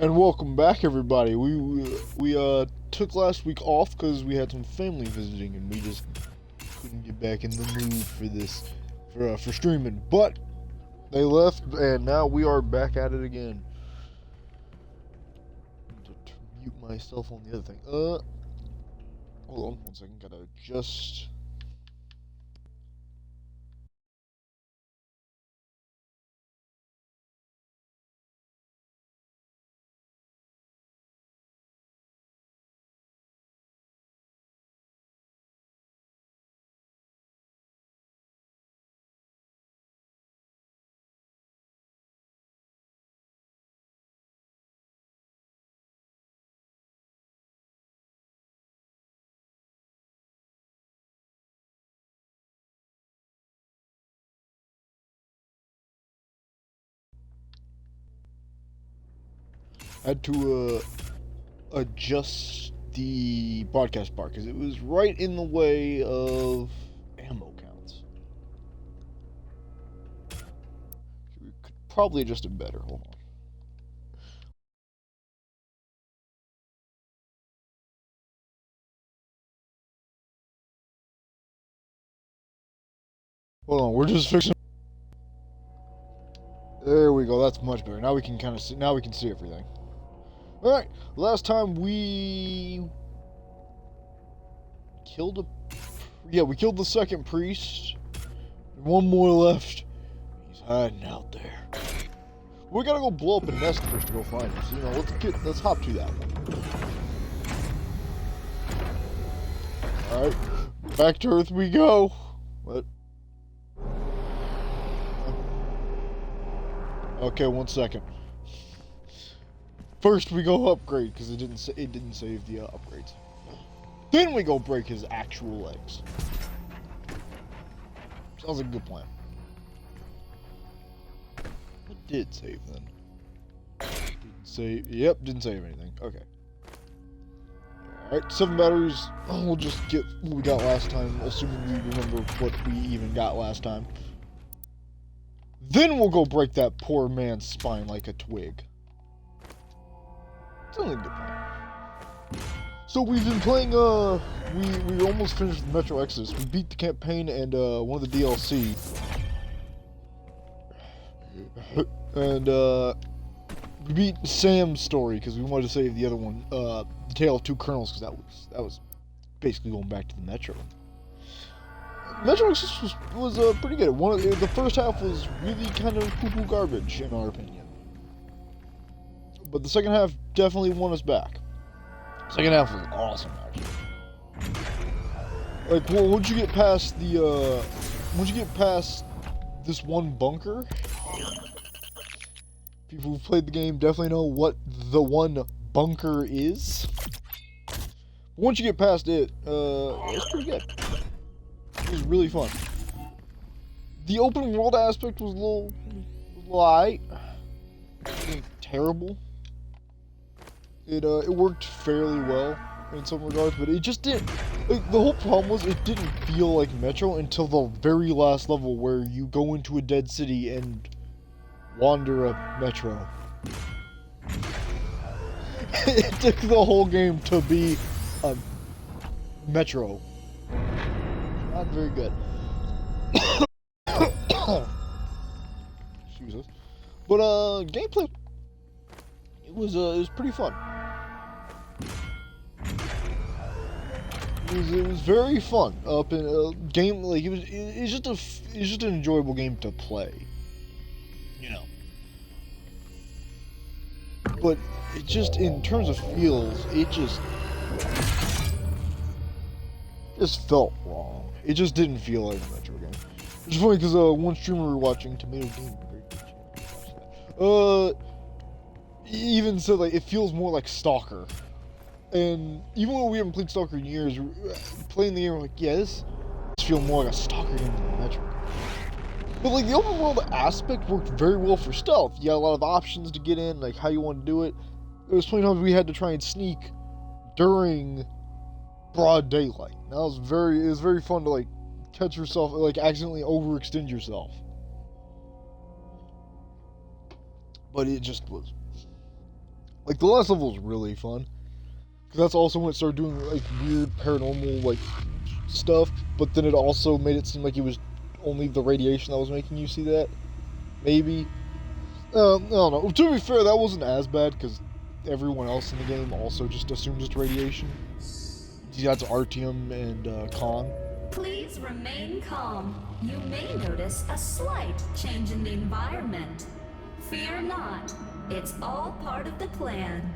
And welcome back, everybody. We took last week off because we had some family visiting, and we just couldn't get back in the mood for this, for streaming. But they left, and now we are back at it again. To mute myself on the other thing. Hold on 1 second. Gotta adjust. Had to adjust the broadcast bar because it was right in the way of ammo counts. We could probably adjust it better. Hold on. Hold on, we're just fixing. There we go. That's much better. Now we can kind of see. Now we can see everything. All right. Last time we killed a. Yeah, we killed the second priest. One more left. He's hiding out there. We gotta go blow up a nest first to go find him. So, you know, let's hop to that one. All right. Back to Earth we go. What? Okay, 1 second. First, we go upgrade because it didn't save the upgrades. Then we go break his actual legs. Sounds like a good plan. It did save then. Didn't save. Yep, didn't save anything. Okay. All right, 7 batteries. We'll just get what we got last time, assuming we remember what we even got last time. Then we'll go break that poor man's spine like a twig. It's only a good plan. So we've been playing, we almost finished the Metro Exodus. We beat the campaign and, one of the DLC. And, we beat Sam's story because we wanted to save the other one, The Tale of Two Colonels, because that was basically going back to the Metro. Metro Exodus was pretty good. The first half was really kind of poo-poo garbage, in our opinion. But the second half definitely won us back. Second half was awesome, actually. Like, well, once you get past this one bunker, people who've played the game definitely know what the one bunker is. But once you get past it, it's pretty good. It was really fun. The open world aspect was a little light. It wasn't terrible. It worked fairly well in some regards, but it just didn't. Like, the whole problem was it didn't feel like Metro until the very last level where you go into a dead city and wander a Metro. It took the whole game to be a Metro. Not very good. Excuse us. But gameplay, it was pretty fun. It was very fun. Up in a game, like it's just an enjoyable game to play. You know. But it just, in terms of feels, it just felt wrong. It just didn't feel like a Metro game. It's funny because one streamer we were watching, Tomato Game, he even said like it feels more like Stalker. And even though we haven't played Stalker in years, playing the game, we're like, yeah, this feels more like a Stalker game than a Metro. But like the open world aspect worked very well for stealth. You got a lot of options to get in, like how you want to do it. There was plenty of times we had to try and sneak during broad daylight. That was it was very fun to like catch yourself, like accidentally overextend yourself. But it just was Like, the last level was really fun. Because that's also when it started doing, like, weird paranormal, like, stuff. But then it also made it seem like it was only the radiation that was making you see that. Maybe. I don't know. To be fair, that wasn't as bad, because everyone else in the game also just assumes it's radiation. That's Artyom and Khan. Please remain calm. You may notice a slight change in the environment. Fear not. It's all part of the plan.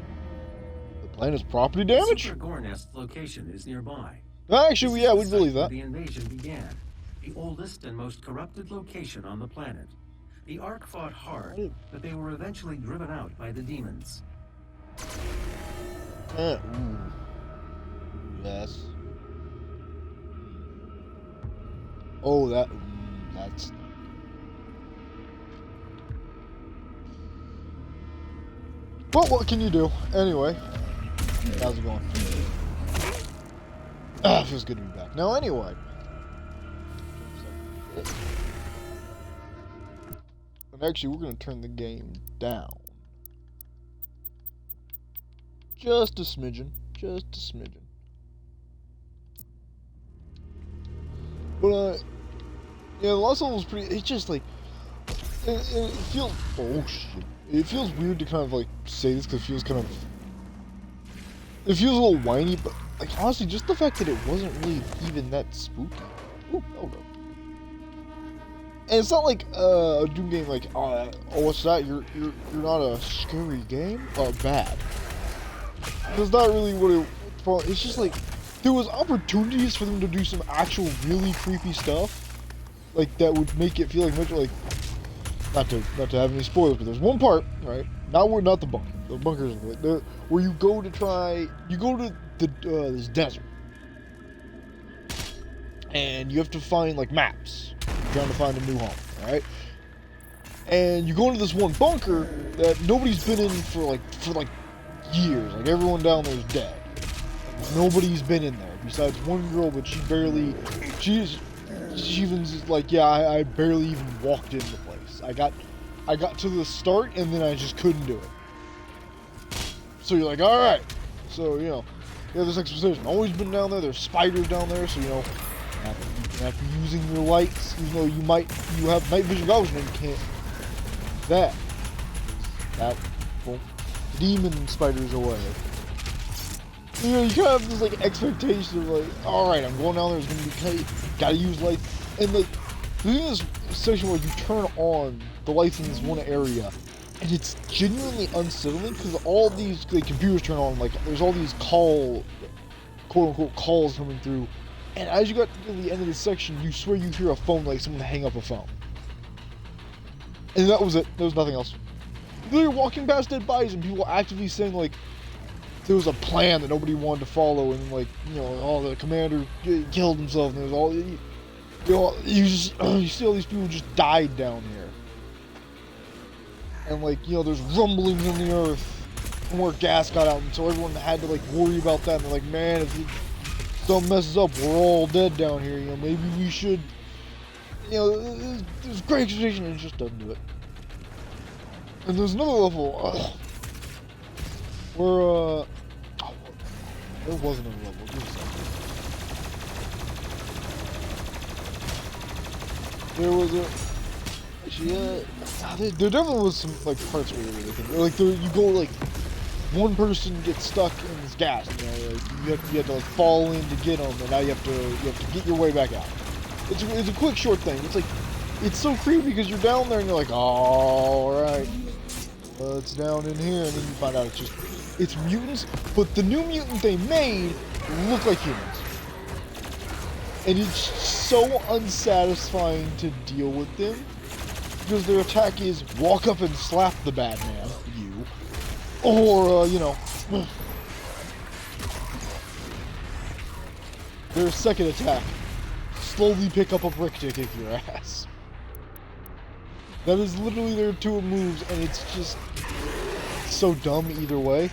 The plan is property damage? Super Gornest's location is nearby. Actually, yeah, we'd believe that. The invasion began. The oldest and most corrupted location on the planet. The Ark fought hard, but they were eventually driven out by the demons. Ooh. Yes. Oh, that's... But what can you do? Anyway. How's it going? Feels good to be back. Now, anyway. And actually, we're going to turn the game down. Just a smidgen. Just a smidgen. But, yeah, the last level was pretty, it's just, like, it feels, oh, shit. It feels weird to kind of, like, say this, because it feels kind of, it feels a little whiny, but, like, honestly, just the fact that it wasn't really even that spooky. Ooh, oh, no. And it's not like, a Doom game, like, oh, what's that? You're not a scary game? Bad. That's not really what it, it's just, like, there was opportunities for them to do some actual really creepy stuff, like that would make it feel like much like not to have any spoilers, but there's one part, right? Not the bunker. The bunker isn't there, where you go to the this desert, and you have to find like maps, trying to find a new home, right? And you go into this one bunker that nobody's been in for like years. Like everyone down there is dead. Nobody's been in there besides one girl, but she even's like, yeah, I barely even walked into the place. I got to the start and then I just couldn't do it. So you're like, all right. So you know, yeah, this exposition. Always been down there. There's spiders down there, so you know, after using your lights, you know, you have night vision goggles and you can't. That well, demon spiders away. You know, you kind of have this like expectation of like, all right, I'm going down there. It's gonna be gotta use lights, and like there's this section where you turn on the lights in this one area, and it's genuinely unsettling because all these like, computers turn on. Like there's all these quote unquote calls coming through, and as you got to the end of the section, you swear you hear a phone, like someone hang up a phone, and that was it. There was nothing else. You're walking past dead bodies and people actively saying like there was a plan that nobody wanted to follow, and like, you know, all the commander killed himself, and there's all, you know, you see all these people just died down here, and like, you know, there's rumblings in the earth from where gas got out, and so everyone had to like worry about that, and they're like, man, if something messes up, we're all dead down here, you know, maybe we should, you know, there's great expectation, and it just doesn't do it. And there's another level, where, there wasn't a level. Give me a second. There was a... Actually, there definitely was some, like, parts where like, you go, like, one person gets stuck in this gas, you know, like, you have to, like, fall in to get them, and now you have to get your way back out. It's a quick, short thing. It's, like, it's so creepy because you're down there and you're like, oh, alright. It's down in here, and then you find out it's mutants, but the new mutant they made look like humans. And it's so unsatisfying to deal with them, because their attack is walk up and slap the bad man, you, or, you know, their second attack, slowly pick up a brick to kick your ass. That is literally their two moves, and it's just so dumb either way.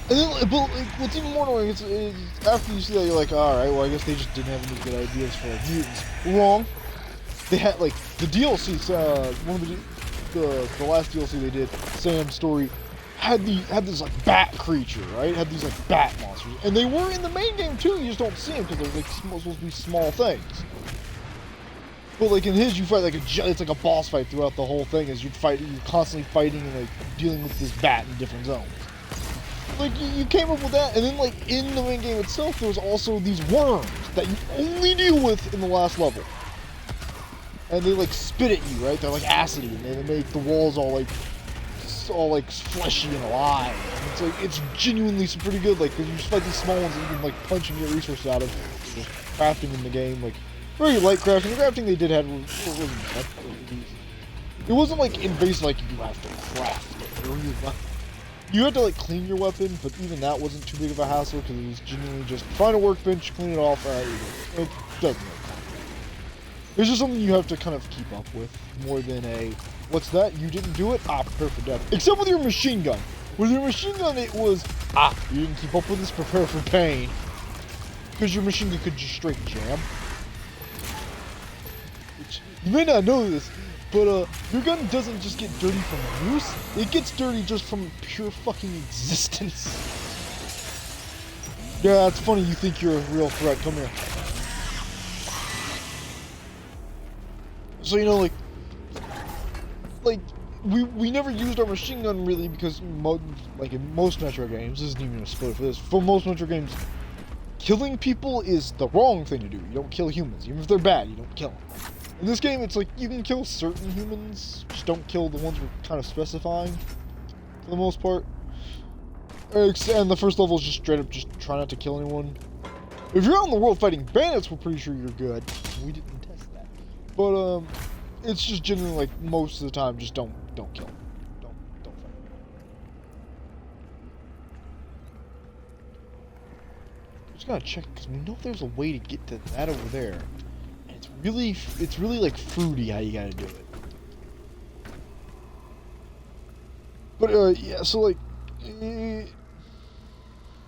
And then, but like, what's even more annoying is after you see that, you're like, alright, well, I guess they just didn't have any good ideas for like mutants. Wrong. They had, like, the DLC, the last DLC they did, Sam's story, had this like bat creature, right? Had these like bat monsters, and they were in the main game too. You just don't see them because they're like supposed to be small things. But like in his, you fight like it's like a boss fight throughout the whole thing. As you're constantly fighting and like dealing with this bat in different zones. Like you came up with that, and then like in the main game itself, there was also these worms that you only deal with in the last level. And they like spit at you, right? They're like acidy, and they make the walls all like fleshy and alive. And it's like it's genuinely pretty good. Like 'cause you just fight these small ones that you can like punch and get resources out of. Just crafting in the game, like very light crafting. The crafting they did had it wasn't like invasive. Like you have to craft it. You had to like clean your weapon, but even that wasn't too big of a hassle because it was genuinely just find a workbench, clean it off. It doesn't make sense. It's just something you have to kind of keep up with more than a, what's that? You didn't do it? Ah, prepare for death. Except with your machine gun. With your machine gun, it was, you didn't keep up with this, prepare for pain. Because your machine gun could just straight jam. Which, you may not know this, but your gun doesn't just get dirty from use, it gets dirty just from pure fucking existence. Yeah, it's funny you think you're a real threat. Come here. So, you know, like we never used our machine gun really because, like in most Metro games, this isn't even a spoiler for this, for most Metro games, killing people is the wrong thing to do. You don't kill humans. Even if they're bad, you don't kill them. In this game, it's like, you can kill certain humans, just don't kill the ones we're kind of specifying, for the most part. And the first level is just straight up, just try not to kill anyone. If you're out in the world fighting bandits, we're pretty sure you're good. We didn't test that. But, it's just generally, like, most of the time, just don't kill them. Don't fight. I'm just gotta check, because we know there's a way to get to that over there. It's really like fruity how you gotta do it. But yeah, so like,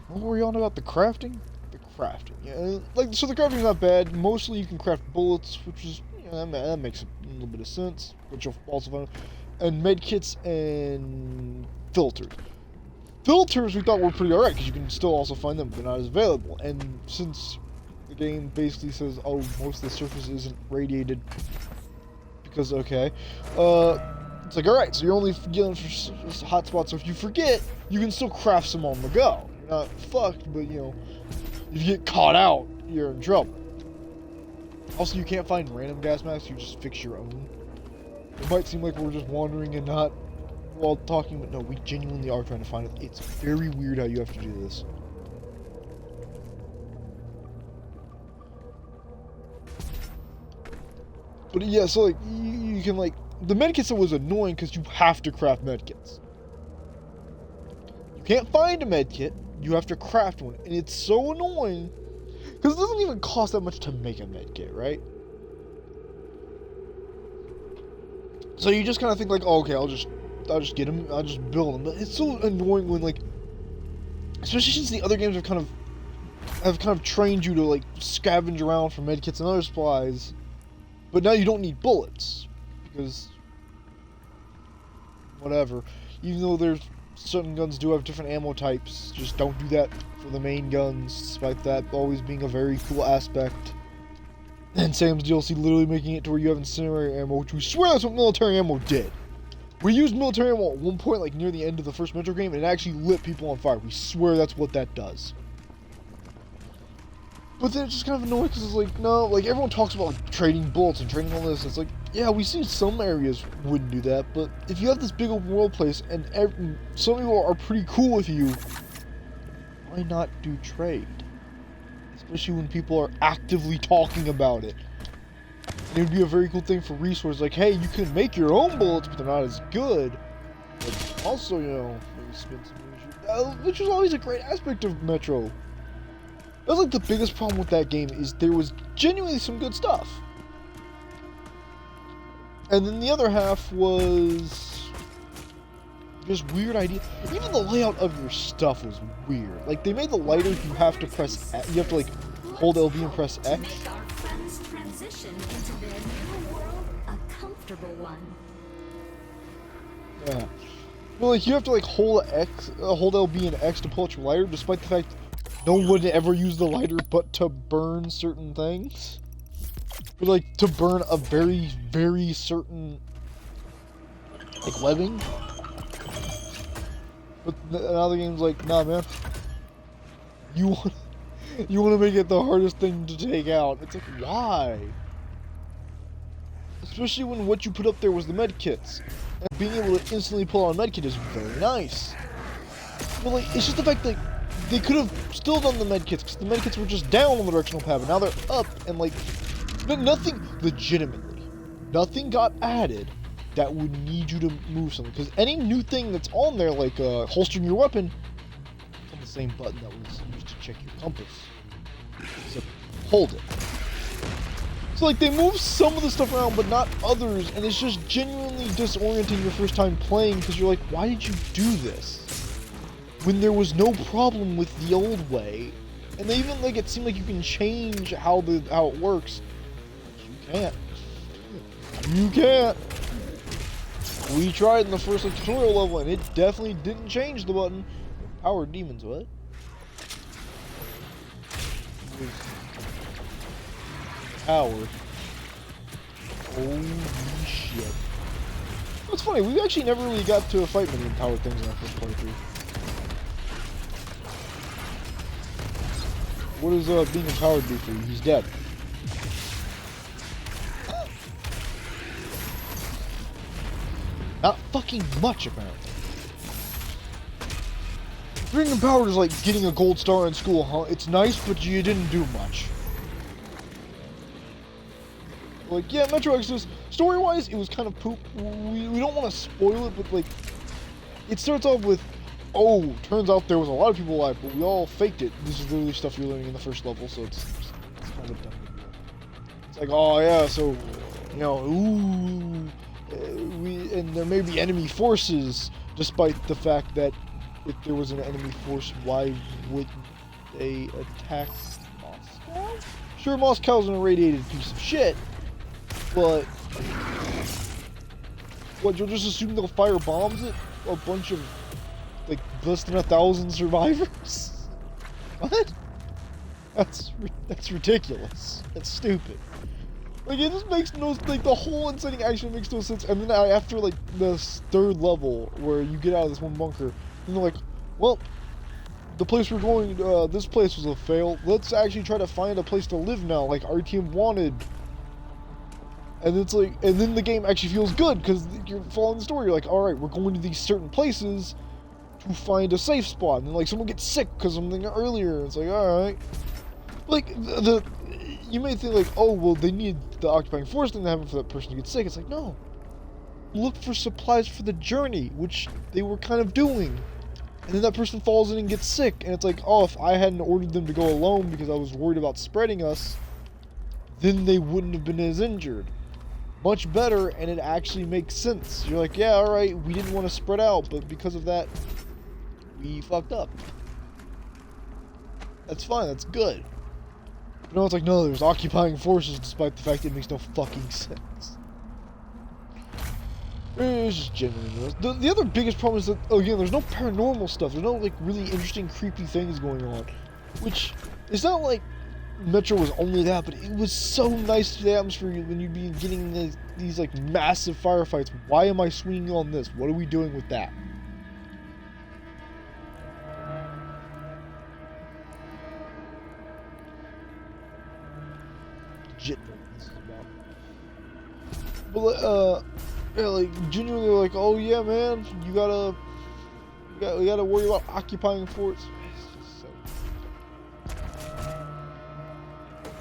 what were we on about? The crafting? The crafting, yeah. Like, so the crafting's not bad. Mostly you can craft bullets, which is, you know, that makes a little bit of sense. Which you'll also find, and medkits and filters. Filters we thought were pretty alright because you can still also find them, but not as available. And since the game basically says, oh, most of the surface isn't radiated because, okay, it's like, alright, so you're only dealing for hot spots, so if you forget, you can still craft some on the go. You're not fucked, but, you know, if you get caught out, you're in trouble. Also, you can't find random gas masks, you just fix your own. It might seem like we're just wandering and not while talking, but no, we genuinely are trying to find it. It's very weird how you have to do this. But yeah, so like, you can like, the medkits was annoying because you have to craft medkits. You can't find a medkit, you have to craft one, and it's so annoying because it doesn't even cost that much to make a medkit, right? So you just kind of think like, oh, okay, I'll just get them, I'll just build them. But it's so annoying when like, especially since the other games have kind of trained you to like scavenge around for medkits and other supplies. But now you don't need bullets, because, whatever. Even though there's, certain guns do have different ammo types, just don't do that for the main guns, despite that always being a very cool aspect. And Sam's DLC literally making it to where you have incendiary ammo, which we swear that's what military ammo did. We used military ammo at one point, like near the end of the first Metro game, and it actually lit people on fire. We swear that's what that does. But then it's just kind of annoying because it's like, no, like everyone talks about like trading bullets and trading all this. It's like, yeah, we see some areas wouldn't do that, but if you have this big open world place and some people are pretty cool with you, why not do trade? Especially when people are actively talking about it. And it would be a very cool thing for resources, like, hey, you can make your own bullets, but they're not as good. But also, you know, maybe spend some, which was always a great aspect of Metro. That was like the biggest problem with that game, is there was genuinely some good stuff. And then the other half was just weird ideas. Even the layout of your stuff was weird. Like, they made the lighters, you have to press, you have to like hold LB and press X. To make our friends transition into their new world a comfortable one. Yeah. Well, like, you have to, like, hold LB and X to pull out your lighter, despite the fact no one would ever use the lighter but to burn certain things. Or, like, to burn a very, very certain, like, webbing. But now the game's like, nah, man. You want to make it the hardest thing to take out. It's like, why? Especially when what you put up there was the med kits. And being able to instantly pull out a med kit is very nice. But like, it's just the fact that they could have still done the med kits, because the med kits were just down on the directional pad, but now they're up, and like, nothing, legitimately, nothing got added that would need you to move something. Because any new thing that's on there, like holstering your weapon, it's on the same button that was used to check your compass. Except hold it. So like, they move some of the stuff around, but not others, and it's just genuinely disorienting your first time playing, because you're like, why did you do this? When there was no problem with the old way, and they even like it seemed like you can change how it works. You can't. You can't. We tried in the first like, tutorial level, and it definitely didn't change the button. Power demons, what? Power. Holy shit. What's funny, we actually never really got to fight many empowered things in our first playthrough. What does being empowered do for you? He's dead. Not fucking much, apparently. Being empowered is like getting a gold star in school, huh? It's nice, but you didn't do much. Like, yeah, Metro Exodus, story-wise, it was kind of poop. We don't want to spoil it, but like, it starts off with, oh, turns out there was a lot of people alive, but we all faked it. This is literally stuff you're learning in the first level, so it's kind of dumb. It's like, oh yeah, so, you know, and there may be enemy forces, despite the fact that if there was an enemy force, why wouldn't they attack Moscow? Sure, Moscow's an irradiated piece of shit, but what, you'll just assume they'll fire bombs at a bunch of like less than 1,000 survivors? What? That's ridiculous. That's stupid. Like, it just makes no, like, the whole inciting action makes no sense. And then after like the third level where you get out of this one bunker, and they're like, well, the place we're going, this place was a fail. Let's actually try to find a place to live now, like RTM wanted. And it's like, and then the game actually feels good because you're following the story. You're like, all right, we're going to these certain places to find a safe spot, and then like someone gets sick because something earlier. It's like, all right, like you may think like, oh well, they need the occupying force thing to happen for that person to get sick. It's like, no, look for supplies for the journey, which they were kind of doing, and then that person falls in and gets sick, and it's like, oh, if I hadn't ordered them to go alone because I was worried about spreading us, then they wouldn't have been as injured. Much better, and it actually makes sense. You're like, yeah, all right, we didn't want to spread out, but because of that, we fucked up. That's fine, that's good. But no, it's like, no, there's occupying forces, despite the fact that it makes no fucking sense. It's just genuinely. The other biggest problem is that, again, there's no paranormal stuff. There's no, like, really interesting, creepy things going on. Which, it's not like Metro was only that, but it was so nice to the atmosphere when you'd be getting these like, massive firefights. Why am I swinging on this? What are we doing with that? Legit what this is about. But, yeah, like, genuinely like, oh yeah, man, we gotta worry about occupying forts.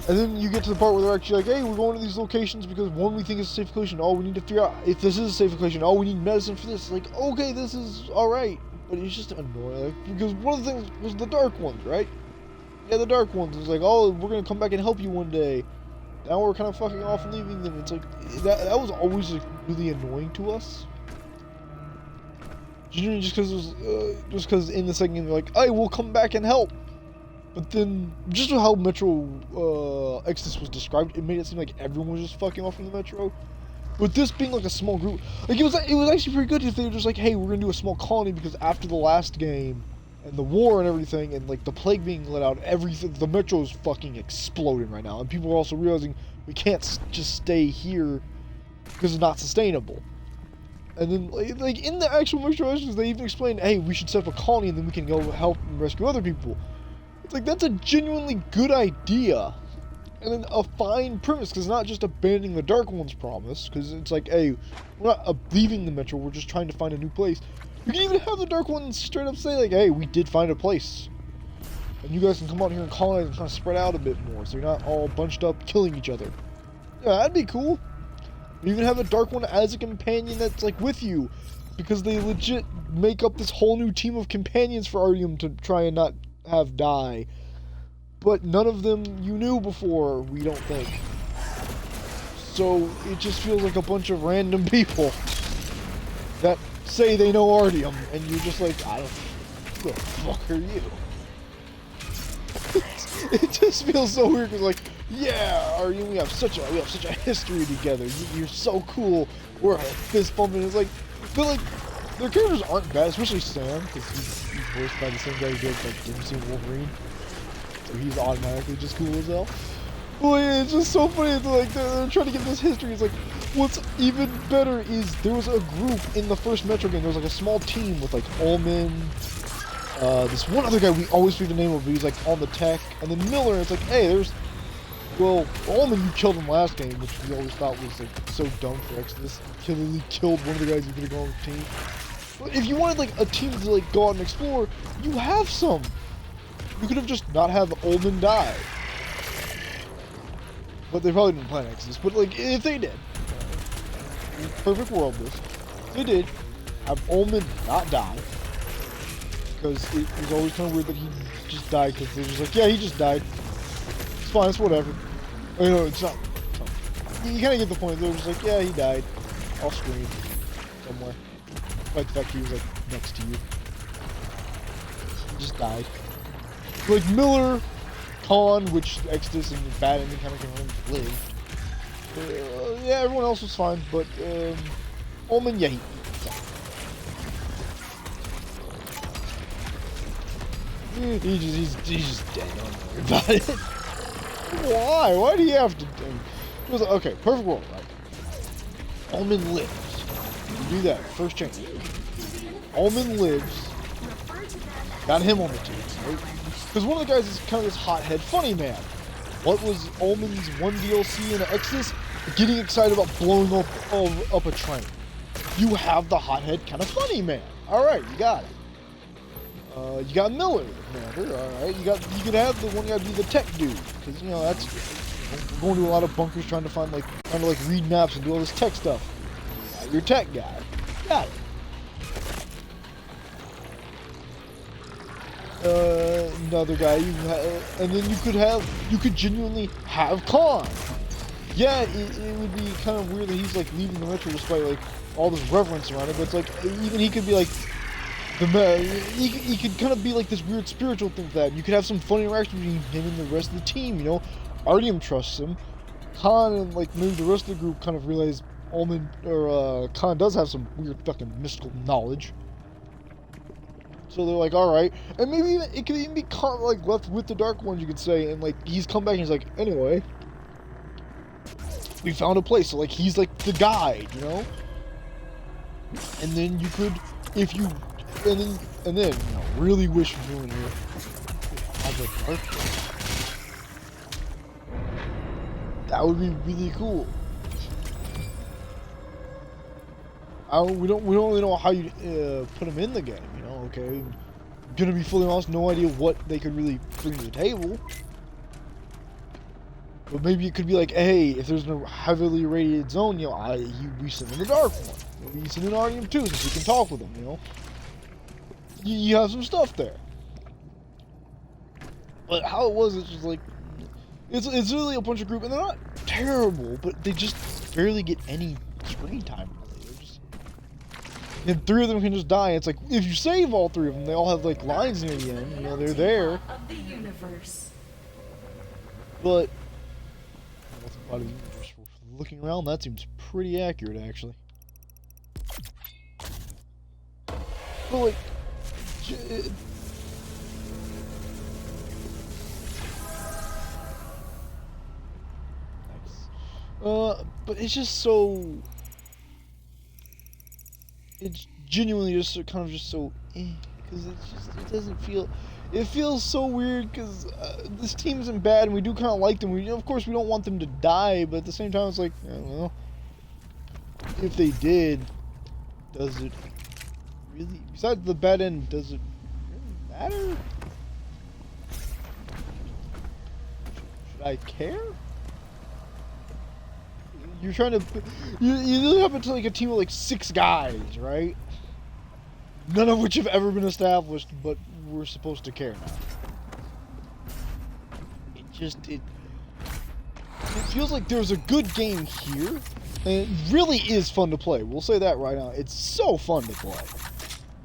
And then you get to the part where they're actually like, hey, we're going to these locations because one, we think it's a safe location. Oh, we need to figure out if this is a safe location. Oh, we need medicine for this. Like, okay, this is alright. But it's just annoying. Like, because one of the things was the Dark Ones, right? Yeah, the Dark Ones. It's like, oh, we're going to come back and help you one day. Now we're kind of fucking off and leaving them. It's like, that was always like, really annoying to us. Genuinely just because in the second game they're like, hey, we'll come back and help. But then, just how Metro Exodus was described, it made it seem like everyone was just fucking off from the Metro. But this being like a small group, like it was actually pretty good if they were just like, hey, we're gonna do a small colony because after the last game and the war and everything and like the plague being let out, everything, the metro is fucking exploding right now, and people are also realizing we can't just stay here because it's not sustainable. And then like in the actual metro missions, they even explained, hey, we should set up a colony and then we can go help and rescue other people. It's like that's a genuinely good idea. And then a fine premise, because it's not just abandoning the Dark One's promise, because it's like, hey, we're not leaving the Metro, we're just trying to find a new place. You can even have the Dark Ones straight up say, like, hey, we did find a place. And you guys can come out here and colonize and kind of spread out a bit more, so you're not all bunched up killing each other. Yeah, that'd be cool. You even have a Dark One as a companion that's, like, with you, because they legit make up this whole new team of companions for Artyom to try and not have die. But none of them you knew before, we don't think. So it just feels like a bunch of random people that say they know Artyom, and you're just like, I don't who the fuck are you? It just feels so weird, because like, yeah, Artyom, we have such a history together. You're so cool. We're fist bumping. It's like, but like, their characters aren't bad, especially Sam, because he's voiced by the same guy who did like Dempsey and Wolverine. So he's automatically just cool as hell. Well, yeah, it's just so funny. It's like they're trying to give this history. It's like, what's even better is there was a group in the first Metro game. There was like a small team with like Ullman, this one other guy we always forget the name of, but he's like on the tech, and then Miller. And it's like, hey, there's, well, Ullman, you killed him last game, which we always thought was like so dumb for Exodus. You literally killed one of the guys you could have gone with the team. But if you wanted like a team to like go out and explore, you have some. You could have just not have Ullman die. But they probably didn't plan Exodus. But like, if they did, perfect world this, if they did have Ullman not die, because it was always kind of weird that he just died, because they're just like, yeah, he just died. It's fine, it's whatever. You know, it's not. You kind of get the point. They're just like, yeah, he died. Off screen somewhere. Despite the fact he was like next to you. He just died. Like Miller, Khan, which Exodus and the bad ending kind of lived. Yeah, everyone else was fine, but Ullman, yeah, he's just dead. Don't worry about it. Why? Why do you have to? It was okay. Perfect world, right? Ullman lives. You do that first change. Ullman lives. Got him on the team, right? Because one of the guys is kind of this hothead funny man. What was Ullman's one DLC in Exodus? Getting excited about blowing up a train. You have the hothead kind of funny man. All right, you got it. You got Miller, commander. All right, you could have the one guy be the tech dude, because you know that's we're going to a lot of bunkers trying to read maps and do all this tech stuff. You got your tech guy. Got it. Another guy, and then you could genuinely have Khan. Yeah, it would be kind of weird that he's like leaving the Metro despite like all this reverence around it, but it's like even he could be like he could kind of be like this weird spiritual thing for that. And you could have some fun interaction between him and the rest of the team. You know, Artyom trusts him. Khan and like maybe the rest of the group kind of realize Ullman or Khan does have some weird fucking mystical knowledge. So they're like, all right, and maybe it could even be like left with the Dark Ones, you could say, and like he's come back and he's like, anyway, we found a place. So like he's like the guide, you know. And then you could, if you, and then you know, really wish you were in here. Have a Dark One. That would be really cool. We don't really know how you put them in the game, you know. Okay, gonna be fully honest, no idea what they could really bring to the table. But maybe it could be like, hey, if there's no heavily irradiated zone, you know, we send in the Dark One. Maybe you send in Artyom too, so you can talk with him, you know. You have some stuff there. But how it was, it's just like, it's really a bunch of group, and they're not terrible, but they just barely get any screen time. And 3 of them can just die. It's like, if you save all 3 of them, they all have like lines near the end, you know, they're there. Of the universe. But looking around, that seems pretty accurate, actually. But like, but it's just so. It's genuinely just so, kind of just so, because it doesn't feel. It feels so weird because this team isn't bad and we do kind of like them. Of course, we don't want them to die, but at the same time, it's like, well, if they did, does it really? Besides the bad end, does it really matter? Should I care? You're trying to, you have it to like a team of like 6 guys, right? None of which have ever been established, but we're supposed to care now. It feels like there's a good game here, and it really is fun to play. We'll say that right now. It's so fun to play.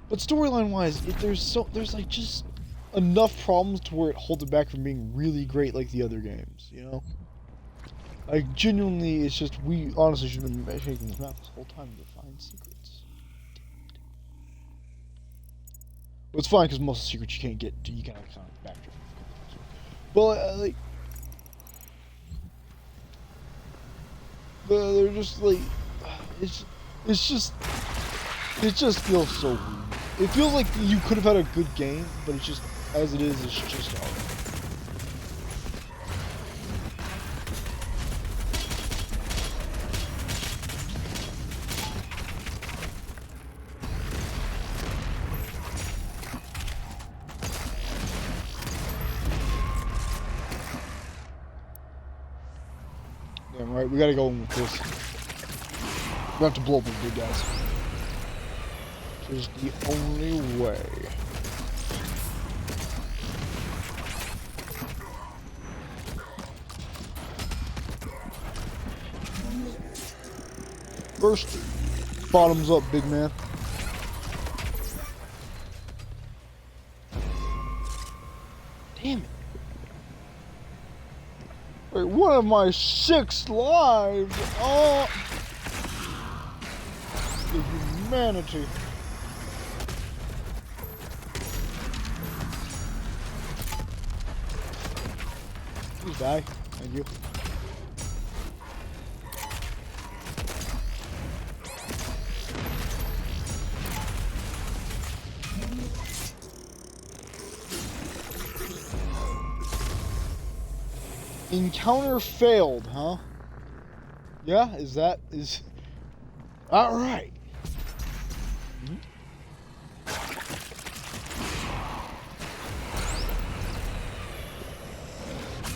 But storyline-wise, there's like just enough problems to where it holds it back from being really great like the other games, you know? Like, genuinely, it's just, we honestly should have been shaking this map this whole time to find secrets. Well, it's fine, because most of the secrets you can't get to, you can kind of backtrack. But, like, they're just, like, it just feels so weird. It feels like you could have had a good game, but it's just, as it is, it's just hard. Damn right, we gotta go in with this. We have to blow up the big guys. This is the only way. First, bottoms up, big man. Damn it. Wait, one of my 6 lives. Oh, the humanity. Please die. Thank you. Encounter failed, huh? Yeah, is alright.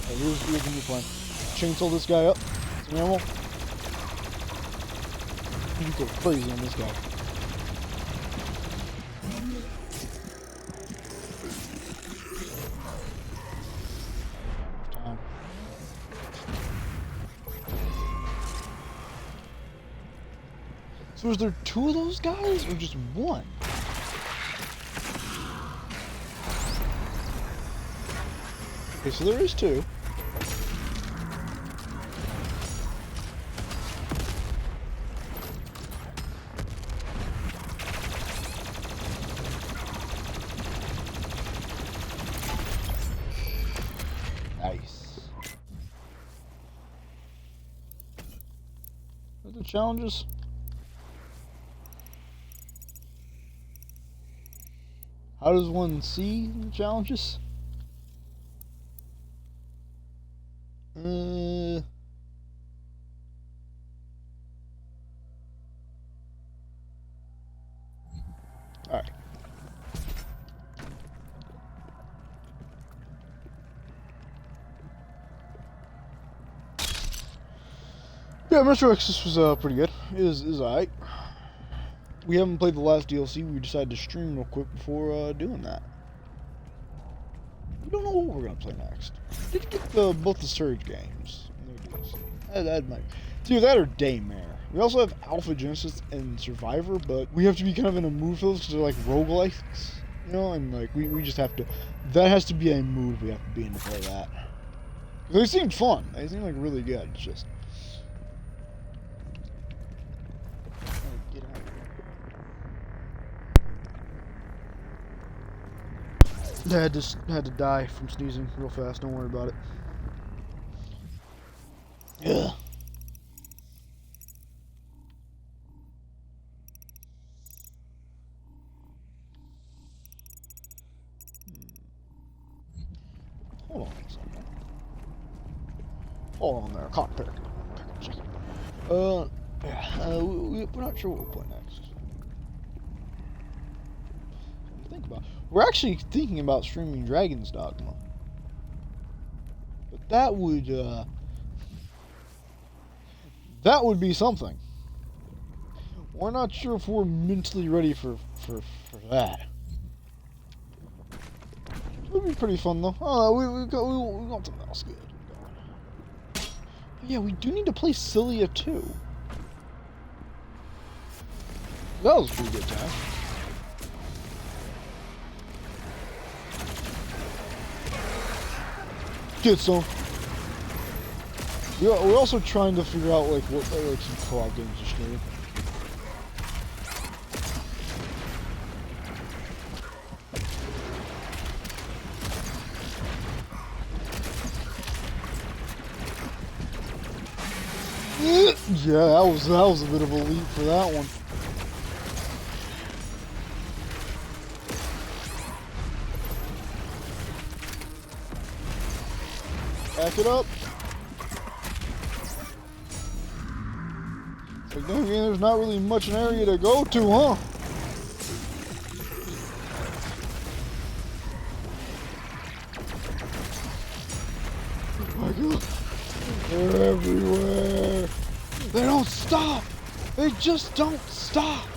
Here's the new plan. Chainsaw this guy up. It's normal. You go crazy on this guy. So is there 2 of those guys or just 1? Okay, so there is 2. Nice. Are the challenges? How does one see the challenges? Alright. Yeah, Metro Exodus was pretty good. It is alright. We haven't played the last DLC. We decided to stream real quick before doing that. We don't know what we're gonna play next. We did get both the Surge games. That might. It's either that or Daymare. We also have Alpha Genesis and Survivor, but we have to be kind of in a mood for those because they're like roguelikes, you know, and like we just have to. That has to be a mood we have to be in to play that. They seem fun. They seem like really good. It's just. Had to die from sneezing real fast. Don't worry about it. Yeah. Hold on a second. Hold on there, cockpit. Yeah, we're not sure what we'll play next. Think about. We're actually thinking about streaming Dragon's Dogma, but that would be something. We're not sure if we're mentally ready for that. It would be pretty fun though. Oh, we got something else good going. Yeah, we do need to play Cilia too. That was a pretty good time. Get some. We're also trying to figure out like what some co-op games to stream. Yeah, that was a bit of a leap for that one. Back it up. Like, then again, there's not really much an area to go to, huh? Oh my god. They're everywhere. They don't stop. They just don't stop.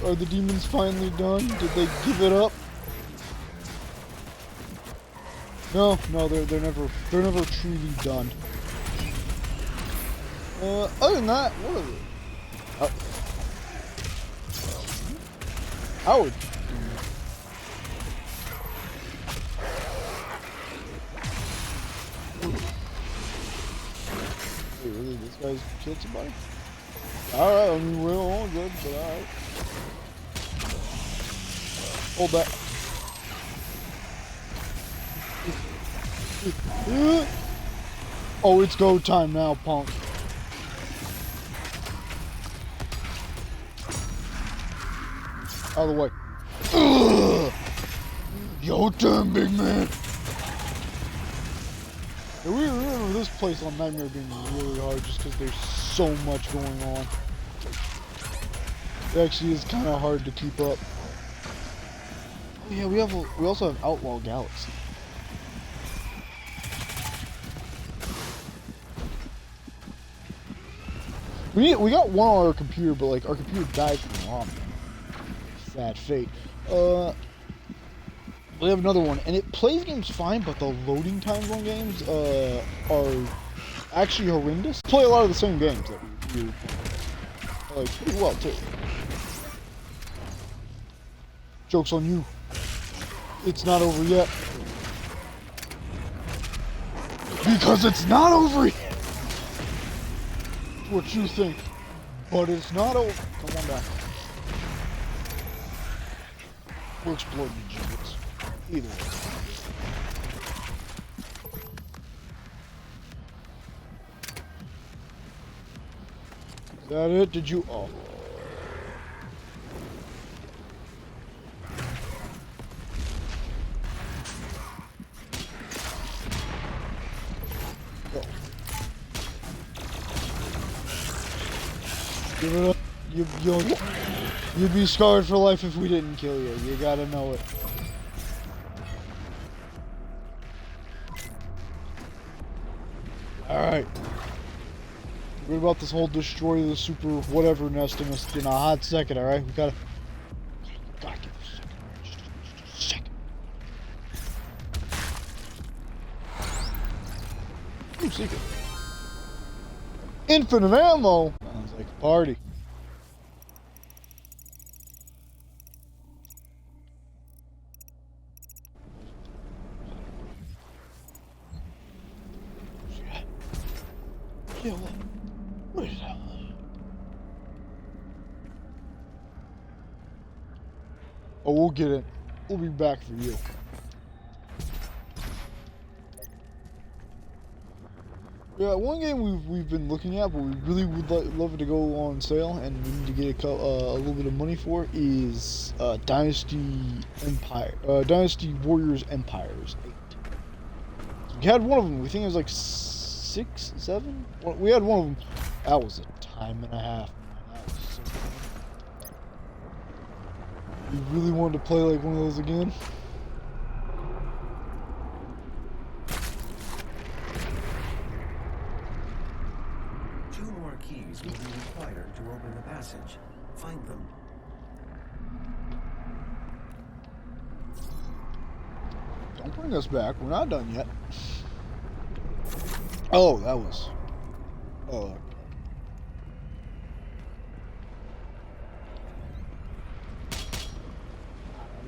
Are the demons finally done? Did they give it up? No, they're never truly done. Other than that, what are they? Howard. Wait, really? This guy's killed somebody? Alright, I mean, we're all good, but alright. Hold that. Oh, it's go time now, punk. Out of the way. Ugh. Your turn, big man. Yeah, we remember this place on Nightmare being really hard just because there's so much going on. It actually is kind of hard to keep up. Oh yeah, we also have Outlaw Galaxy. We got one on our computer, but like our computer died from ROM. Sad fate. We have another one, and it plays games fine, but the loading times on games are actually horrendous. Play a lot of the same games that we like pretty well too. Joke's on you. It's not over yet. Because it's not over yet. That's what you think. But it's not over. Come on back. We're exploding giblets. Either way. Is that it? Did you? Oh. Give it up. You'd be scarred for life if we didn't kill you. You gotta know it. Alright. What about this whole destroy the super whatever nest in a hot second, alright? We gotta give it a second, alright? Just a second. Ooh, secret. Infinite ammo! Sounds like a party. Yeah, what is that? Oh, we'll get it. We'll be back for you. Yeah, one game we've been looking at, but we really would love it to go on sale, and we need to get a little bit of money for is Dynasty Warriors Empires 8. So we had one of them. We think it was like 6, 7. We had one of them. That was a time and a half. That was so fun. We really wanted to play like one of those again. Keys will be required to open the passage. Find them. Don't bring us back. We're not done yet. Oh, that was... Oh.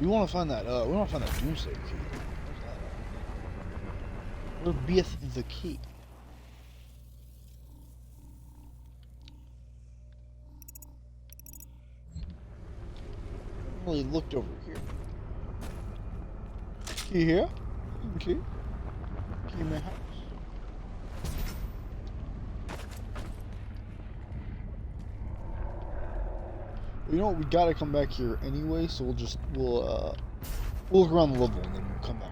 We want to find that, we want to find that Doomsday key. Where beeth the key? Really looked over here. Key here. Key. Key in my house. You know what? We gotta come back here anyway, so we'll look around the level and then we'll come back.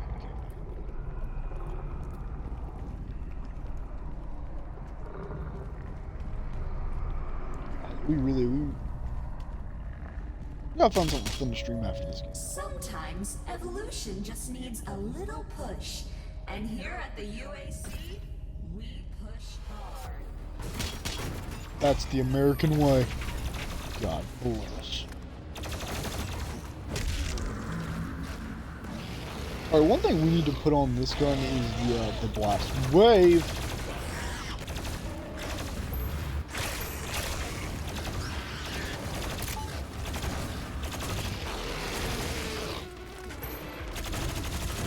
We gotta find something fun to stream after this game. Sometimes evolution just needs a little push. And here at the UAC, we push hard. That's the American way. God bless. Alright, one thing we need to put on this gun is the blast wave.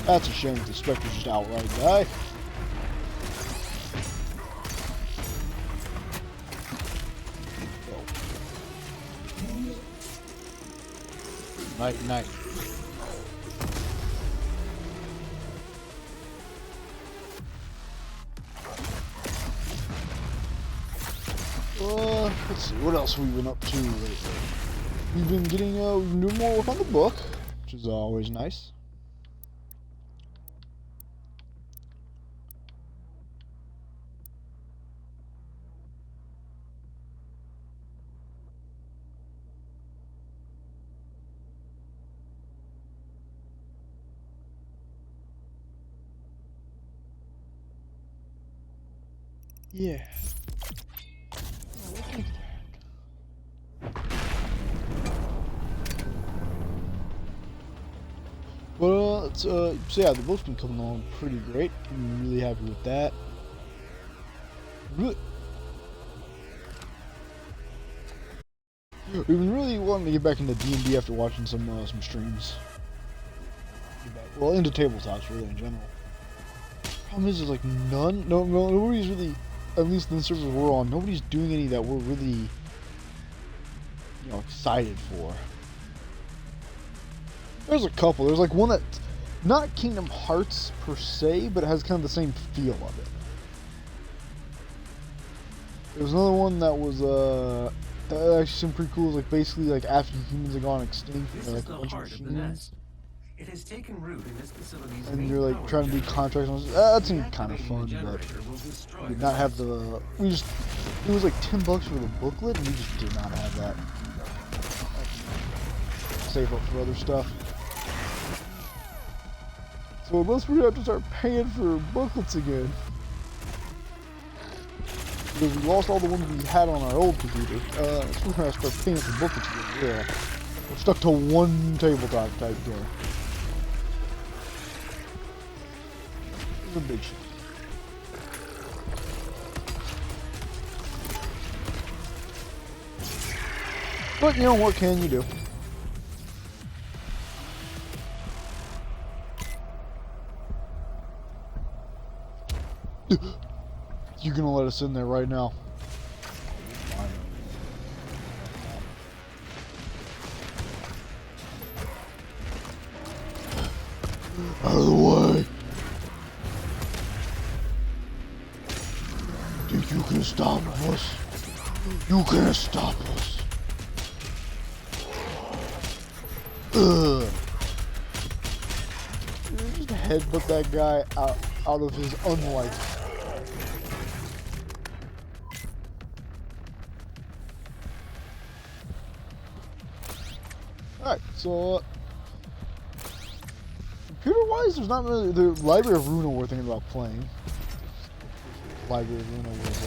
That's a shame that the Spectre's just outright die. Night, night. Let's see, what else we've been up to lately? We've been getting, we've been doing more work on the book, which is always nice. Yeah. Oh, look at that. But so yeah, the book's been coming along pretty great. I'm really happy with that. We've been really wanting to get back into D&D after watching some streams. Well, into tabletops really in general. Problem is, there's like nobody's really, at least in the servers we're on, nobody's doing any that we're really, excited for. There's a couple. There's like one that's not Kingdom Hearts per se, but it has kind of the same feel of it. There's another one that was that actually seemed pretty cool. It was like basically like after humans have gone extinct, like a bunch of machines. It has taken root in this facility's and you're like trying to do contracts. That seemed kind of fun, but we did not have the. It was like $10 for the booklet, and we just did not have that. Save up for other stuff. So unless we're gonna have to start paying for booklets again, because we lost all the ones we had on our old computer, so we're gonna have to start paying for booklets again. Yeah, we're stuck to one tabletop type game. It's a big shit. But what can you do? You're gonna let us in there right now. Out of the way! Think you can stop us? You can't stop us. Ugh. Just headbutt that guy out of his unlife. Alright, so computer-wise, there's not really the Library of Ruina we're thinking about playing. Library of Ruina was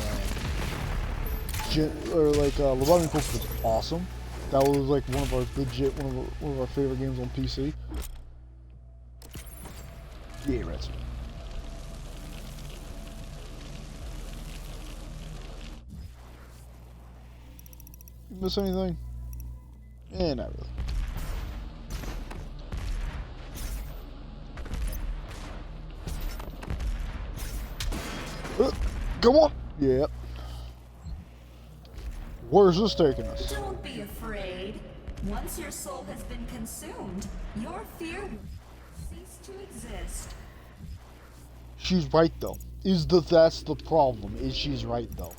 Lobotomy Corp was awesome. That was like one of our favorite games on PC. Yeah, Reds. You miss anything? Eh, not really. Come on! Yep. Where's this taking us? Don't be afraid. Once your soul has been consumed, your fear will cease to exist. She's right though. That's the problem, is she's right though.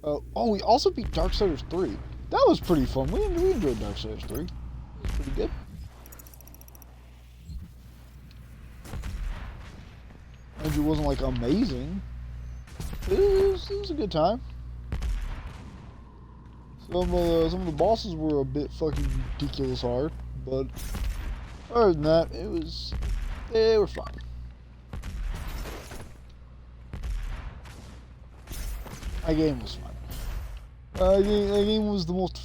Oh, we also beat Darksiders 3. That was pretty fun. We enjoyed Darksiders 3. It was pretty good. And it wasn't like amazing. It was a good time. Some of the bosses were a bit fucking ridiculous hard, but other than that, they were fine. That game was fun. That game was the most.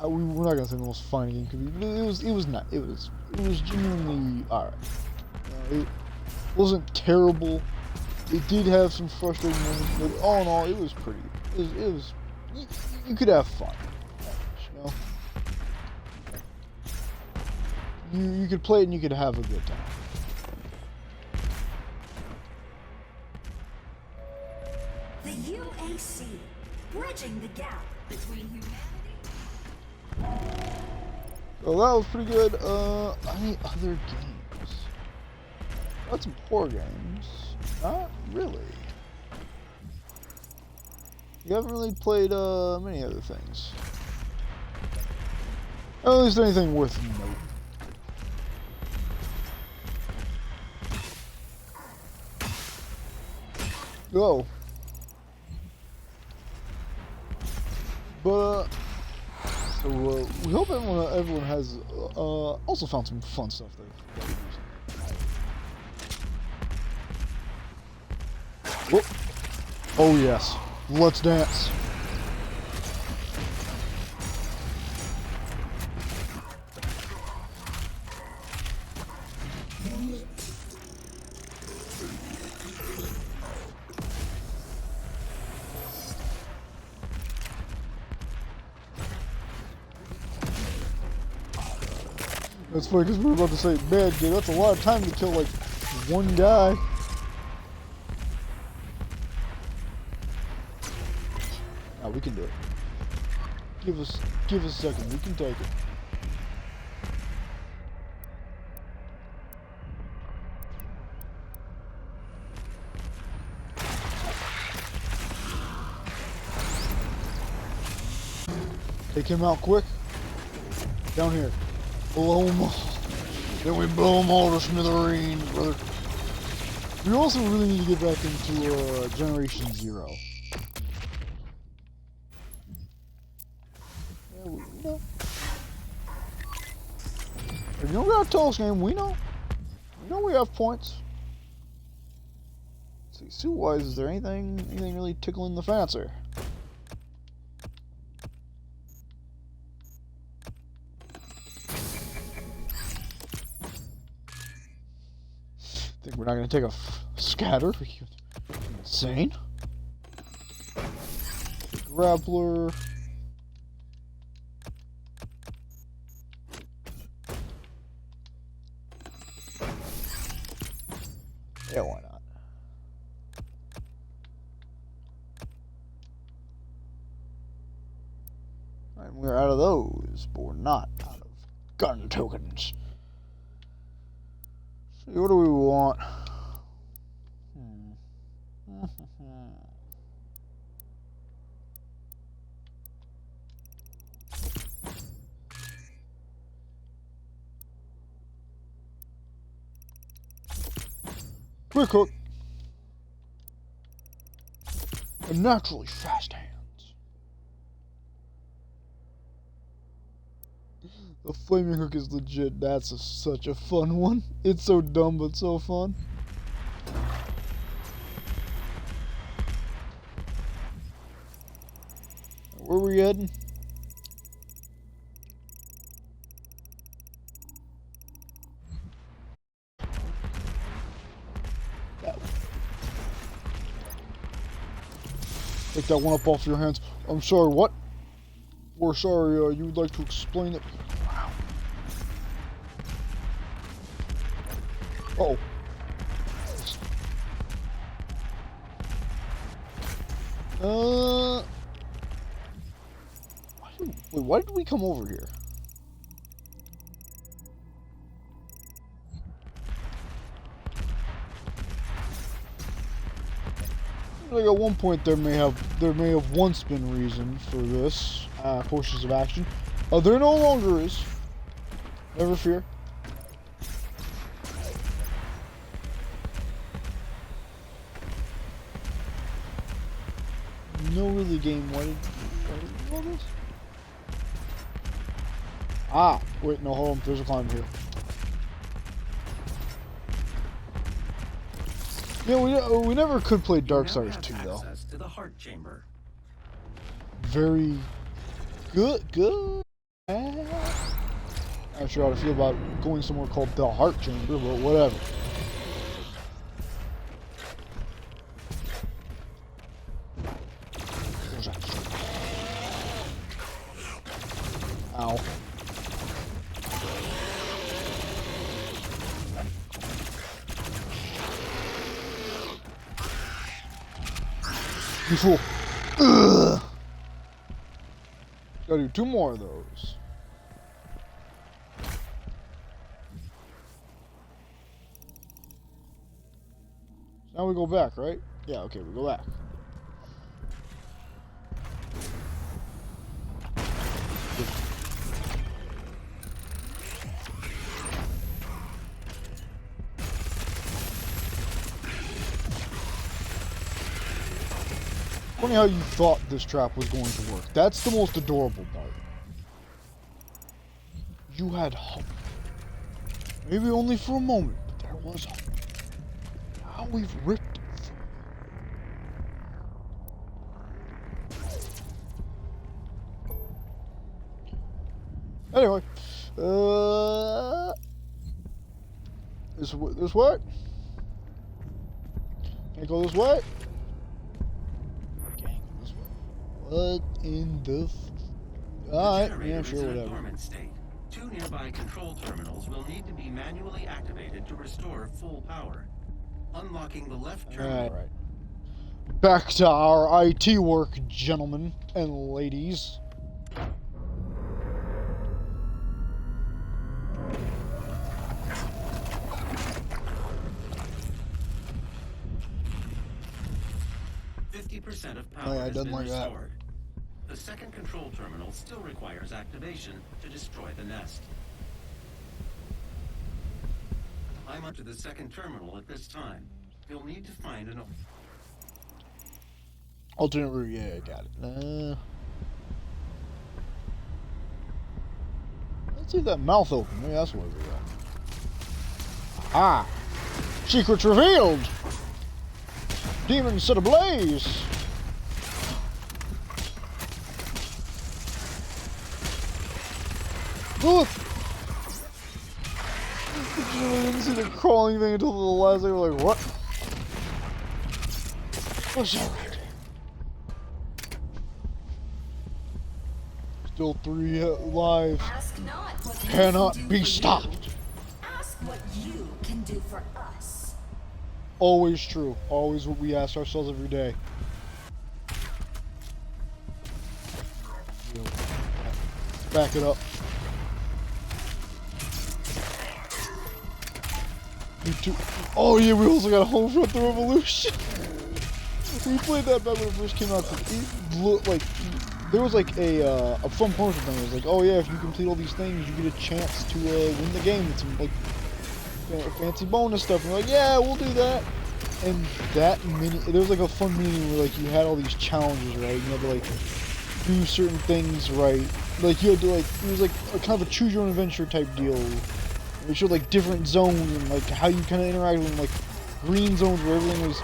We're not gonna say the most fun game could be, but it was not. It was genuinely alright. It wasn't terrible. It did have some frustrating moments, but all in all, it was pretty. It was. You could have fun. You know. You could play it and you could have a good time. The UAC, bridging the gap between humanity. Well, that was pretty good. Any other games? Got some horror games. Not really. You haven't really played many other things. At least anything worth noting. Go. But so we hope everyone has also found some fun stuff there. Whoop. Oh yes, let's dance. That's funny because we were about to say, man, dude, that's a lot of time to kill like one guy. Oh, we can do it. Give us a second. We can take it. Take him out quick. Down here. Blow them all. Then we blow them all to smithereens, brother. We also really need to get back into Generation Zero. Yeah, we know. If you don't gotta tell us, game, we know. We know we have points. Let's see, suit-wise, is there anything really tickling the fancy? Think we're not gonna take a scatter? Are you insane? Grappler. Yeah, why not? And we're out of those, but we're not out of gun tokens. What do we want? Quick hook. And naturally fast hands. The flaming hook is legit. That's such a fun one. It's so dumb but so fun. Where are we heading? That one. Take that one up off your hands. I'm sorry, what? We're sorry, you would like to explain it? Wow. Uh-oh. Why did we come over here? Like at one point there may have once been reason for this courses of action. There no longer is. Never fear. No, really, game. Why did you do all this? Ah, wait, no, hold on. There's a climb here. Yeah, we never could play Darksiders 2 though. To the heart chamber. Very good. I'm not sure how to feel about going somewhere called the Heart Chamber, but whatever. Ow. You fool. Ugh. Gotta do 2 more of those. Now we go back, right? Yeah, okay, we go back. Funny how you thought this trap was going to work. That's the most adorable part. You had hope. Maybe only for a moment, but there was hope. Now we've ripped it through. Anyway, this way. Can't go this way. What in the alright, yeah, sure, whatever. Dormant state. 2 nearby control terminals will need to be manually activated to restore full power. Unlocking the left terminal. Alright. Back to our IT work, gentlemen and ladies. Of power I didn't like that. The second control terminal still requires activation to destroy the nest. Climb onto the second terminal at this time. You'll need to find an alternate route. Yeah, I got it. Let's see that mouth open. Maybe that's where we go. Ah, secrets revealed. Demons set ablaze. Look! I didn't see the crawling thing until the last second. Like, what? What's that right there? Still 3 lives. Ask not what we Cannot can do be for stopped. you. Ask what you can do for us. Always true. Always what we ask ourselves every day. Back it up. Me too. Oh yeah, we also got Homefront: The Revolution. We played that back when it first came out. It looked like there was like a fun promotion thing. It was like, oh yeah, if you complete all these things, you get a chance to win the game with some like fancy bonus stuff. And we're like, yeah, we'll do that. And that mini, there was like a fun mini where like you had all these challenges, right? You had to like do certain things right. Like you had to like, it was like a kind of a choose your own adventure type deal. It showed like different zones and like how you kind of interact with them, like green zones where everything was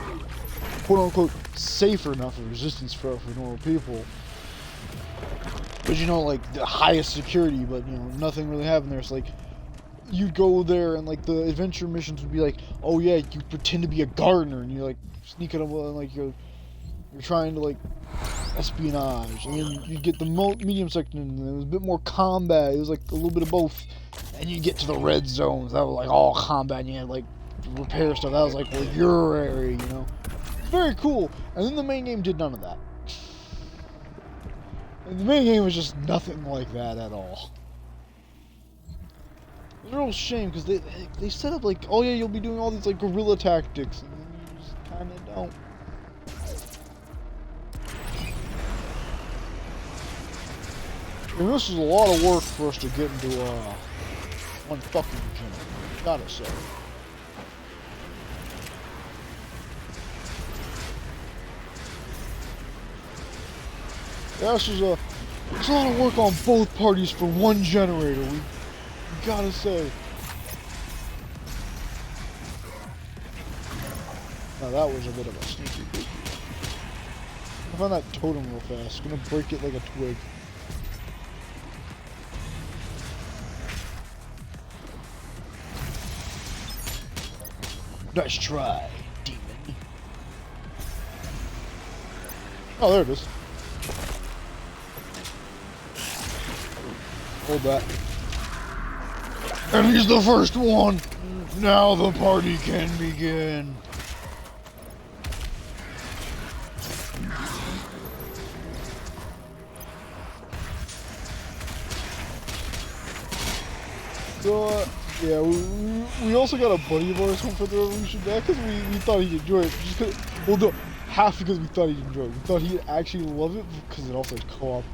quote unquote safer, not for resistance for normal people. But you know, like the highest security, but you know, nothing really happened there. It's like you'd go there and like the adventure missions would be like, oh yeah, you pretend to be a gardener and you like sneak it up and like you're trying to like espionage, and then you get the medium section and it was a bit more combat. It was like a little bit of both. And you get to the red zones, that was like all combat, and you had like repair stuff. That was like, well, your area, you know. It's very cool. And then the main game did none of that. And the main game was just nothing like that at all. It's a real shame because they set up like, oh yeah, you'll be doing all these like guerrilla tactics, and then you just kind of don't. And this is a lot of work for us to get into one fucking gym, gotta say. Yeah, it's a lot of work on both parties for one generator, we gotta say. Now that was a bit of a sneaky peek. I find that totem real fast, gonna break it like a twig. Nice try, demon. Oh, there it is. Hold that. And he's the first one! Now the party can begin. So, yeah, we also got a buddy of ours home for the Revolution back because we thought he'd enjoy it. Just cause, well, no, half because we thought he'd enjoy it. We thought he'd actually love it because it also had co-op.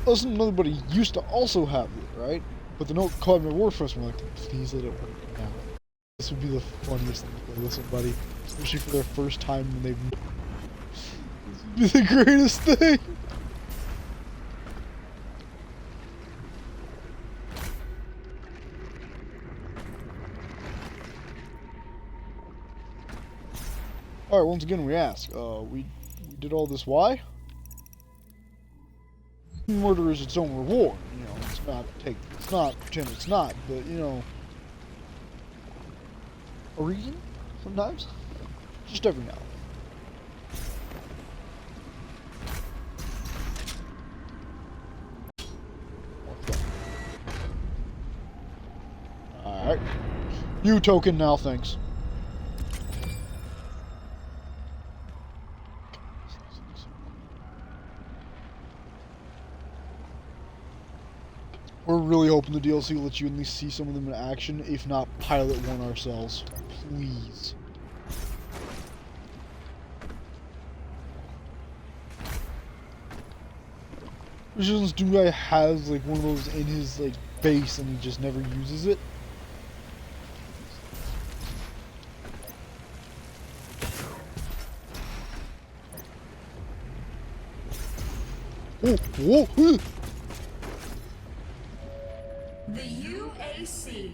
Us and another buddy used to also have it, right? But the no co-op never worked for us. We're like, please let it work now. This would be the funniest thing to play with somebody, especially for their first time when they've. This would be the greatest thing. Alright, once again we ask, we did all this, why? Murder is its own reward, you know, it's not pretend it's not, but, you know, a reason, sometimes, just every now and then. Alright, new token now, thanks. We're really hoping the DLC will let you at least see some of them in action, if not pilot one ourselves. Please. This dude guy has like one of those in his like base and he just never uses it. Oh, whoa! The UAC.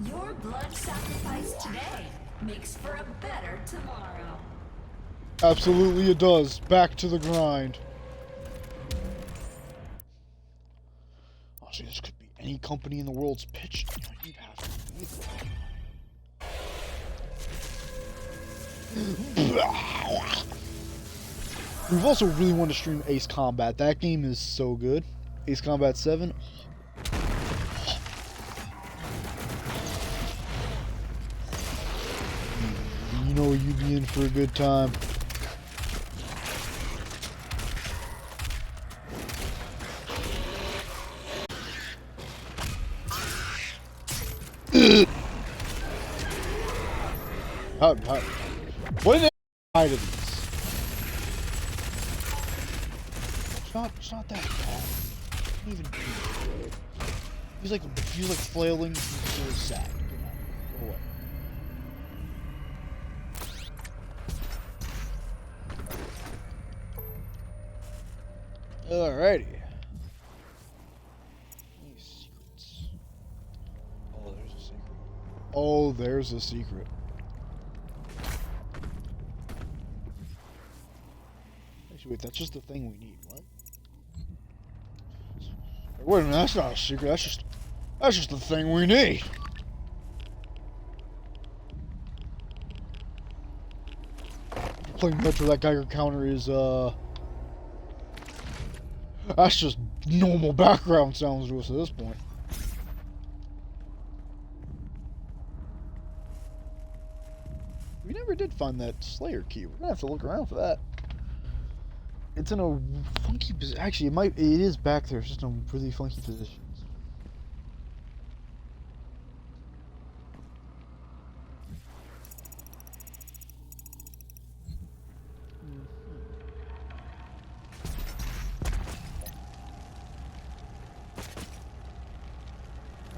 Your blood sacrifice today makes for a better tomorrow. Absolutely it does. Back to the grind. Honestly, this could be any company in the world's pitch. You'd have to be it. We've also really wanted to stream Ace Combat. That game is so good. Ace Combat 7. You know you'd be in for a good time. What did they hide of these? It's not that bad. Don't even do it. He's like flailing. He's really sad. Go away. Alrighty. Any secrets? Oh, there's a secret. Oh, there's a secret. Actually, wait, that's just the thing we need. What? Wait a minute, that's not a secret. That's just the thing we need. Playing Metro, that Geiger counter is that's just normal background sounds to us at this point. We never did find that Slayer key. We're gonna have to look around for that. It's in a funky position. Actually, it is back there. It's just in a really funky position.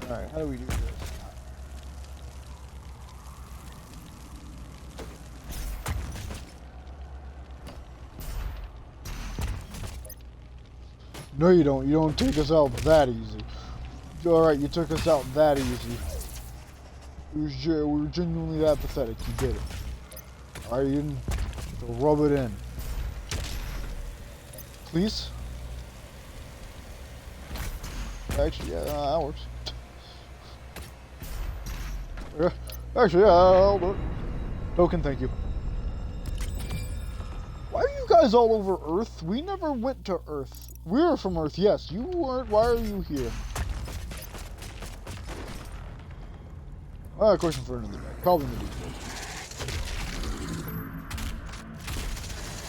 Alright, how do we do this? No, you don't. You don't take us out that easy. Alright, you took us out that easy. We were genuinely that pathetic. You did it. Alright, you didn't rub it in. Please? Actually, yeah, that works. Actually, yeah, I'll do it. Token, thank you. Why are you guys all over Earth? We never went to Earth. We were from Earth, yes. You weren't. Why are you here? Question for another day. Probably in the details.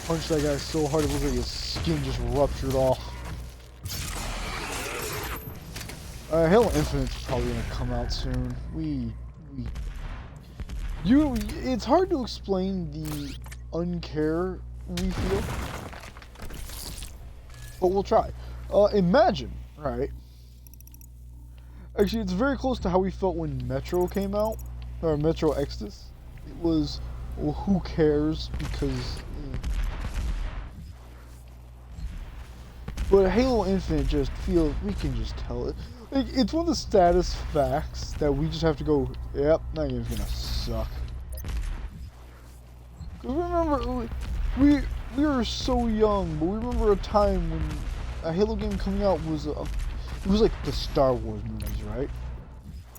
Punched that guy so hard it looks like his skin just ruptured off. Halo Infinite's probably gonna come out soon. It's hard to explain the uncare we feel, but we'll try. Imagine, right? Actually, it's very close to how we felt when Metro came out, or Metro Exodus. It was, well, who cares, because... But Halo Infinite just feels, we can just tell it. Like, it's one of the status facts that we just have to go, yep, that game's gonna suck. Cause remember, we were so young, but we remember a time when a Halo game coming out was it was like the Star Wars movies, right?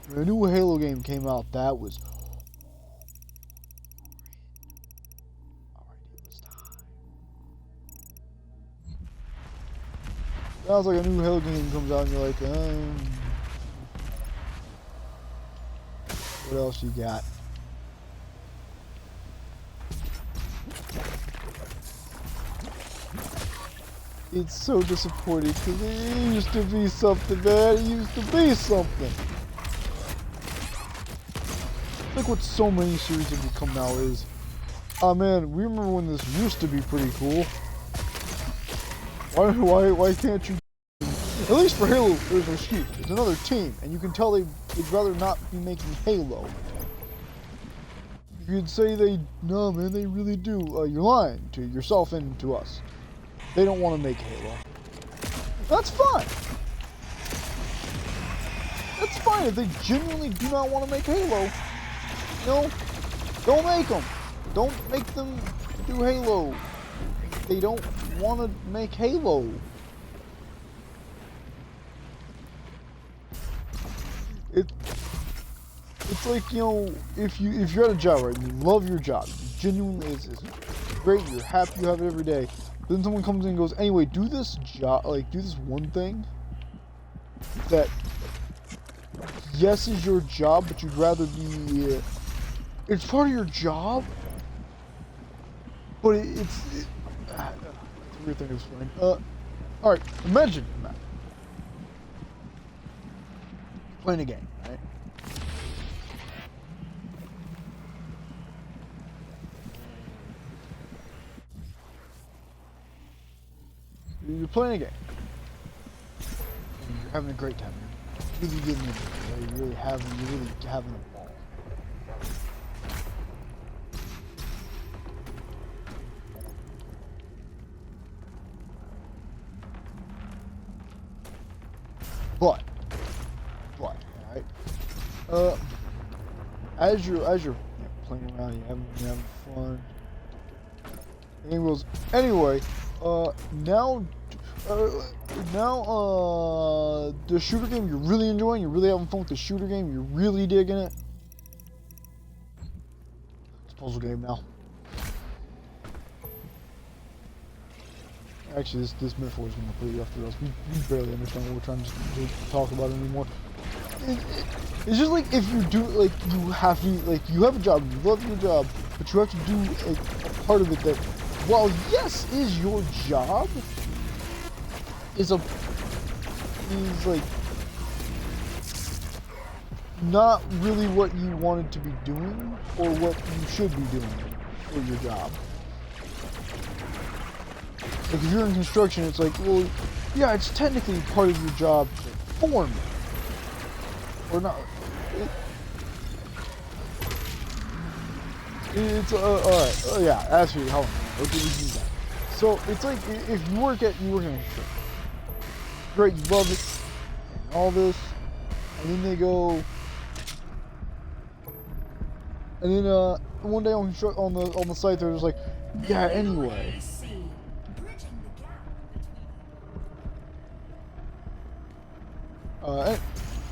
When a new Halo game came out, that was... Sounds like a new Halo game comes out and you're like, what else you got? It's so disappointing because it used to be something, man. It used to be something. Like what so many series have become now is, oh man, we remember when this used to be pretty cool. Why can't you? At least for Halo, there's an excuse. It's another team, and you can tell they'd rather not be making Halo. You'd say no man, they really do. You're lying to yourself and to us. They don't want to make Halo. That's fine. That's fine if they genuinely do not want to make Halo. You know, don't make them. Don't make them do Halo. They don't want to make Halo. It's like, you know, if you're at a job, right, and you love your job, you genuinely, it's great, you're happy you have it every day, then someone comes in and goes, anyway, do this job, like, do this one thing that, yes, is your job, but you'd rather be, it's part of your job, but it's a weird thing to explain. Alright, imagine, Matt, playing a game, right? you're playing a game. And you're having a great time. You're really getting into it. Right? You're really having a ball. But, alright. As you're playing around, you're having fun. The game goes anyway. Now the shooter game you're really enjoying. You're really having fun with the shooter game. You're really digging it. It's a puzzle game now. Actually, this metaphor is going to completely off the rails. We barely understand what we're trying to talk about anymore. It's just like if you do, like, you have to, like, you have a job, you love your job, but you have to do a part of it that, while yes, is your job, is like not really what you wanted to be doing or what you should be doing for your job. Like if you're in construction, it's like, well, yeah, it's technically part of your job to form it. Or not. It's alright. Oh yeah, actually, hold on. Okay, we do that. So it's like if you work in construction. Great, you love it, and all this, and then they go, and then one day on the site they're just like, yeah, anyway.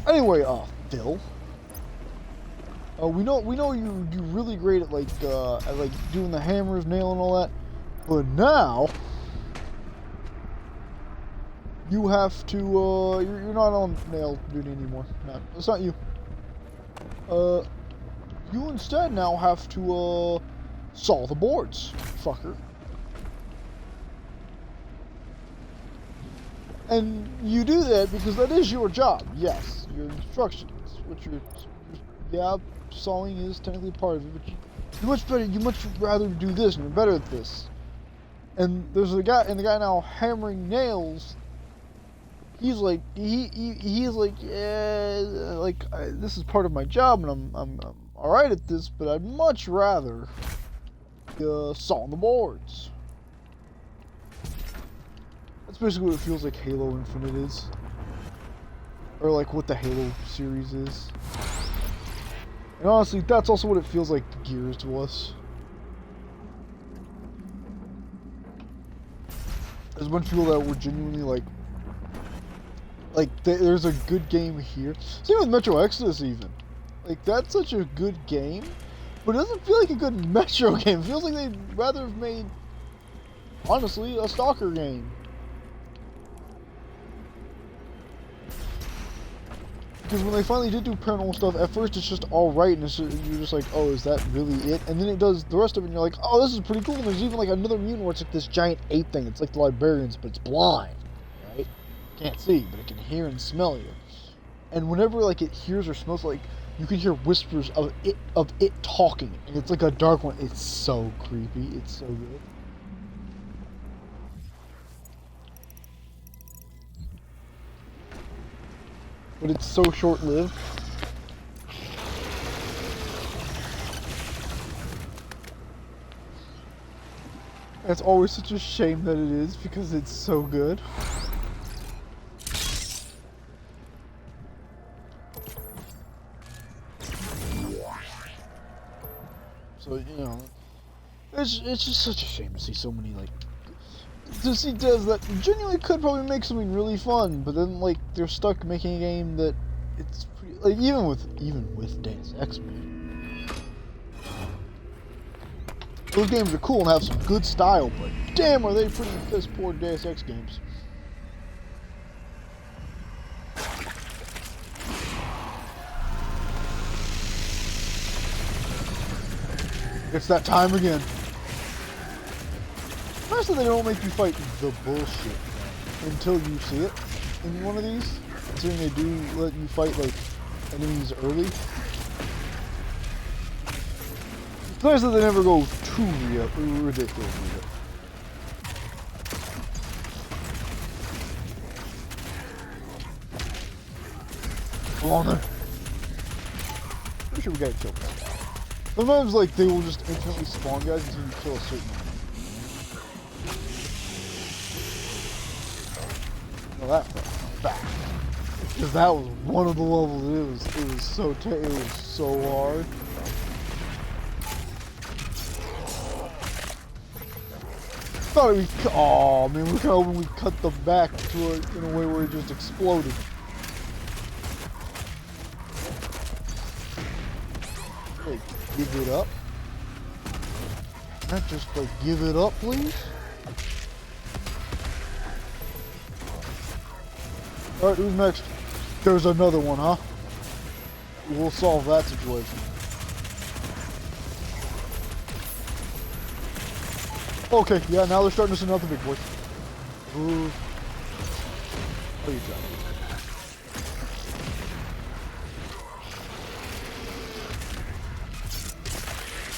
Anyway, Phil. We know you're really great at like doing the hammers, nailing all that, but now you have to you're not on nail duty anymore. No, it's not you. You instead now have to saw the boards, fucker. And you do that because that is your job. Yes, your instructions, which yeah, sawing is technically part of it, but you much rather do this, and you're better at this. And there's a guy, now hammering nails. He's like, he's like, yeah, like this is part of my job, and I'm all right at this, but I'd much rather saw on the boards. That's basically what it feels like Halo Infinite is. Or like what the Halo series is. And honestly, that's also what it feels like Gears to us. There's a bunch of people that were genuinely there's a good game here. Same with Metro Exodus even. Like, that's such a good game, but it doesn't feel like a good Metro game. It feels like they'd rather have made, honestly, a Stalker game. Because when they finally did do paranormal stuff, at first it's just alright, and you're just like, oh, is that really it? And then it does the rest of it, and you're like, oh, this is pretty cool. And there's even like another mutant where it's like this giant ape thing. It's like the Librarians, but it's blind, right? Can't see, but it can hear and smell you. And whenever like it hears or smells, like you can hear whispers of it talking, and it's like a dark one. It's so creepy. It's so good. But it's so short-lived. It's always such a shame that it is, because it's so good. So, you know, it's just such a shame to see so many, like, to see devs that genuinely could probably make something really fun, but then like they're stuck making a game that it's pretty, like even with Deus Ex, man. Those games are cool and have some good style, but damn, are they pretty piss poor Deus Ex games. It's that time again. Nice that they don't make you fight the bullshit until you see it in one of these. Considering they do let you fight like enemies early. It's nice that they never go too ridiculous with it. Come on then. Pretty sure we gotta kill this guy. Sometimes, like, they will just instantly spawn guys until you kill a certain one. Well, that back. Because that was one of the levels. It was so hard. Thought we. Oh man, look how we cut the back to it in a way where it just exploded. Like, give it up. Not just like give it up, please. All right, who's next? There's another one, huh? We'll solve that situation. Okay, yeah, now they're starting to send out the big boys. Ooh. What are you trying to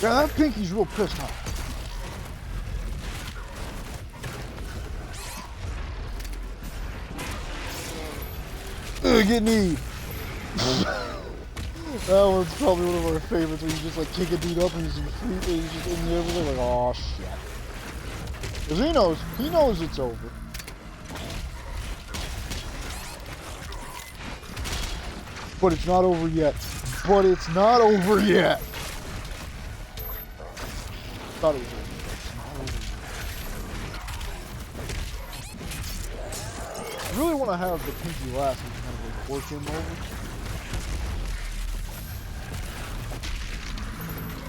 do? Yeah, that Pinky's real pissed off. Get kneed. That one's probably one of our favorites where you just like kick a dude up and he's just in the everything like, oh shit. Cause he knows it's over. But it's not over yet. But it's not over yet. Thought it was over. It's not over yet. I really want to have the Pinky last and kind of like work him over.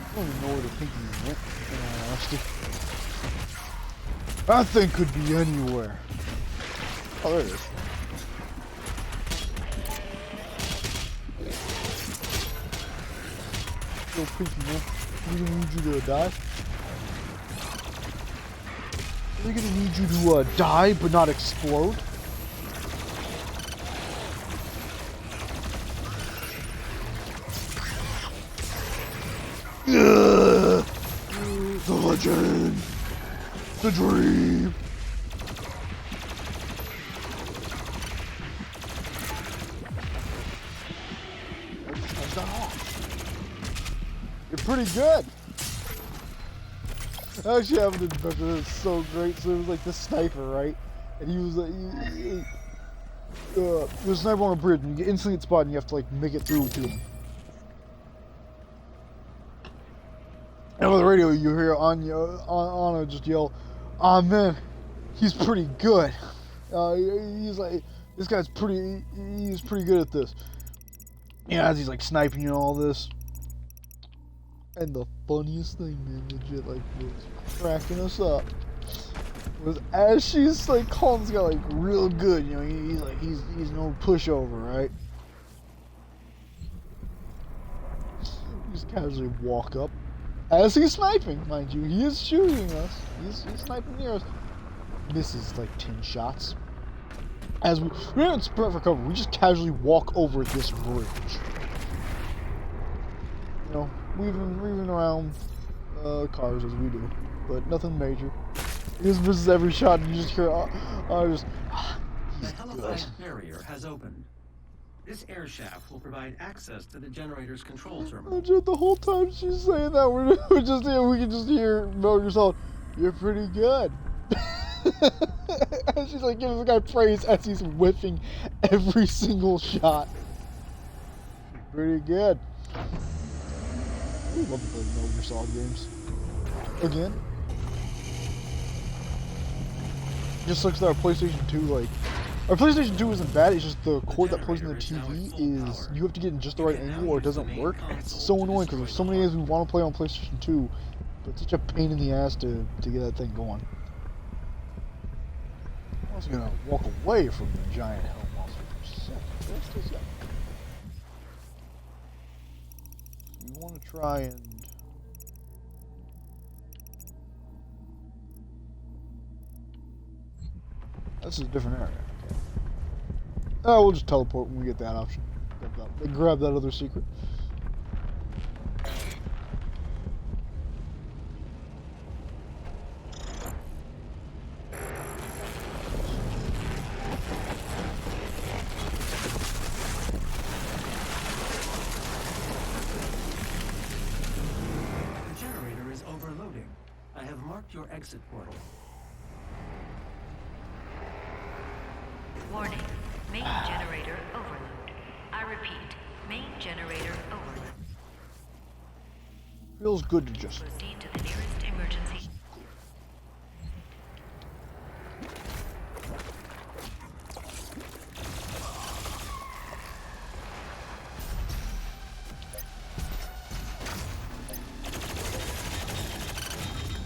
I don't even know where the Pinky went, in all honesty. That thing could be anywhere. Oh, there it is. Yo, Pinky, man. We're gonna need you to die. We're gonna need you to die, but not explode. The legend. The dream. You're pretty good. I actually have an adventure that's so great. So it was like this sniper, right? And he was like, there's a sniper on a bridge, and you get instantly spot, and you have to like make it through to him. And on the radio, you hear Anna just yell, "Ah man, he's pretty good. He's like, this guy's he's pretty good at this." Yeah, as he's like sniping and all this. And the funniest thing, man, legit, like, was cracking us up, was as she's like calling this guy like real good, you know, he's no pushover, right? You just casually walk up. As he's sniping, mind you, he is shooting us. He's sniping near us. Misses like 10 shots. As we don't sprint for cover, we just casually walk over this bridge. You know, weaving around cars as we do, but nothing major. He just misses every shot, and you just hear, The Hellified barrier has opened. This air shaft will provide access to the generator's control terminal. The whole time she's saying that, we can just hear Metal Gear Solid, "You're pretty good." And she's like giving the guy praise as he's whiffing every single shot. Pretty good. We love to play Metal Gear Solid games. Again. Just looks like our PlayStation 2, like, our PlayStation 2 isn't bad, it's just the cord that plugs in the TV is, you have to get in just the right angle or it doesn't work. It's so annoying because there's so many games we want to play on PlayStation 2, but it's such a pain in the ass to get that thing going. I was gonna walk away from the giant hell monster for a second. Where's this guy? You want to try and... This is a different area. Okay. Oh, we'll just teleport when we get that option. Grab that other secret. have marked your exit portal. Warning. Main generator overload. I repeat. Main generator overload. Feels good to just... Proceed to the nearest emergency.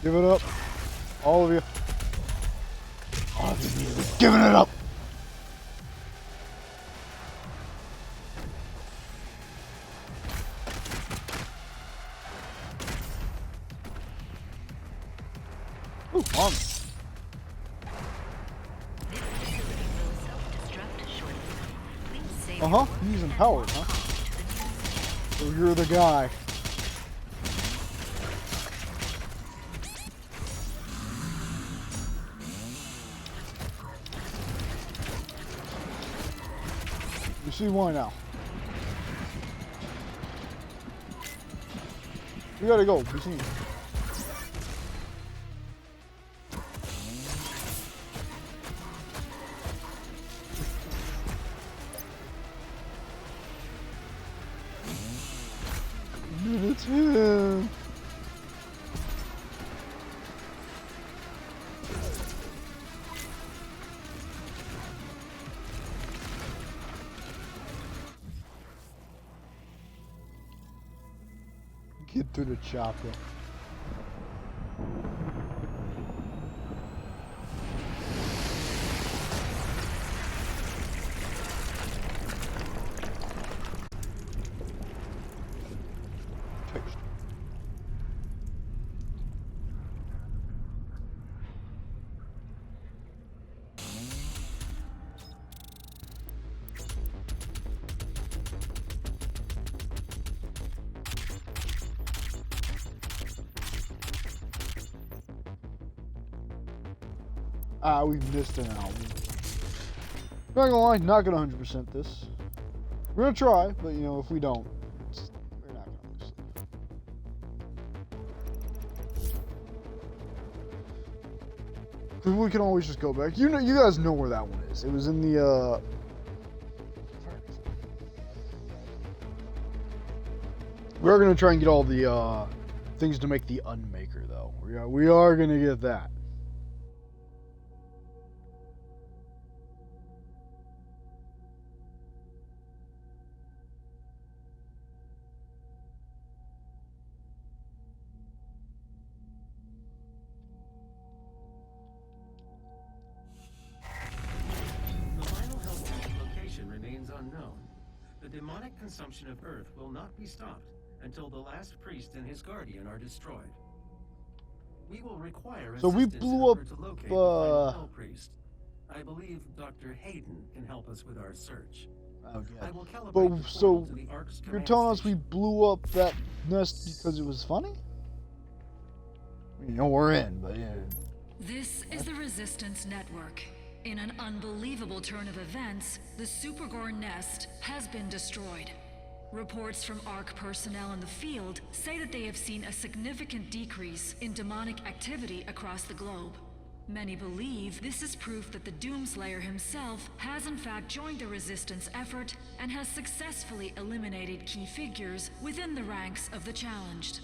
Give it up. All of you. All of you. Giving it up. Ooh, armor. This facility will self-destruct shortly. Please save Uh-huh. He's empowered, huh? So you're the guy. You see why now. We gotta go. We see. It's him. Get through the chopper. Taste. Ah, we missed an album. Not gonna lie, not gonna 100% this. We're gonna try, but you know, if we don't, we're not gonna lose. Cause we can always just go back. You know, you guys know where that one is. It was in the We're gonna try and get all the things to make the Unmaker though. We are gonna get that. The final Hellspace location remains unknown. The demonic consumption of Earth will not be stopped until the last priest and his guardian are destroyed. We will require So we assistance blew in order up, to locate the final Hell priest. I believe Dr. Hayden can help us with our search. Oh, I God. will calibrate But the so portal to the Ark's you're command telling us we station. blew up that nest because it was funny? You know we're in, but yeah. This is the Resistance Network. In an unbelievable turn of events, the Supergore nest has been destroyed. Reports from ARC personnel in the field say that they have seen a significant decrease in demonic activity across the globe. Many believe this is proof that the Doomslayer himself has in fact joined the Resistance effort and has successfully eliminated key figures within the ranks of the challenged.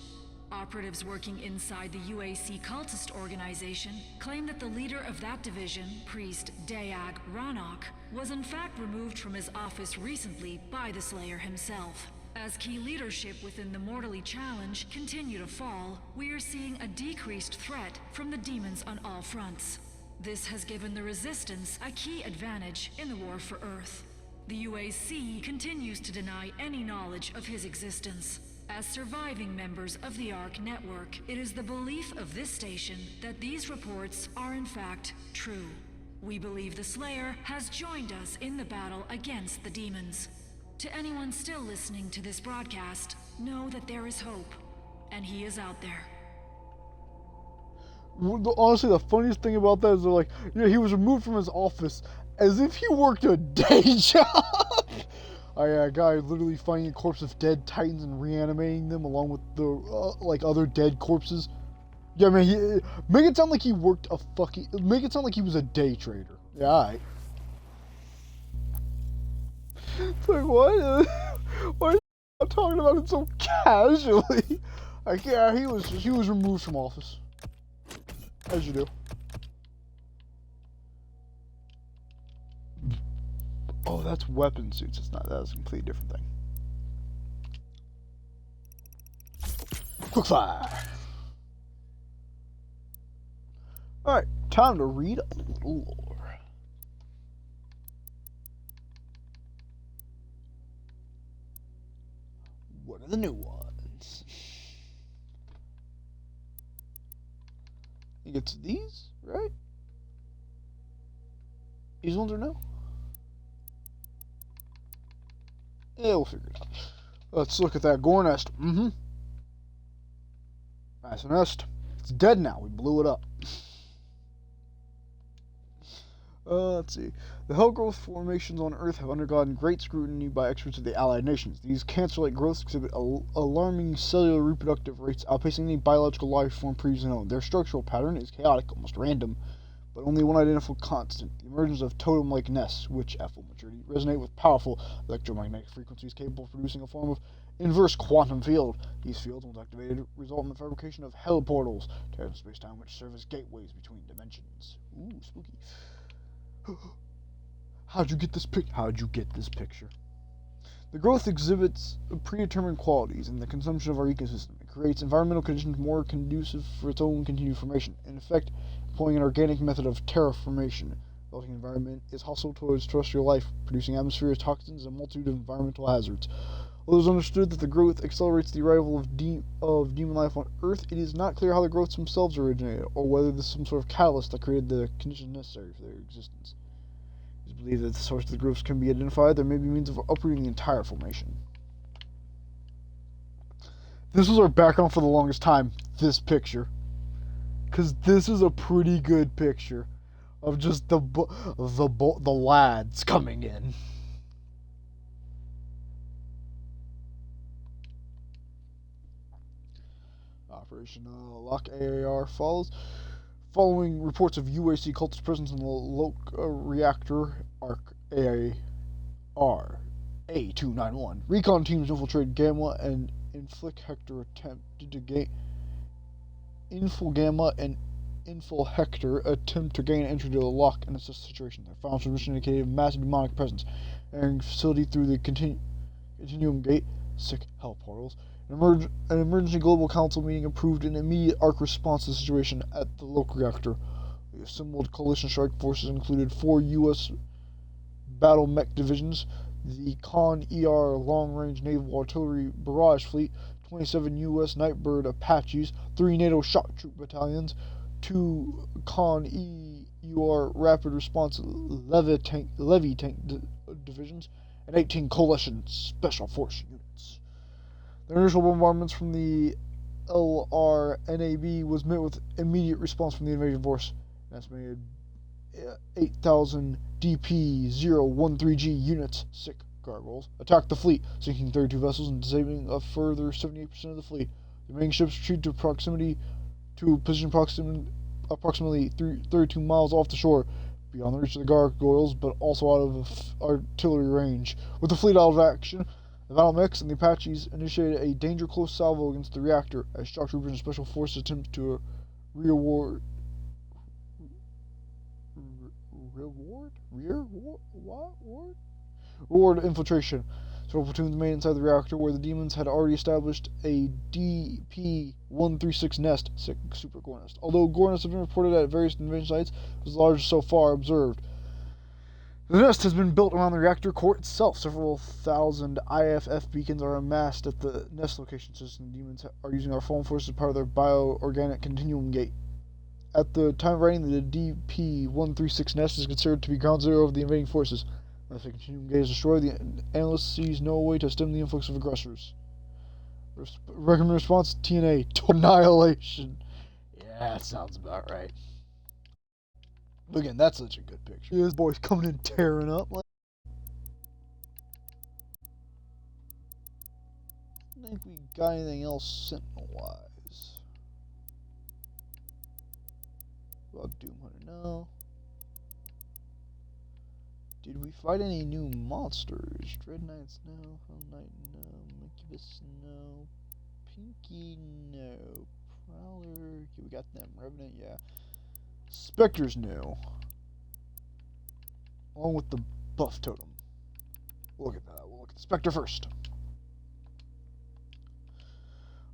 Operatives working inside the UAC cultist organization claim that the leader of that division, Priest Dayak Ranok, was in fact removed from his office recently by the Slayer himself. As key leadership within the Mortally Challenge continue to fall, we are seeing a decreased threat from the demons on all fronts. This has given the Resistance a key advantage in the war for Earth. The UAC continues to deny any knowledge of his existence. As surviving members of the ARC network, it is the belief of this station that these reports are in fact true. We believe the Slayer has joined us in the battle against the demons. To anyone still listening to this broadcast, know that there is hope, and he is out there. Honestly, the funniest thing about that is they're like, yeah, he was removed from his office as if he worked a day job. A guy literally finding a corpse of dead Titans and reanimating them along with the like other dead corpses. Yeah, man, make it sound like he worked a fucking... Make it sound like he was a day trader. Yeah, alright. It's like, what? Why are you talking about it so casually? Like, yeah, he was removed from office. As you do. Oh, that's weapon suits. It's not. That's a completely different thing. Quickfire. Alright, time to read a little lore. What are the new ones? I think it's these, right? These ones are new? Yeah, we'll figure it out. Let's look at that gore nest. Mm-hmm. Nice nest. It's dead now. We blew it up. Let's see. The hell growth formations on Earth have undergone great scrutiny by experts of the Allied nations. These cancer-like growths exhibit alarming cellular reproductive rates, outpacing any biological life form previously known. Their structural pattern is chaotic, almost random, but only one identifiable constant: the emergence of totem-like nests, which, at full maturity, resonate with powerful electromagnetic frequencies capable of producing a form of inverse quantum field. These fields, once activated, result in the fabrication of hell portals, tears of space-time which serve as gateways between dimensions. Ooh, spooky. How'd you get this picture? The growth exhibits predetermined qualities in the consumption of our ecosystem. It creates environmental conditions more conducive for its own continued formation. In effect, employing an organic method of terraformation. The resulting environment is hostile towards terrestrial life, producing atmospheric toxins and a multitude of environmental hazards. Although it is understood that the growth accelerates the arrival of demon life on Earth, it is not clear how the growths themselves originated, or whether this is some sort of catalyst that created the conditions necessary for their existence. It is believed that the source of the growths can be identified. There may be means of uprooting the entire formation. This was our background for the longest time, this picture. Because this is a pretty good picture of just the lads coming in. Operation Lock AAR follows. Following reports of UAC cultist presence in the Loc reactor ARC AAR A291, recon teams infiltrated Gamma and Inflict Hector attempted to gain attempt to gain entry to the lock and assess the situation. Their final submission indicated massive demonic presence, entering the facility through the continuum gate, sick hell portals. An emergency global council meeting approved an immediate ARC response to the situation at the Loc reactor. The assembled coalition strike forces included 4 U.S. battle mech divisions, the Con-ER long-range naval artillery barrage fleet, 27 U.S. Nightbird Apaches, 3 NATO shock troop battalions, 2 Con-EUR rapid response levy tank divisions, and 18 coalition special force units. The initial bombardments from the LRNAB was met with immediate response from the invasion force. An estimated 8,000 DP-013G units, sick gargoyles, attacked the fleet, sinking 32 vessels and disabling a further 78% of the fleet. The main ships retreated to a position approximately 32 miles off the shore, beyond the reach of the gargoyles, but also out of artillery range. With the fleet out of action, the battle mechs and the Apaches initiated a danger close salvo against the reactor as shock troopers and special forces attempted to reward infiltration. Several platoons made inside the reactor, where the demons had already established a DP-136 nest, super gore nest. Although gore nests have been reported at various invasion sites, it was the largest so far observed. The nest has been built around the reactor core itself. Several thousand IFF beacons are amassed at the nest location, since the demons are using our fallen forces as part of their bio-organic continuum gate. At the time of writing, the DP-136 nest is considered to be ground zero of the invading forces. Unless the continuum gate is destroyed, the analyst sees no way to stem the influx of aggressors. Recommended response: TNA, to annihilation. Yeah, that sounds about right. Again, that's such a good picture. This boy's coming in tearing up. I don't think we got anything else Sentinel-wise. about Doom Hunter? No. Did we fight any new monsters? Dread Knights? No. Hell Knight? No. Incubus? No. Pinky? No. Prowler? Okay, we got them. Revenant? Yeah. Spectres? No. Along with the buff totem. We'll look at that. We'll look at the Spectre first.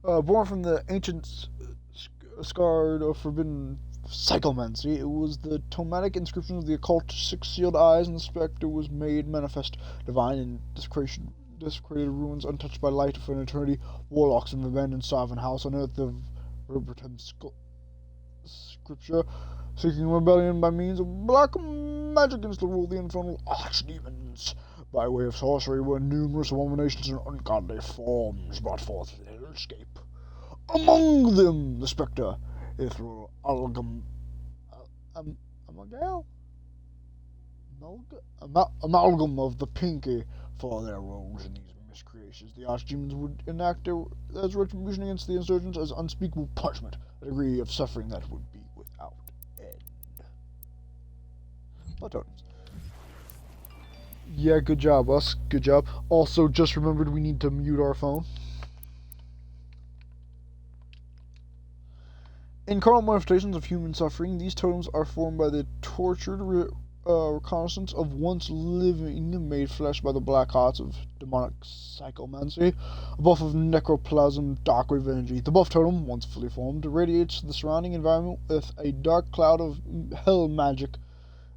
Born from the ancient scarred of forbidden psychomancy, it was the tomatic inscription of the occult, 6 sealed eyes, and the spectre was made manifest, divine in desecrated ruins, untouched by light for an eternity, warlocks in the abandoned sovereign house, unearthed of verbatim scripture, seeking rebellion by means of black magic against the rule of the infernal archdemons. By way of sorcery were numerous abominations and ungodly forms brought forth in hellscape. Among them, the spectre, Ithral amalgam of the Pinky for their roles in these miscreations. The archdemons would enact as retribution against the insurgents as unspeakable punishment, a degree of suffering that would be without end. But totems. Yeah, good job, us. Good job. Also, just remembered we need to mute our phone. In carnal manifestations of human suffering, these totems are formed by the tortured reconnaissance of once living, made flesh by the black hearts of demonic psychomancy, a buff of necroplasm, dark revenge. The buff totem, once fully formed, radiates the surrounding environment with a dark cloud of hell magic.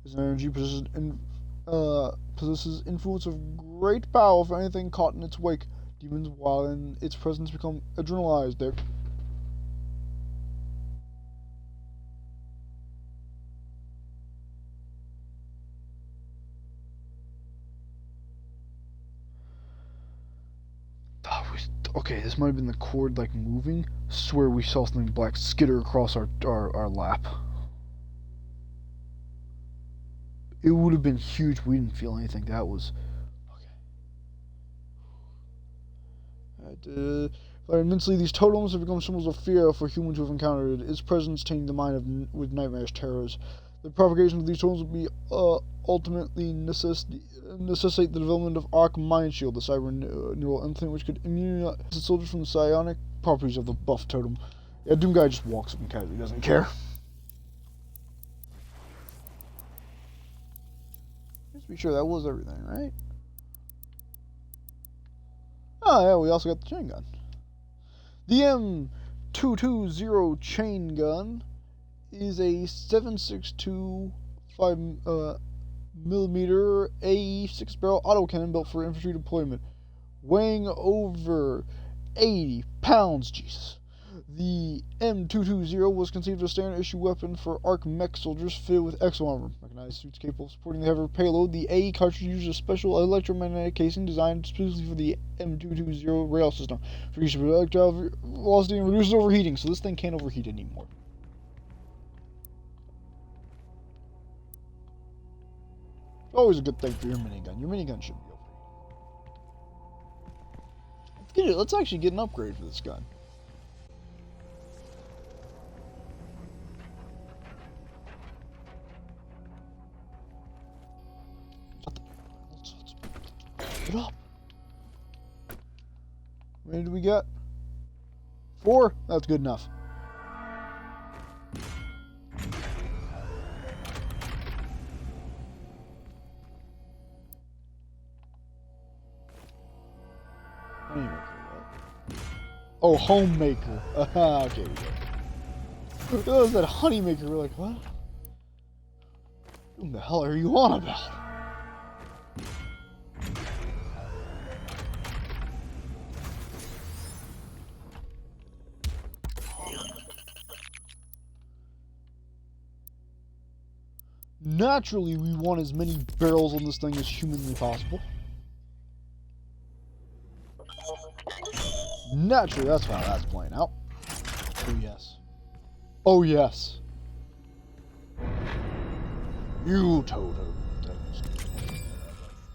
This energy possesses influence of great power for anything caught in its wake. Demons, while in its presence, become adrenalized. Okay, this might have been the cord, like, moving. Swear we saw something black skitter across our lap. It would have been huge. We didn't feel anything. That was... Okay. Immensely, these totems have become symbols of fear for humans who have encountered it. Its presence tainting the mind with nightmarish terrors. The propagation of these totems would be ultimately necessitate the development of Arc Mind Shield, the cyber neural implant which could immunize the soldiers from the psionic properties of the buff totem. Yeah, Doom Guy just walks up and casually doesn't care. Just be sure that was everything, right? Oh yeah, we also got the chain gun. The M220 chain gun is a 7.62 5mm AE6 barrel autocannon built for infantry deployment, weighing over 80 pounds. Jesus. The M220 was conceived as a standard issue weapon for ARC mech soldiers fitted with exo-armor, mechanized suits capable of supporting the heavier payload. The AE cartridge uses a special electromagnetic casing designed specifically for the M220 rail system for use of electrical velocity and reduces overheating, so this thing can't overheat anymore. Always a good thing for your minigun. Your minigun should be overheating. Let's actually get an upgrade for this gun. Let's pick it up. How many do we get? 4? That's good enough. Oh, homemaker. Okay, we go. That was that honeymaker. We're like, what? What the hell are you on about? Naturally, we want as many barrels on this thing as humanly possible. Naturally, that's how that's playing out. Oh, yes. Oh, yes. You Toto.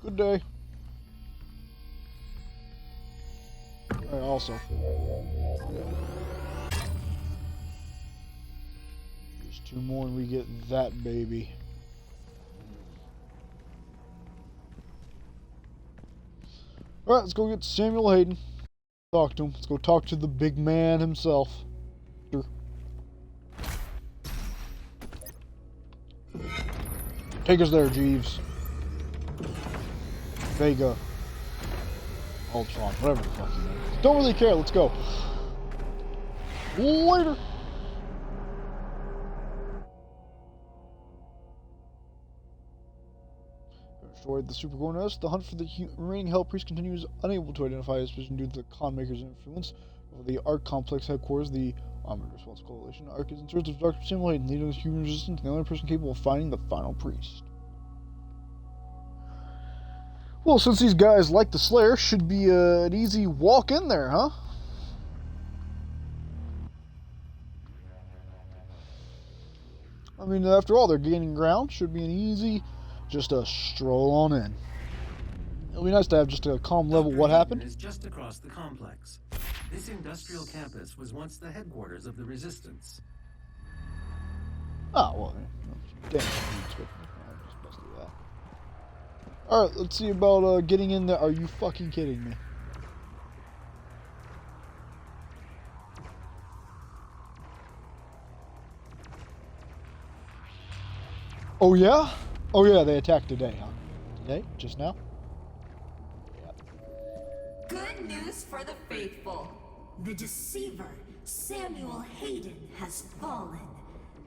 Good day. Alright, also. Just 2 more and we get that baby. Alright, let's go get Samuel Hayden. Talk to him. Let's go talk to the big man himself. Sure. Take us there, Jeeves. Vega. Ultron, whatever the fuck you know. Don't really care, let's go. Later. Destroyed the Supergore nest. The hunt for the remaining Hell Priest continues, unable to identify his position due to the Con Maker's influence over the ARC complex headquarters. The Armored Response Coalition ARC is in search of Dr. Samuel Hayden, leading human resistance, and the only person capable of finding the final priest. Well, since these guys like the Slayer, should be an easy walk in there, huh? I mean, after all, they're gaining ground. Should be an easy, just a stroll on in. It'll be nice to have just a calm level. What happened? Is just across the complex. This industrial campus was once the headquarters of the Resistance. Oh, well, damn. Alright, let's see about getting in there. Are you fucking kidding me? Oh yeah? Oh yeah, they attacked today, huh? Today? Just now? Yep. Good news for the faithful. The deceiver, Samuel Hayden, has fallen.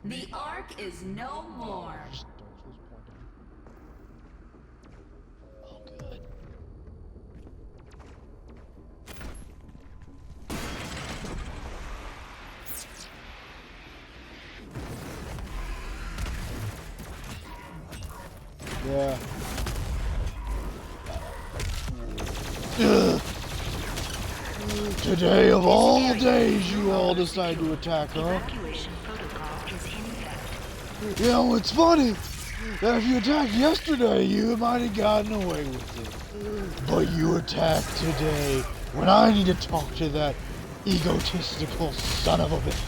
The Ark is no more. Oh, good. Yeah. Today of all days, you all decide to attack, huh? Evacuation protocol is in effect. You know, it's funny that if you attacked yesterday, you might have gotten away with it. But you attacked today when I need to talk to that egotistical son of a bitch.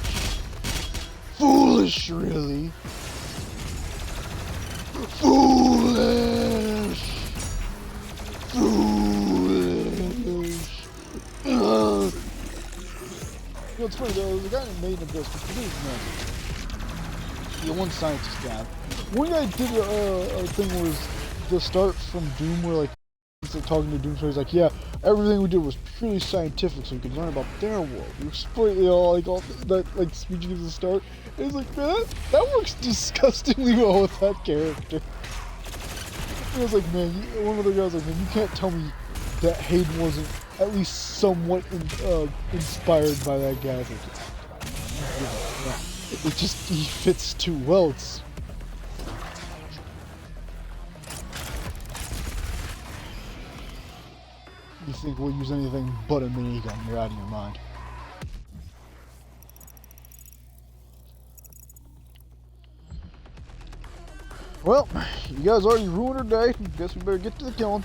Foolish, really. Foolish. Foolish. You know, it's funny though, the guy that made the best, the one scientist guy. One guy did a thing where was the start from Doom where like instead of talking to Doom, so he's like, yeah, everything we did was purely scientific so we could learn about their world. We exploit all that like speech he gives at the start. And he's like, man, that works disgustingly well with that character. And I was like, man, one of the guys was like, man, you can't tell me that Hayden wasn't at least somewhat inspired by that guy. Like, yeah. It just, he fits too well. It's... You think we'll use anything but a minigun, you're out of your mind. Well, you guys already ruined our day. Guess we better get to the killing.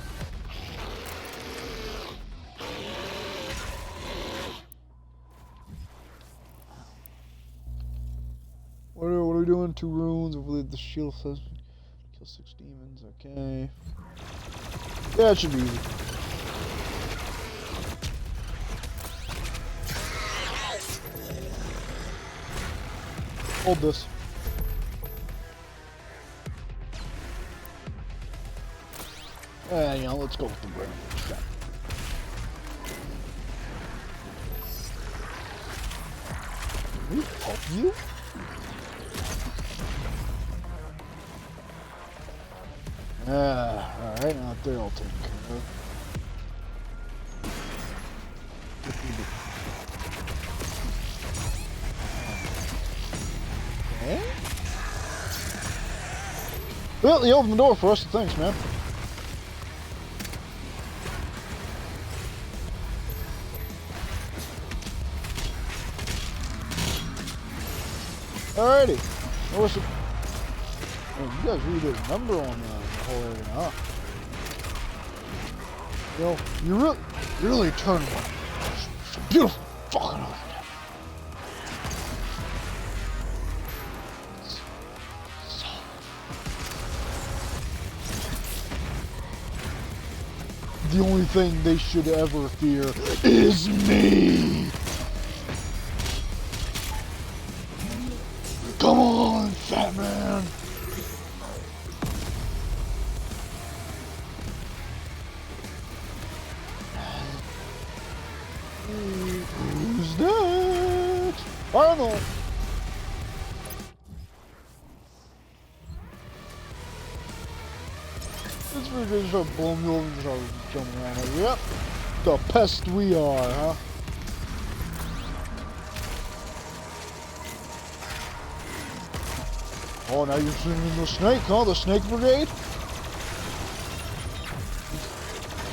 What are we doing? 2 runes. I believe the shield says kill 6 demons. Okay. Yeah, it should be easy. Hold this. You know, let's go with the ground shot. Can we help you? Alright, now they're all taken care of. Okay. Well, you opened the door for us, so thanks, man. Alrighty. What's the... Oh, you guys really did a number on the whole area, huh? You know, you really turned one. It's a beautiful fucking oven. the only thing they should ever fear is me! Come on, fat man! Who's that? I don't know. It's pretty good to start blowing you over and start jumping around like, yep, the pest we are, huh? Oh, now you're singing the snake, huh? The snake brigade?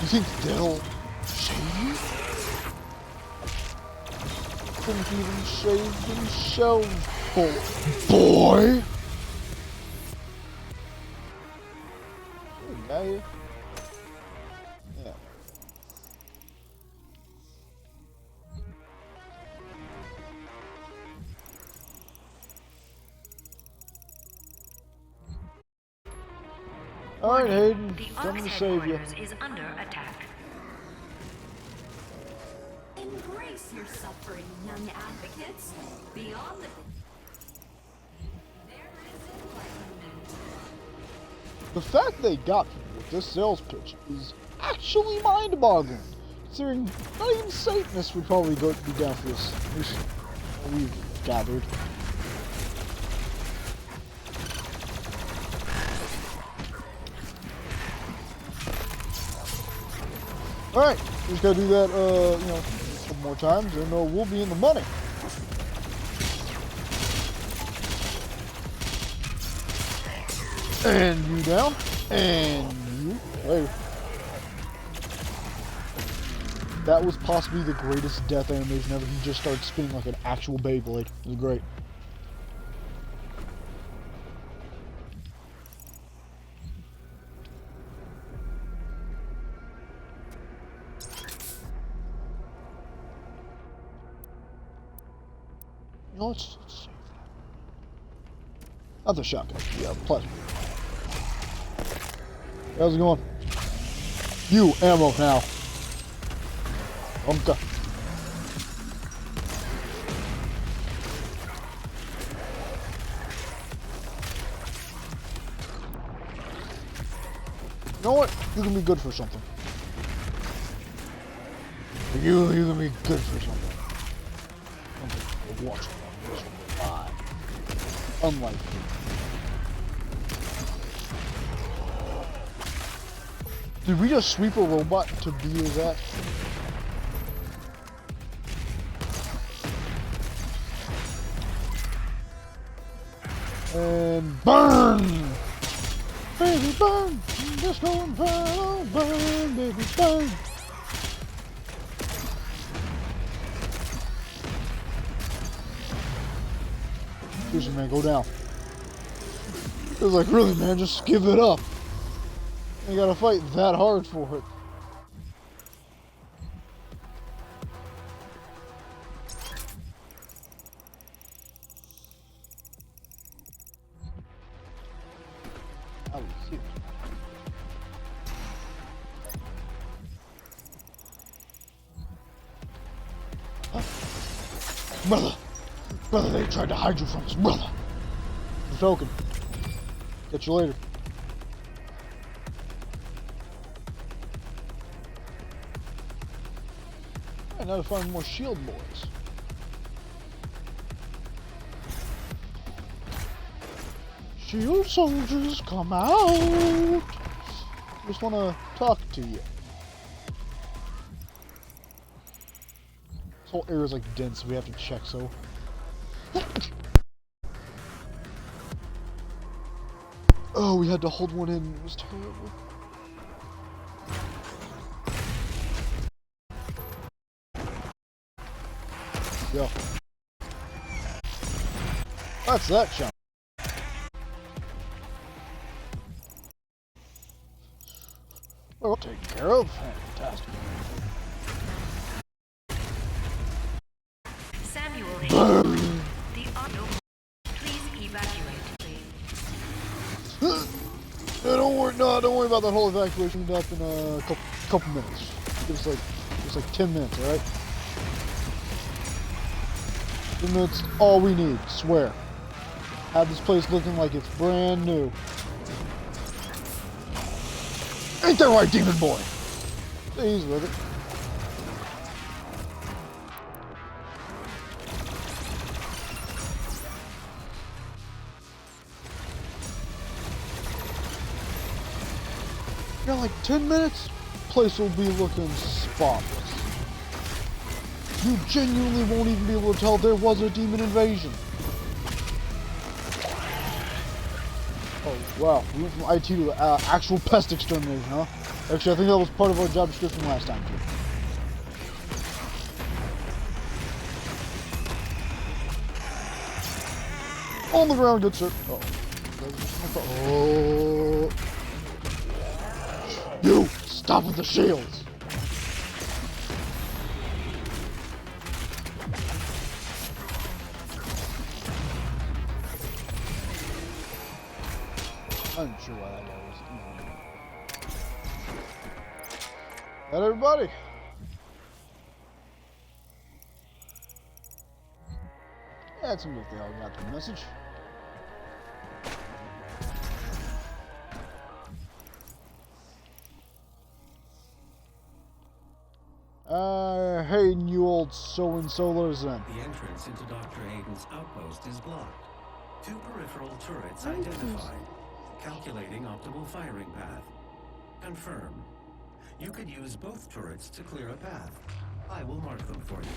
You think they'll save you? Couldn't even save themselves, boy! Guy here? Yeah. Alright, Hayden, The coming Ark's to save you. headquarters is under attack. Embrace your suffering, young advocates. Beyond the... There is enlightenment. The fact they got me with this sales pitch is actually mind-boggling, considering not even Satanists would probably be down for this, at least what we've gathered. Alright, just gotta do that, you know, a couple more times, and we'll be in the money. And you down, and you later. That was possibly the greatest death animation ever. He just started spinning like an actual Beyblade. It was great. You know, let's save that. Other shotgun. Yeah, pleasure. How's it going? You, ammo now. Okay. You know what? You can be good for something. You can be good for something. Watch this one. Unlike you. Did we just sweep a robot to be his ass? And burn! Baby burn! Just go and burn, burn, baby burn! Seriously, man, go down. It was like, really, man, just give it up. You gotta fight that hard for it. That was huge. Huh? Brother, they tried to hide you from us, brother. The token. Catch you later. Now to find more shield boys. Shield soldiers, come out! Just want to talk to you. This whole area is like dense, so we have to check, so... Oh, we had to hold one in. It was terrible. Go. That's that jump. We'll take care of. Fantastic. Samuel Hayden. The auto. Please evacuate. Don't worry about that whole evacuation. Up in a couple. a couple minutes. Give us like 10 minutes, alright? 10 minutes, all we need, swear. Have this place looking like it's brand new. Ain't that right, Demon Boy? Please with it. Got like 10 minutes, place will be looking spotless. You genuinely won't even be able to tell there was a demon invasion. Oh wow, we went from IT to actual pest extermination, huh? Actually, I think that was part of our job description last time too. On the ground, good sir. Oh. Oh. You! Stop with the shields! I'm not sure why that guy was even. That everybody? Yeah, it seems like they all got the message. Hey, you old so-and-solers then. The entrance into Dr. Aiden's outpost is blocked. 2 peripheral turrets identified. Calculating optimal firing path. Confirm. You could use both turrets to clear a path. I will mark them for you.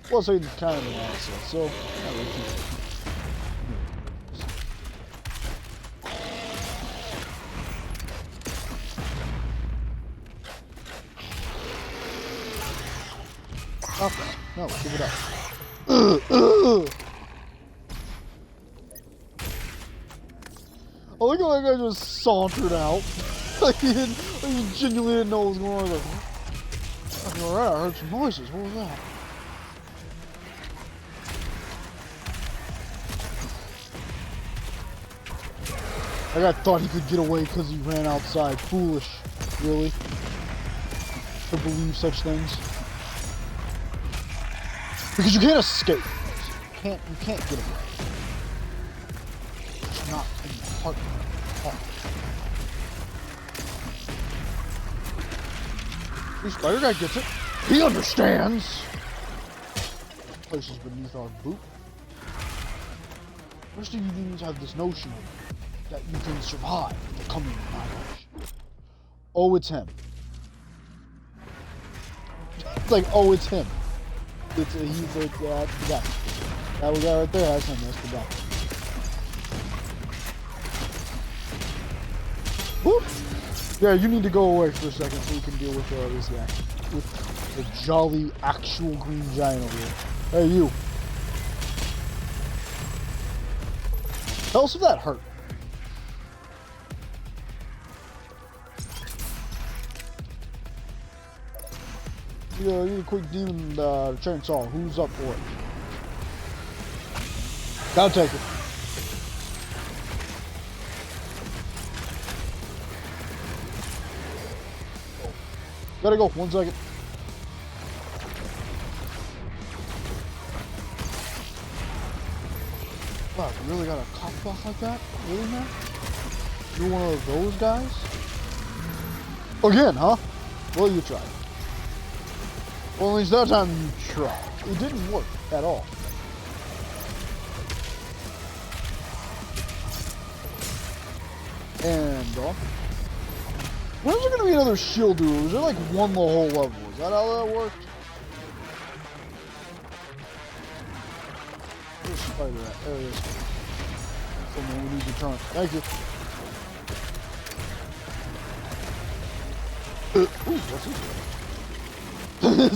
Plus, Aiden's kind of an asset, so I would keep it. Stop that. No, give it up. I like how that guy just sauntered out. Like he genuinely didn't know what was going on. Like, alright, I heard some noises. What was that? That guy thought he could get away because he ran outside. Foolish, really, to believe such things. Because you can't escape. You can't get away. It's not in the heart of the heart. This spider guy gets it. He understands. Places beneath our boot. First of you demons have this notion that you can survive the coming annihilation. Oh, it's him. It's like, oh, it's him. He's the guy. That guy right there has him. That's the guy. Whoop. Yeah, you need to go away for a second so we can deal with this guy. With the jolly actual green giant over here. Hey, you. Tell us if that hurt. Yeah, I need a quick demon chainsaw. Who's up for it? I'll take it. Gotta go. 1 second. Wow, you really got a cock block like that? Really, man? You're one of those guys? Again, huh? Well, you tried. Well, at least that time you tried. It didn't work at all. And, when's there gonna be another shield duel? Was there like one the whole level? Is that how that worked? Where's the spider at? There it is. Someone we need to turn. Thank you. Ooh, what's this?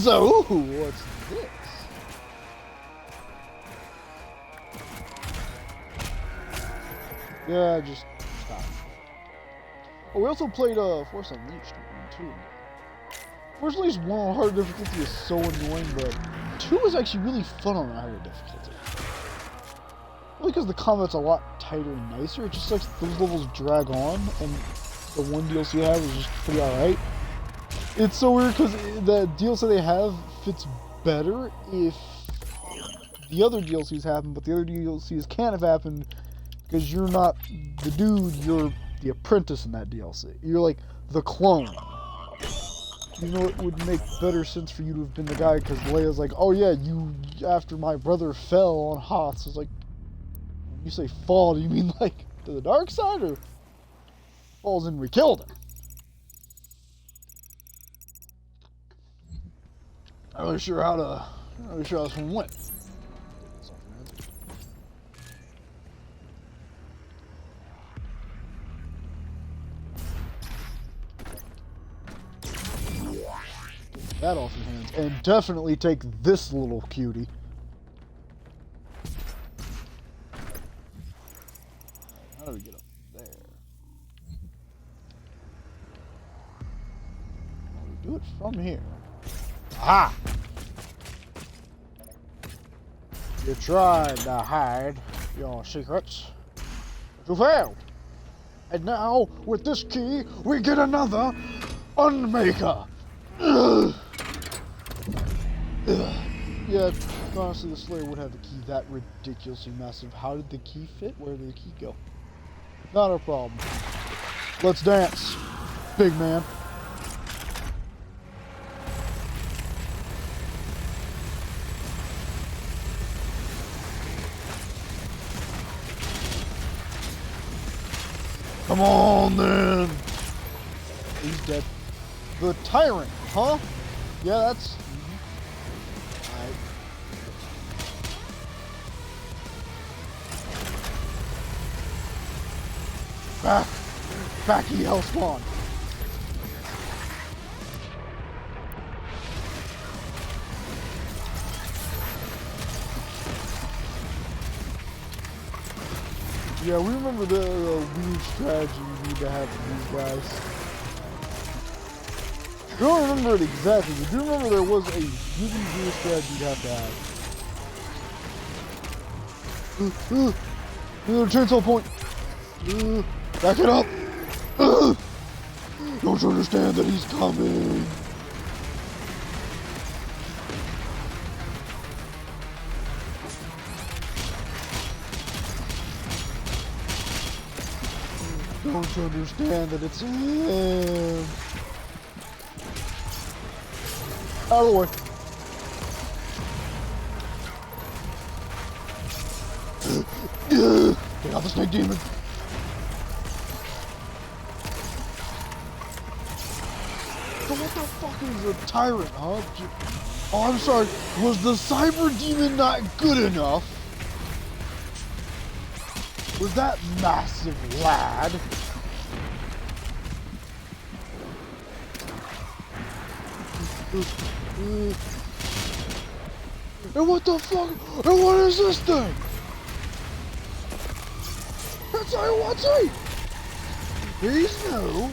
So, ooh, what's this? Yeah, just stop. Oh, we also played Force Unleashed 1 and 2. Force Unleashed 1 on hard difficulty is so annoying, but 2 is actually really fun on higher difficulty. Probably because the combat's a lot tighter and nicer. It just like those levels drag on, and the one DLC I have is just pretty alright. It's so weird because the DLC they have fits better if the other DLCs happen, but the other DLCs can't have happened because you're not the dude, you're the apprentice in that DLC. You're like the clone. You know, it would make better sense for you to have been the guy because Leia's like, oh yeah, you, after my brother fell on Hoth. So it's like, when you say fall, do you mean like to the dark side, or falls in we killed him? Not really sure how this one went. That off your hands, and definitely take this little cutie. How do we get up there? Well, we do it from here. Aha! You tried to hide your secrets, but you failed. And now, with this key, we get another Unmaker. Ugh. Yeah, honestly, the Slayer would have a key that ridiculously massive. How did the key fit? Where did the key go? Not a problem. Let's dance, big man. Come on, then. He's dead. The Tyrant, huh? Yeah, that's... Alright. Back, ye Hellspawn. Yeah, we remember the weird strategy we need to have with these guys. I don't remember it exactly, but I do remember there was a really weird strategy you'd have to have. Another chainsaw point. Back it up. Don't you understand that he's coming? Don't you understand that it's him? Out of the way. Get out the snake demon. So what the fuck is a tyrant, huh? Oh, I'm sorry. Was the cyber demon not good enough? Was that massive lad? And what the fuck? And what is this thing? That's all I want to say. Please no.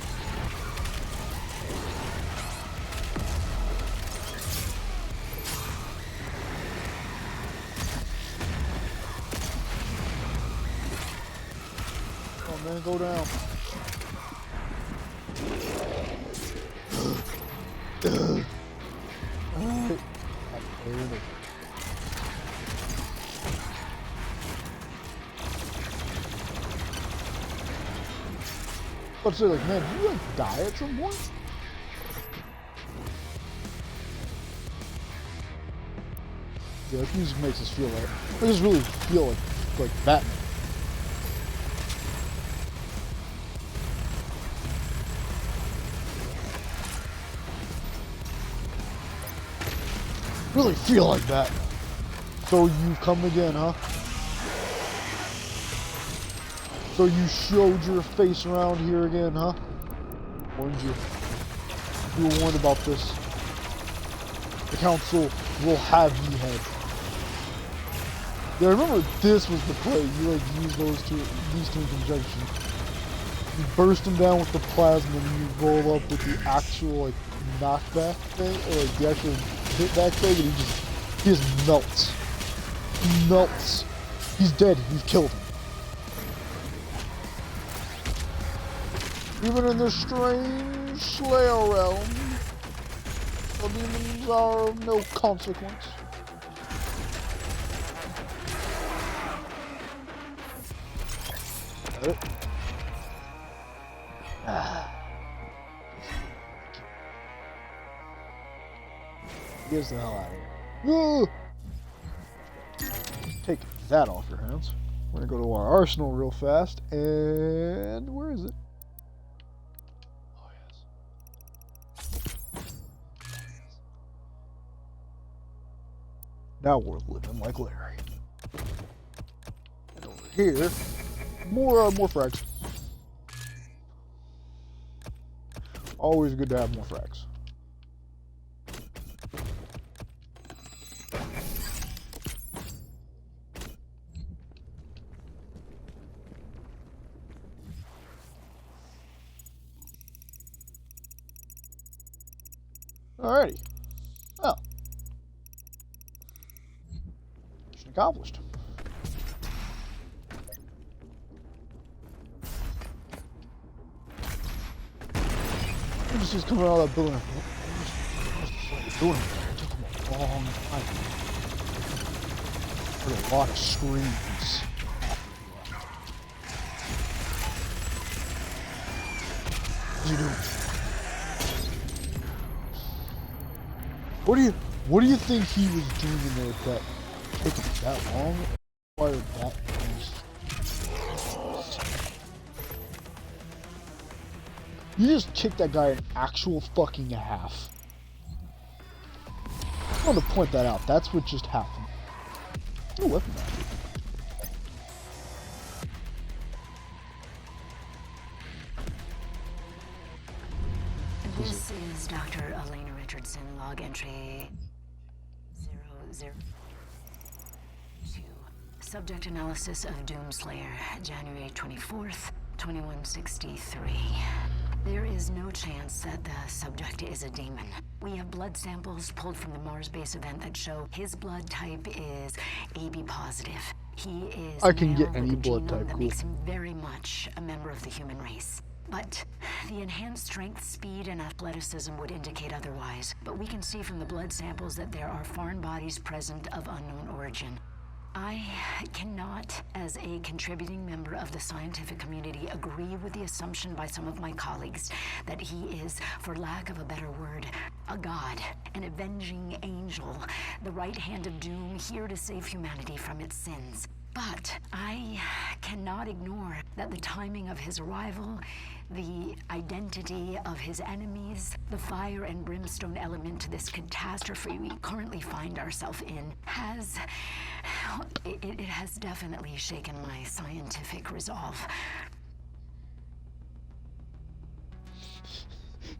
Oh man, go down. Alright. Let's say, like, man, did you like die at some point? Yeah, this music makes us feel like, I just really feel like Batman. Really feel like that. So you come again, huh? So you showed your face around here again, huh? Warned you. You were warned about this. The council will have ye head. Yeah, I remember this was the play. You like use these two in conjunction. You burst them down with the plasma and you roll up with the actual like knockback thing, or like the actual hit back thing, and he just melts. Melts. He's dead. You've killed him. Even in this strange Slayer realm, the demons are of no consequence. Got it? Get the hell out of here. Take that off your hands. We're gonna go to our arsenal real fast, and where is it? Oh yes. Now we're living like Larry. And over here, more frags. Always good to have more frags. Alrighty. Well. Mission accomplished. Just coming out of that building. What was doing? It took him a long time. Heard a lot of screams. What's he doing? What do you think he was doing in there that took him that long? Why that long? You just kicked that guy an actual fucking half. I want to point that out. That's what just happened. No weapon back. This is Dr. Elena Richardson, log entry 002. Subject analysis of Doomslayer, January 24th, 2163. There is no chance that the subject is a demon. We have blood samples pulled from the Mars base event that show his blood type is AB positive. He is I can get male any with a blood genome type, that cool. makes him very much a member of the human race. But the enhanced strength, speed, and athleticism would indicate otherwise. But we can see from the blood samples that there are foreign bodies present of unknown origin. I cannot, as a contributing member of the scientific community, agree with the assumption by some of my colleagues that he is, for lack of a better word, a god, an avenging angel, the right hand of doom, here to save humanity from its sins. But I cannot ignore that the timing of his arrival, the identity of his enemies, the fire and brimstone element to this catastrophe we currently find ourselves in has... It has definitely shaken my scientific resolve.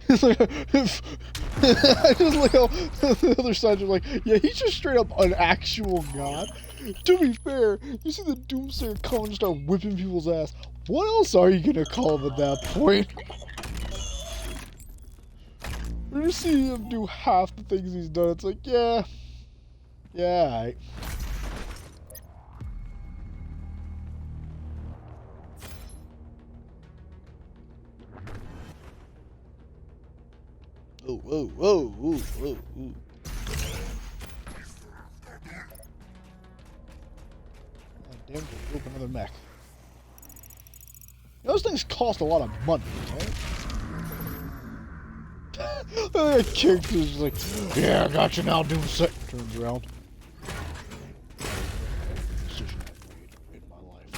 It's like, I just like how the other sides are like, yeah, he's just straight up an actual god. To be fair, you see the Doomsayer come and start whipping people's ass. What else are you gonna call him at that point? When you see him do half the things he's done, it's like, yeah, alright. Whoa. Damn, open another mech. Those things cost a lot of money, right? That character's like, yeah, I got you now, Doomsayer. Turns around. Decision I made in my life.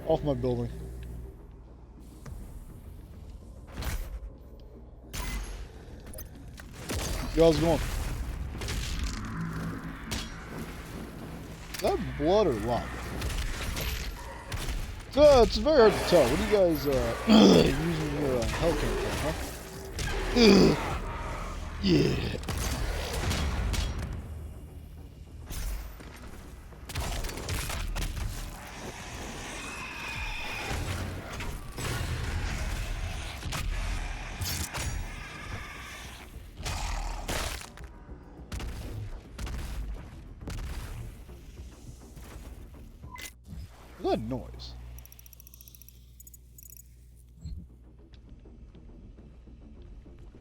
Off my building. Yo, how's it going? Is that blood or lava? It's very hard to tell. What are you guys using your Hellcat for, huh? Yeah. What's that noise?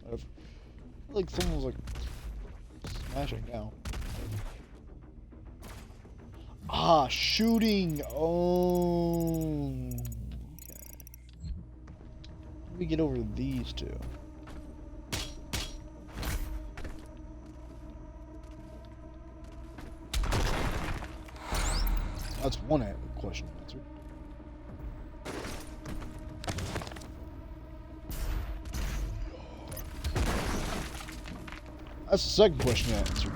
I feel like someone was like smashing down. Ah, shooting. Oh. Okay. Let me get over these two. That's one question answered. That's the second question answered.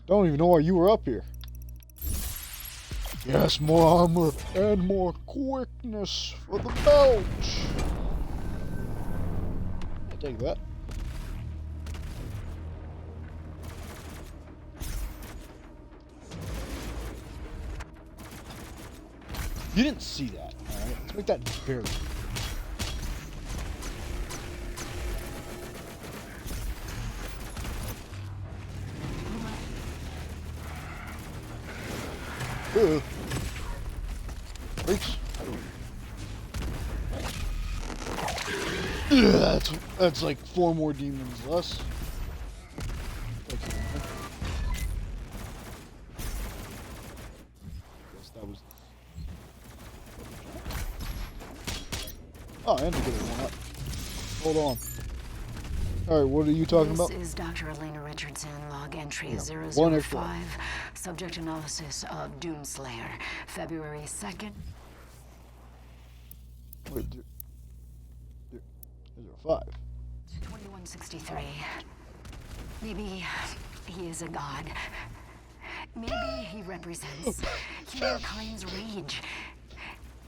Don't even know why you were up here. Yes, more armor and more quickness for the belch. I'll take that. You didn't see that, alright? Let's make that barely. Reach. That's like 4 more demons less. Guess that was. Oh, and to get it one up. Hold on. Alright, what are you talking about? This is Dr. Elena Richardson, log entry Yeah, 005. Subject analysis of Doomslayer, February 2nd. Wait, 05. 2163. Maybe he is a god. Maybe he represents humankind's rage.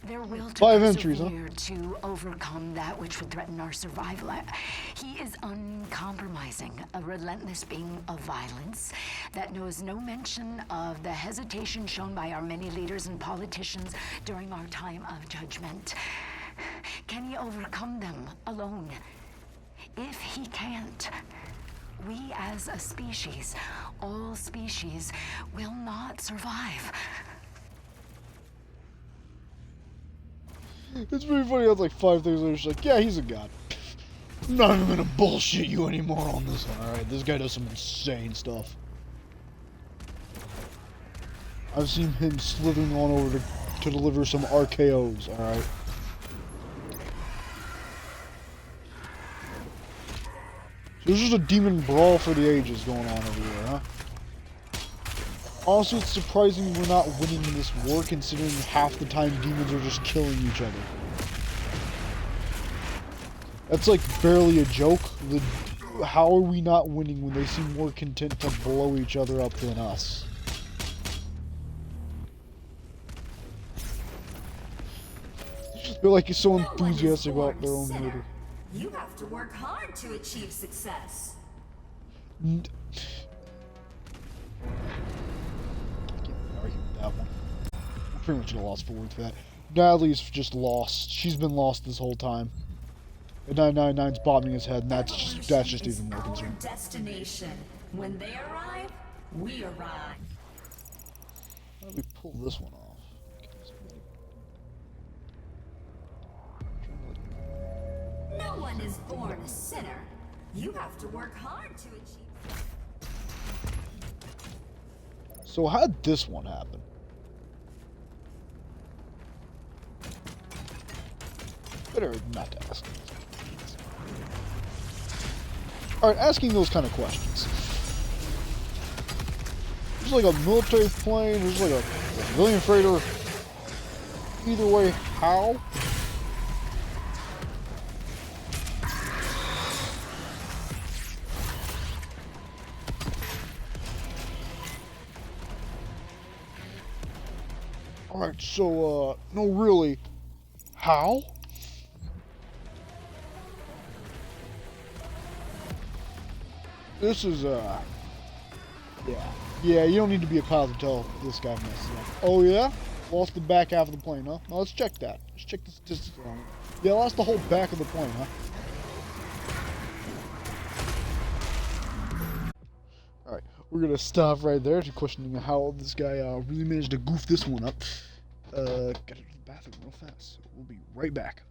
Their will to 5 entries, huh? persevere, to overcome that which would threaten our survival. He is uncompromising, a relentless being of violence that knows no mention of the hesitation shown by our many leaders and politicians during our time of judgment. Can he overcome them alone? If he can't, we as a species, all species, will not survive. It's pretty funny. That's like 5 things later. She's like, yeah, he's a god. I'm not even gonna bullshit you anymore on this one, alright? This guy does some insane stuff. I've seen him slithering on over to deliver some RKOs, alright? So there's just a demon brawl for the ages going on over here, huh? Also, it's surprising we're not winning in this war, considering half the time demons are just killing each other. That's like barely a joke. How are we not winning when they seem more content to blow each other up than us? They're like so enthusiastic about their own leader. You have to work hard to achieve success. Can't argue with that one. I'm pretty much at a loss for words for that. Natalie's just lost. She's been lost this whole time. And 999's bobbing his head, and that's just even more concerning. Destination. When they arrive, we arrive. How do we pull this one off? No one is born a sinner. You have to work hard to achieve. So how'd this one happen? Better not to ask. Alright, asking those kind of questions. There's like a military plane, there's like a civilian freighter. Either way, how? Alright, so, no really, how? This is, yeah, you don't need to be a pilot to tell this guy messes up. Oh yeah? Lost the back half of the plane, huh? Now let's check that. Let's check the statistics on it. Yeah, lost the whole back of the plane, huh? Alright, we're gonna stop right there to questioning how this guy really managed to goof this one up. gotta go to the bathroom real fast. So we'll be right back.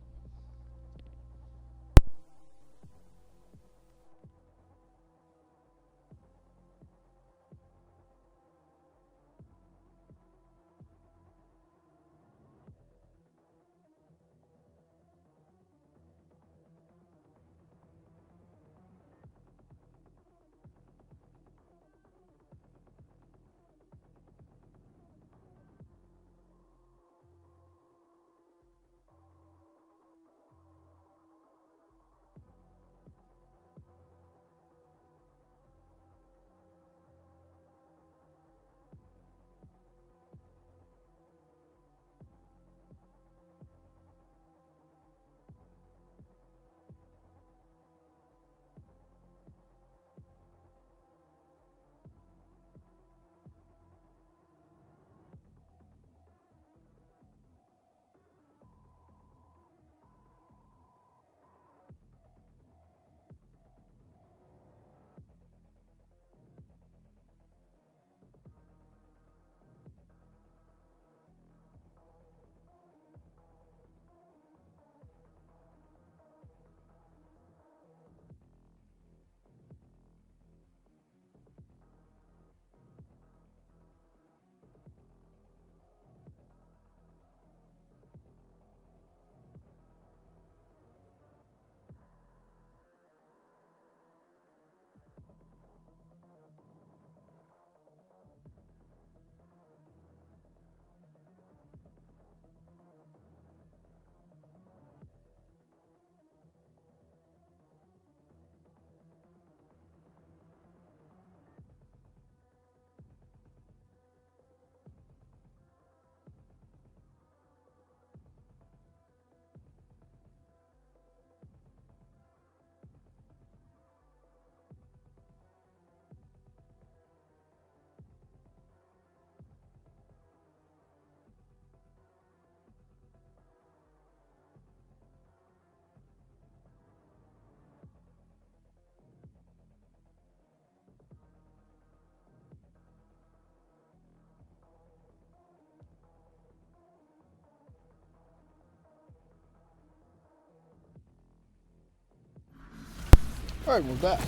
Alright, we're back.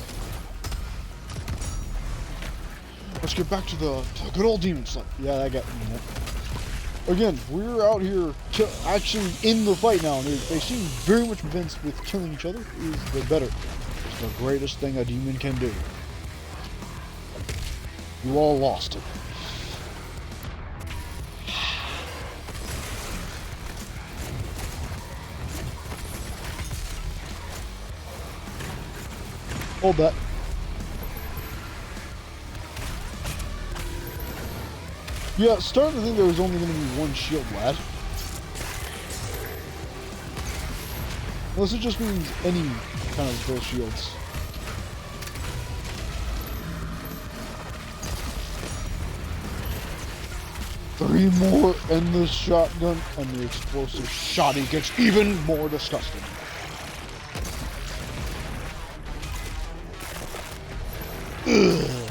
Let's get back to the good old demon slip. Yeah, that got me. Again, we're out here actually in the fight now, and they seem very much convinced with killing each other is the better. It's the greatest thing a demon can do. You all lost it. Hold that. Yeah, starting to think there was only going to be one shield lad. Unless it just means any kind of those shields. Three more and the shotgun and the explosive shotty gets even more disgusting. Ugh,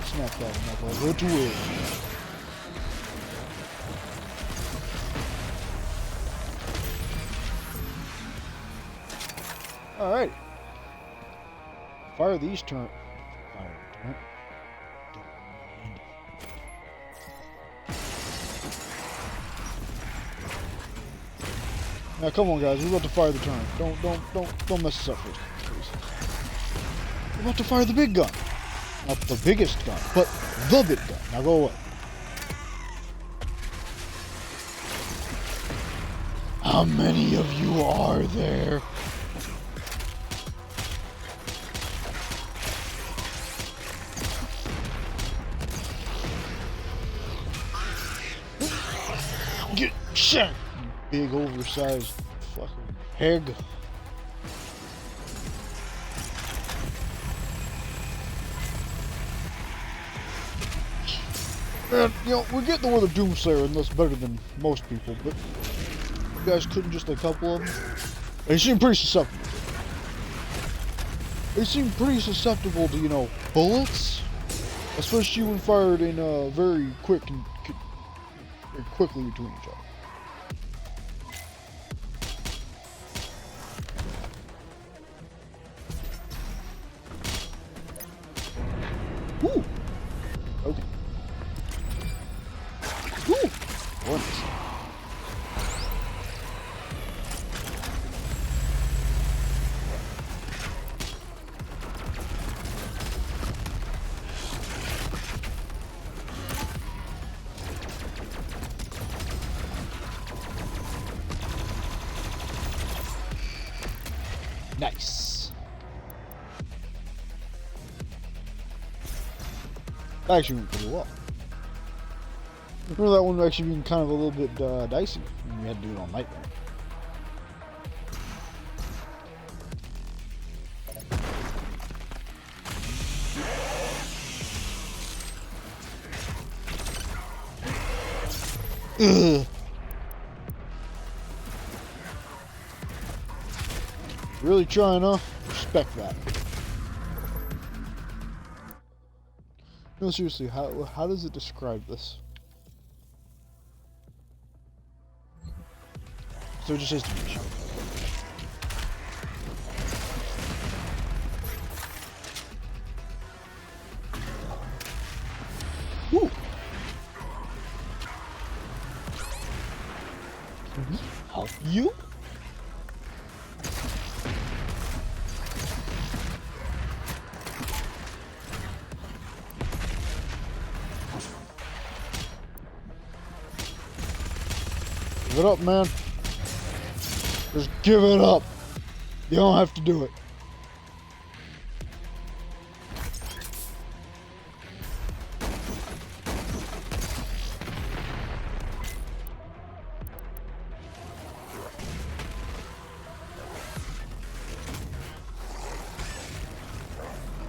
snap that knuckle. Go to it. Alright. Fire these turn. Fire turn. Now come on guys, we're about to fire the turn. Don't mess this up first, please. We're about to fire the big gun. Not the biggest gun, but the big gun. Now go away. How many of you are there? Get shit! Big oversized fucking peg. And, you know, we're getting the word of Doomslayer, and that's better than most people, but you guys couldn't just a couple of them? They seem pretty susceptible. They seem pretty susceptible to, you know, bullets, especially when fired in very quick and very quickly between each other. Ooh. Okay. Ooh. Goodness. Nice. That actually went pretty well. Remember that one actually being kind of a little bit dicey when we had to do it on Nightmare. Ugh. Really trying, huh? Respect that. No, seriously, how does it describe this? So it just says dimension. Ooh. Can we help you? Give it up, man. Just give it up. You don't have to do it.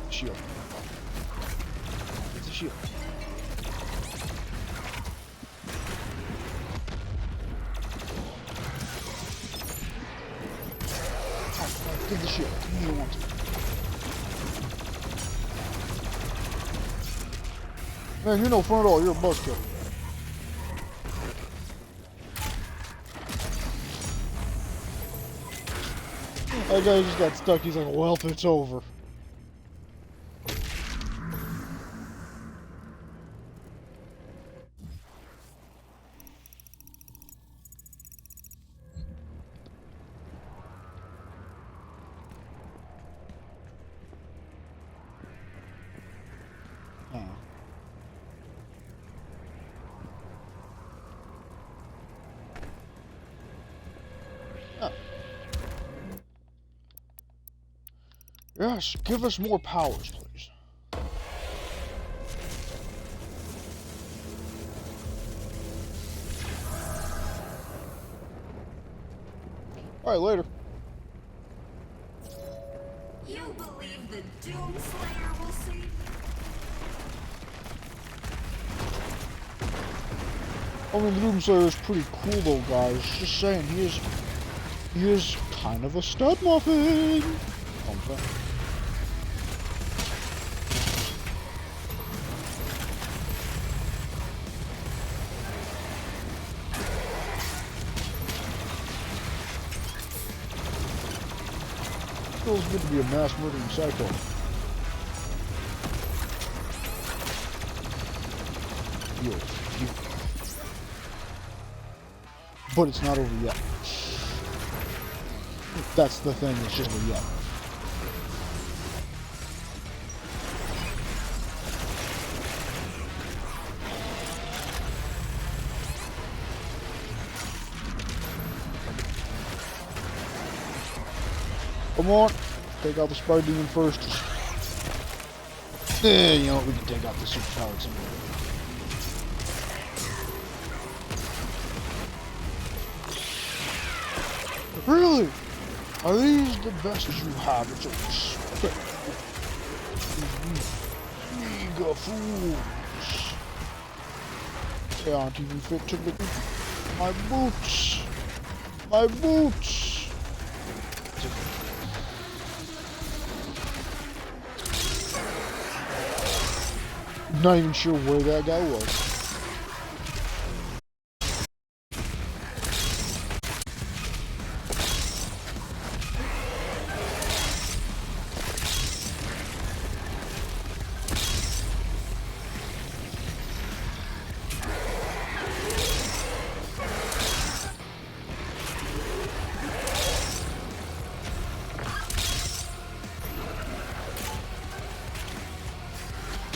Shield. It's a shield. Give the shield. Give me the one. Man, you're no fun at all. You're a buzzkill. That guy just got stuck. He's like, well, it's over. Yes, give us more powers, please. Alright, later. You believe the Doomslayer will see? I mean, the Doomslayer is pretty cool though, guys. Just saying, he is kind of a stud muffin. Okay. Feels good to be a mass murdering psycho. Yo. But it's not over yet. That's the thing, it's just over yet. Come on, take out the Spider Demon first. You know what, we can take out the superpowered symbol. Really? Are these the best you have? It's a respect. Mega fools. They aren't even fit to look at my boots. My boots. Not even sure where that guy was.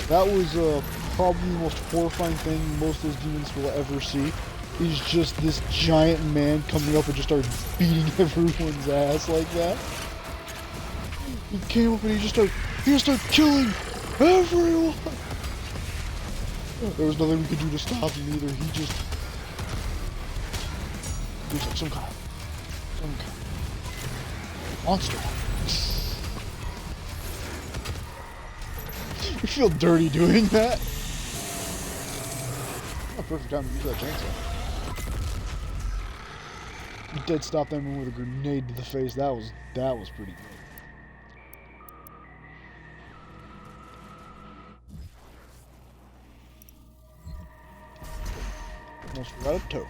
That was probably the most horrifying thing most of those demons will ever see. Is just this giant man coming up and just started beating everyone's ass like that. He came up and he just started killing everyone. There was nothing we could do to stop him either. He was like some kind of monster. You feel dirty doing that. Oh, perfect time to use that chainsaw. You did stop them with a grenade to the face. That was pretty good. Almost forgot a toe.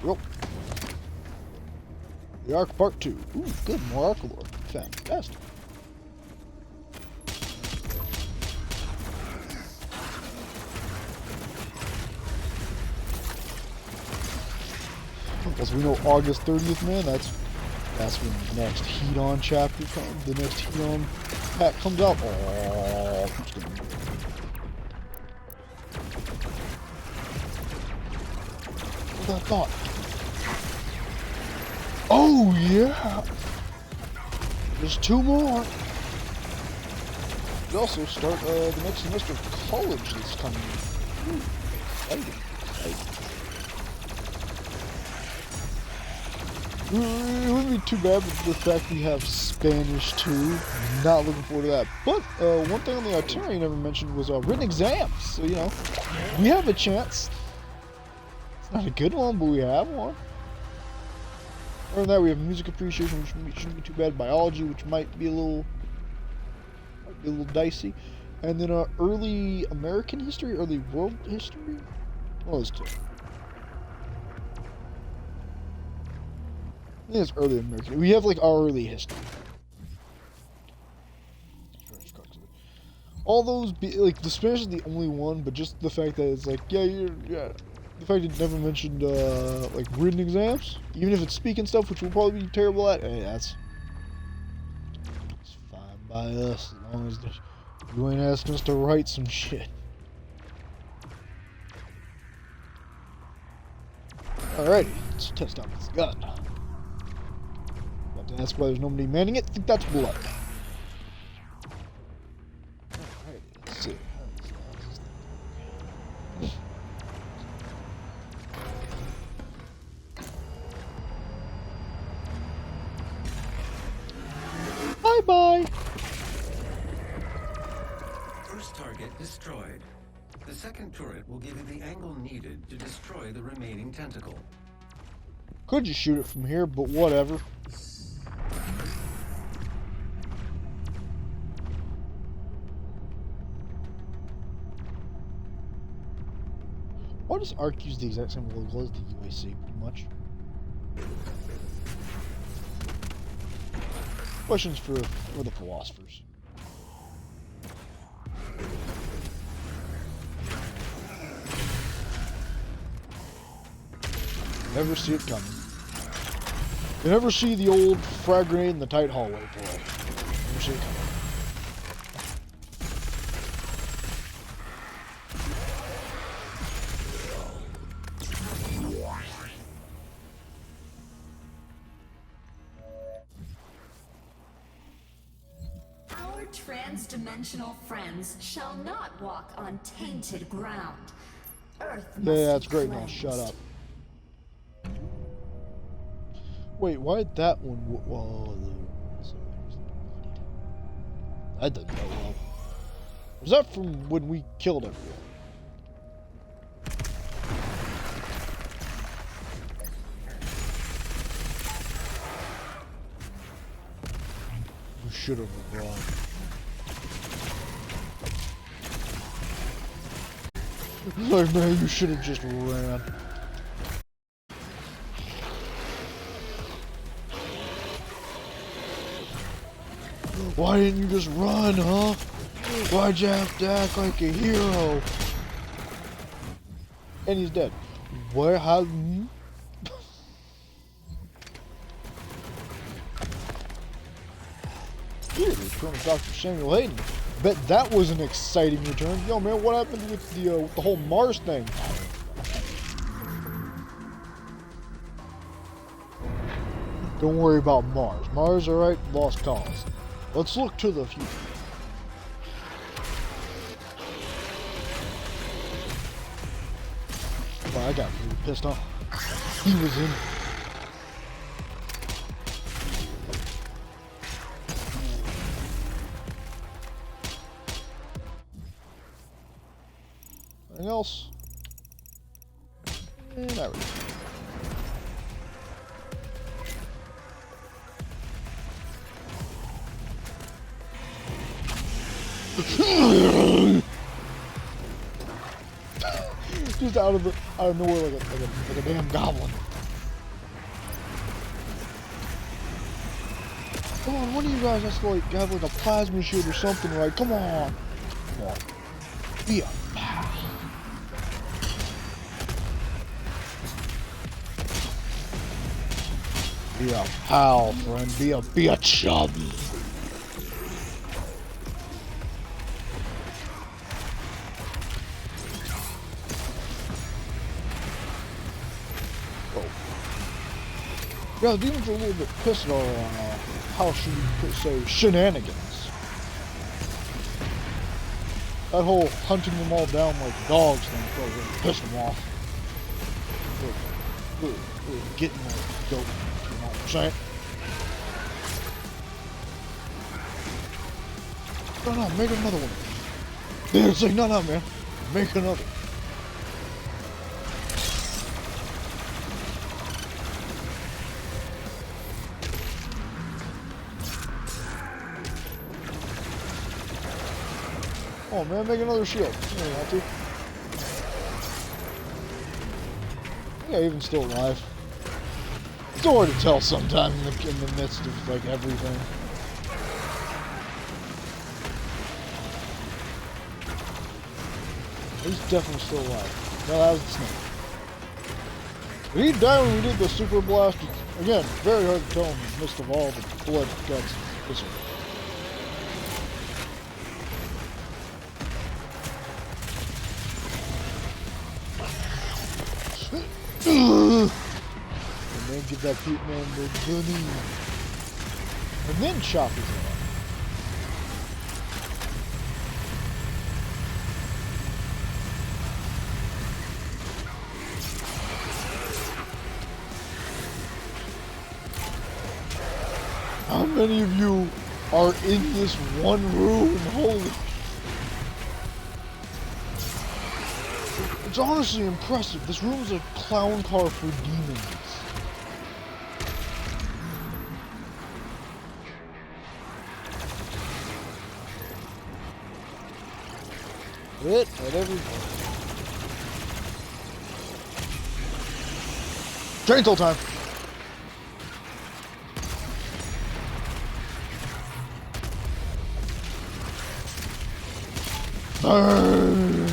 Rope. The Ark Part 2. Ooh, good, more Ark lore. Fantastic. As we know, August 30th, man, that's when the next Heat On chapter comes, the next Heat On pack comes out. Oh, what's that thought? Oh, yeah! There's 2 more! We also start the next semester of college that's coming. Ooh, exciting. It wouldn't be too bad with the fact we have Spanish too. Not looking forward to that. But one thing on the itinerary I never mentioned was written exams. So, you know, we have a chance. It's not a good one, but we have one. Other than that, we have music appreciation, which shouldn't be too bad. Biology, which might be a little dicey. And then early American history, early world history. What was it? I think it's early American. We have like our early history. All those like the Spanish is the only one, but just the fact that it's like the fact it never mentioned like written exams, even if it's speaking stuff, which we'll probably be terrible at. Hey, that's fine by us as long as you ain't asking us to write some shit. Alrighty, let's test out this gun. That's why there's nobody manning it. I think that's blood. Alrighty, let's see. Bye-bye. First target destroyed. The second turret will give you the angle needed to destroy the remaining tentacle. Could just shoot it from here, but whatever. Why does ARC use the exact same logo as the UAC, pretty much? Questions for the philosophers. Never see it coming. You never see the old frag grenade in the tight hallway, boy. Never see it coming. Our trans-dimensional friends shall not walk on tainted ground. Earth must Yeah, that's be great now. cleansed. Shut up. Wait, why did that one? Whoa, that doesn't go well. Was that from when we killed everyone? We should have run. Like, man, you should have just ran. Why didn't you just run, huh? Why'd you have to act like a hero? And he's dead. Where have... Here, return of Dr. Samuel Hayden. Bet that was an exciting return. Yo, man, what happened with the whole Mars thing? Don't worry about Mars. Mars, alright, lost cause. Let's look to the future. Well, I got really pissed off. He was in. Anything else? Not really. Just out of nowhere like a damn goblin. Come on, one of you guys has to like have like a plasma shield or something, right? Come on. Come on. Be a pal. Be a pal, friend. Be a chum. Yeah, the demons are a little bit pissed at our, how should we say, shenanigans. That whole hunting them all down like dogs thing really pissed them off. We're getting the goat, you know what I'm saying? No, make another one. They're saying, no, man, make another. Oh man, make another shield. You don't have to. I think Haven's still alive. It's hard to tell sometimes in the midst of like everything. He's definitely still alive. No, that was the snake. He died when we did the super blast. Again, very hard to tell in the midst of all the blood, guts, viscera. And then give that cute man the bunny. And then chop his head off. How many of you are in this one room? Holy... It's honestly impressive. This room is a clown car for demons. Hit at every point. Chainsaw time! Burn!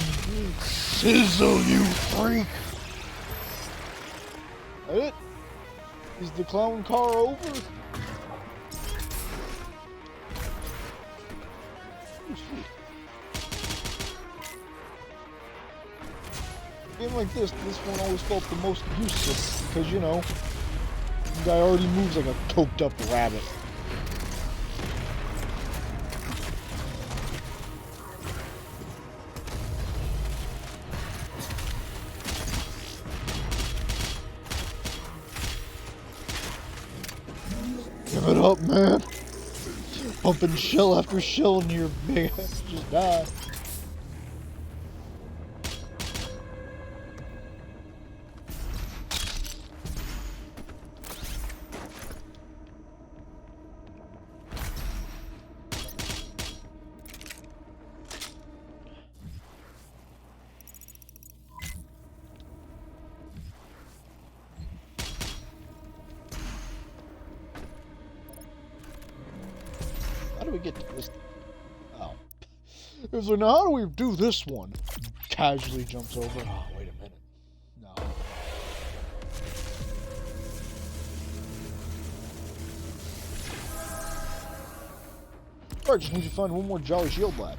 Sizzle, you freak! That it? Is the clown car over? Oh, sweet. A game like this one always felt the most useless because, you know, the guy already moves like a coked up rabbit. Give it up, man. Pumping shell after shell into your big ass, just die. How do we get to this? Oh. It was like, now how do we do this one? Casually jumps over. Oh, wait a minute. No. Alright, just need to find one more Jolly Shield lab.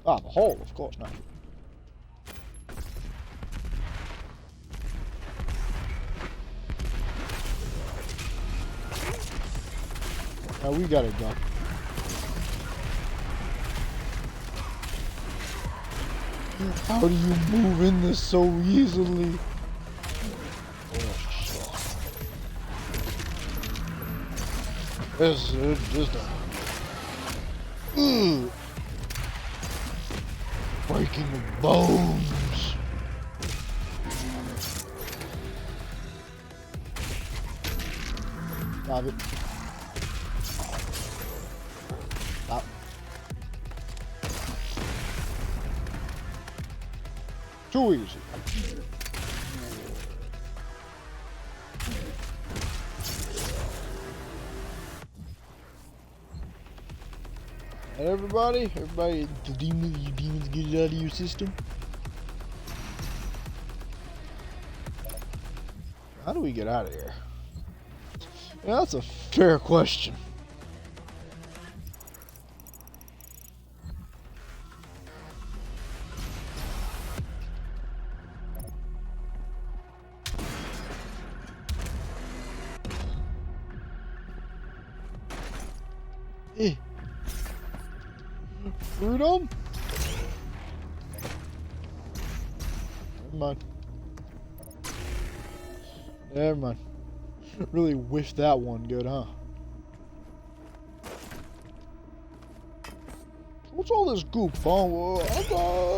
Ah, the hole, of course, not. Now we gotta go. How do you move in this so easily? Oh, shit. This is just a... Ugh. Breaking of bones. Stop it. Stop. Too easy. Everybody, the demons, you demons, get it out of your system. How do we get out of here? Yeah, that's a fair question. Eh. Freedom? Never mind. Never mind. Really whiffed that one good, huh? What's all this goop, huh? Well, I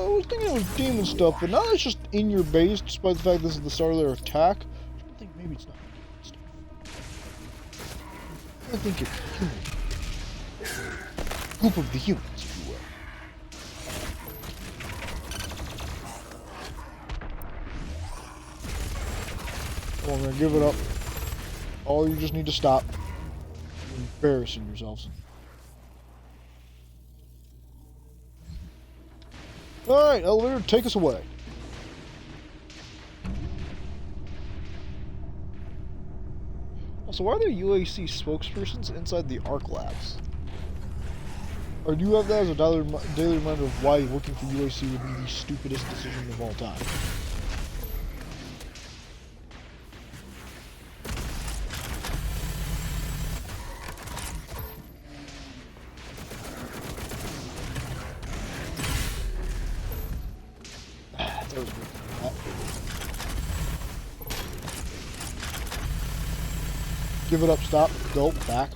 was thinking it was demon stuff, but now it's just in your base, despite the fact this is the start of their attack. I think maybe it's not demon stuff. I think it's human. Goop of the humans, if you will. Well, I'm gonna give it up. Oh, you just need to stop. You're embarrassing yourselves. Alright, elevator, take us away. Also, why are there UAC spokespersons inside the ARC labs? Or do you have that as a daily reminder of why working for UAC would be the stupidest decision of all time? That was good. Give it up, stop, go, back.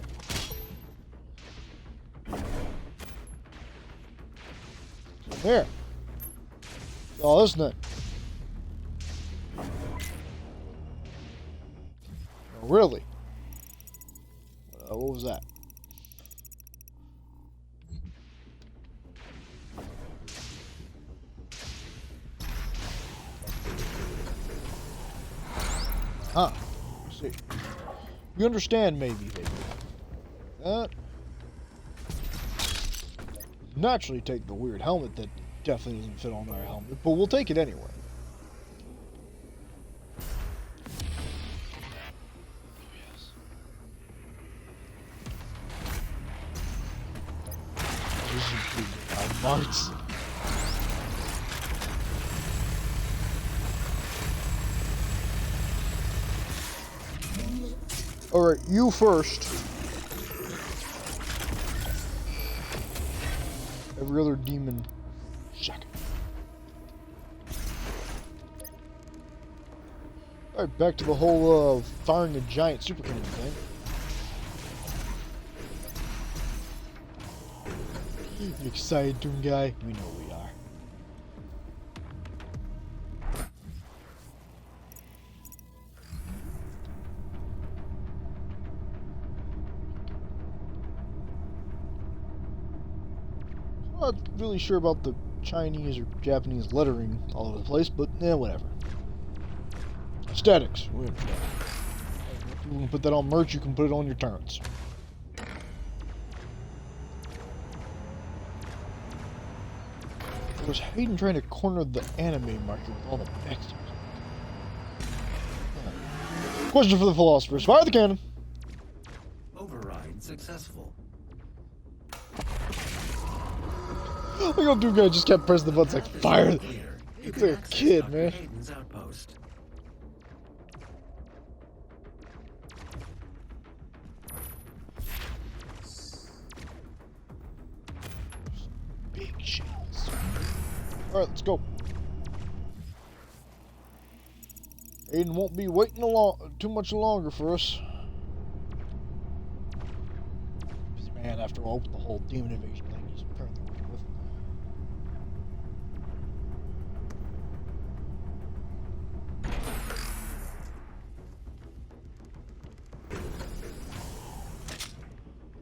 There. Oh, isn't it? Oh, really? What was that? Huh. Let's see. You understand, maybe. That. Naturally take the weird helmet that definitely doesn't fit on our helmet, but we'll take it anyway. Yes. This is our marks. Alright, you first. Every other demon second. Alright, back to the whole firing a giant super cannon thing. You excited, Doom Guy? We know we are. Not really sure about the Chinese or Japanese lettering all over the place, but whatever. Statics. We understand. If you can put that on merch, you can put it on your turrets. Was Hayden trying to corner the anime market with all the Baxters? Question for the philosophers. Fire the cannon! Override successful. Look how dude guy just kept pressing the buttons like fire. He's like a kid, man. Hayden's outpost. Big shells. Alright, let's go. Aiden won't be waiting too much longer for us. Man, after all, with the whole demon invasion thing he's currently working with.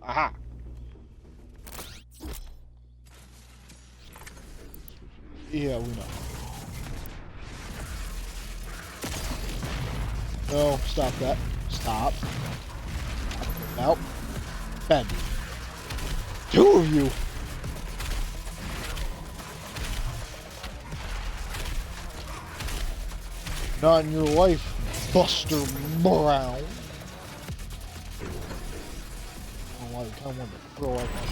Aha! Yeah, we know. No, stop that. Stop. Out. Bad dude. Two of you! Not in your life, Buster Brown. I don't know why you kind of wanted to throw out that.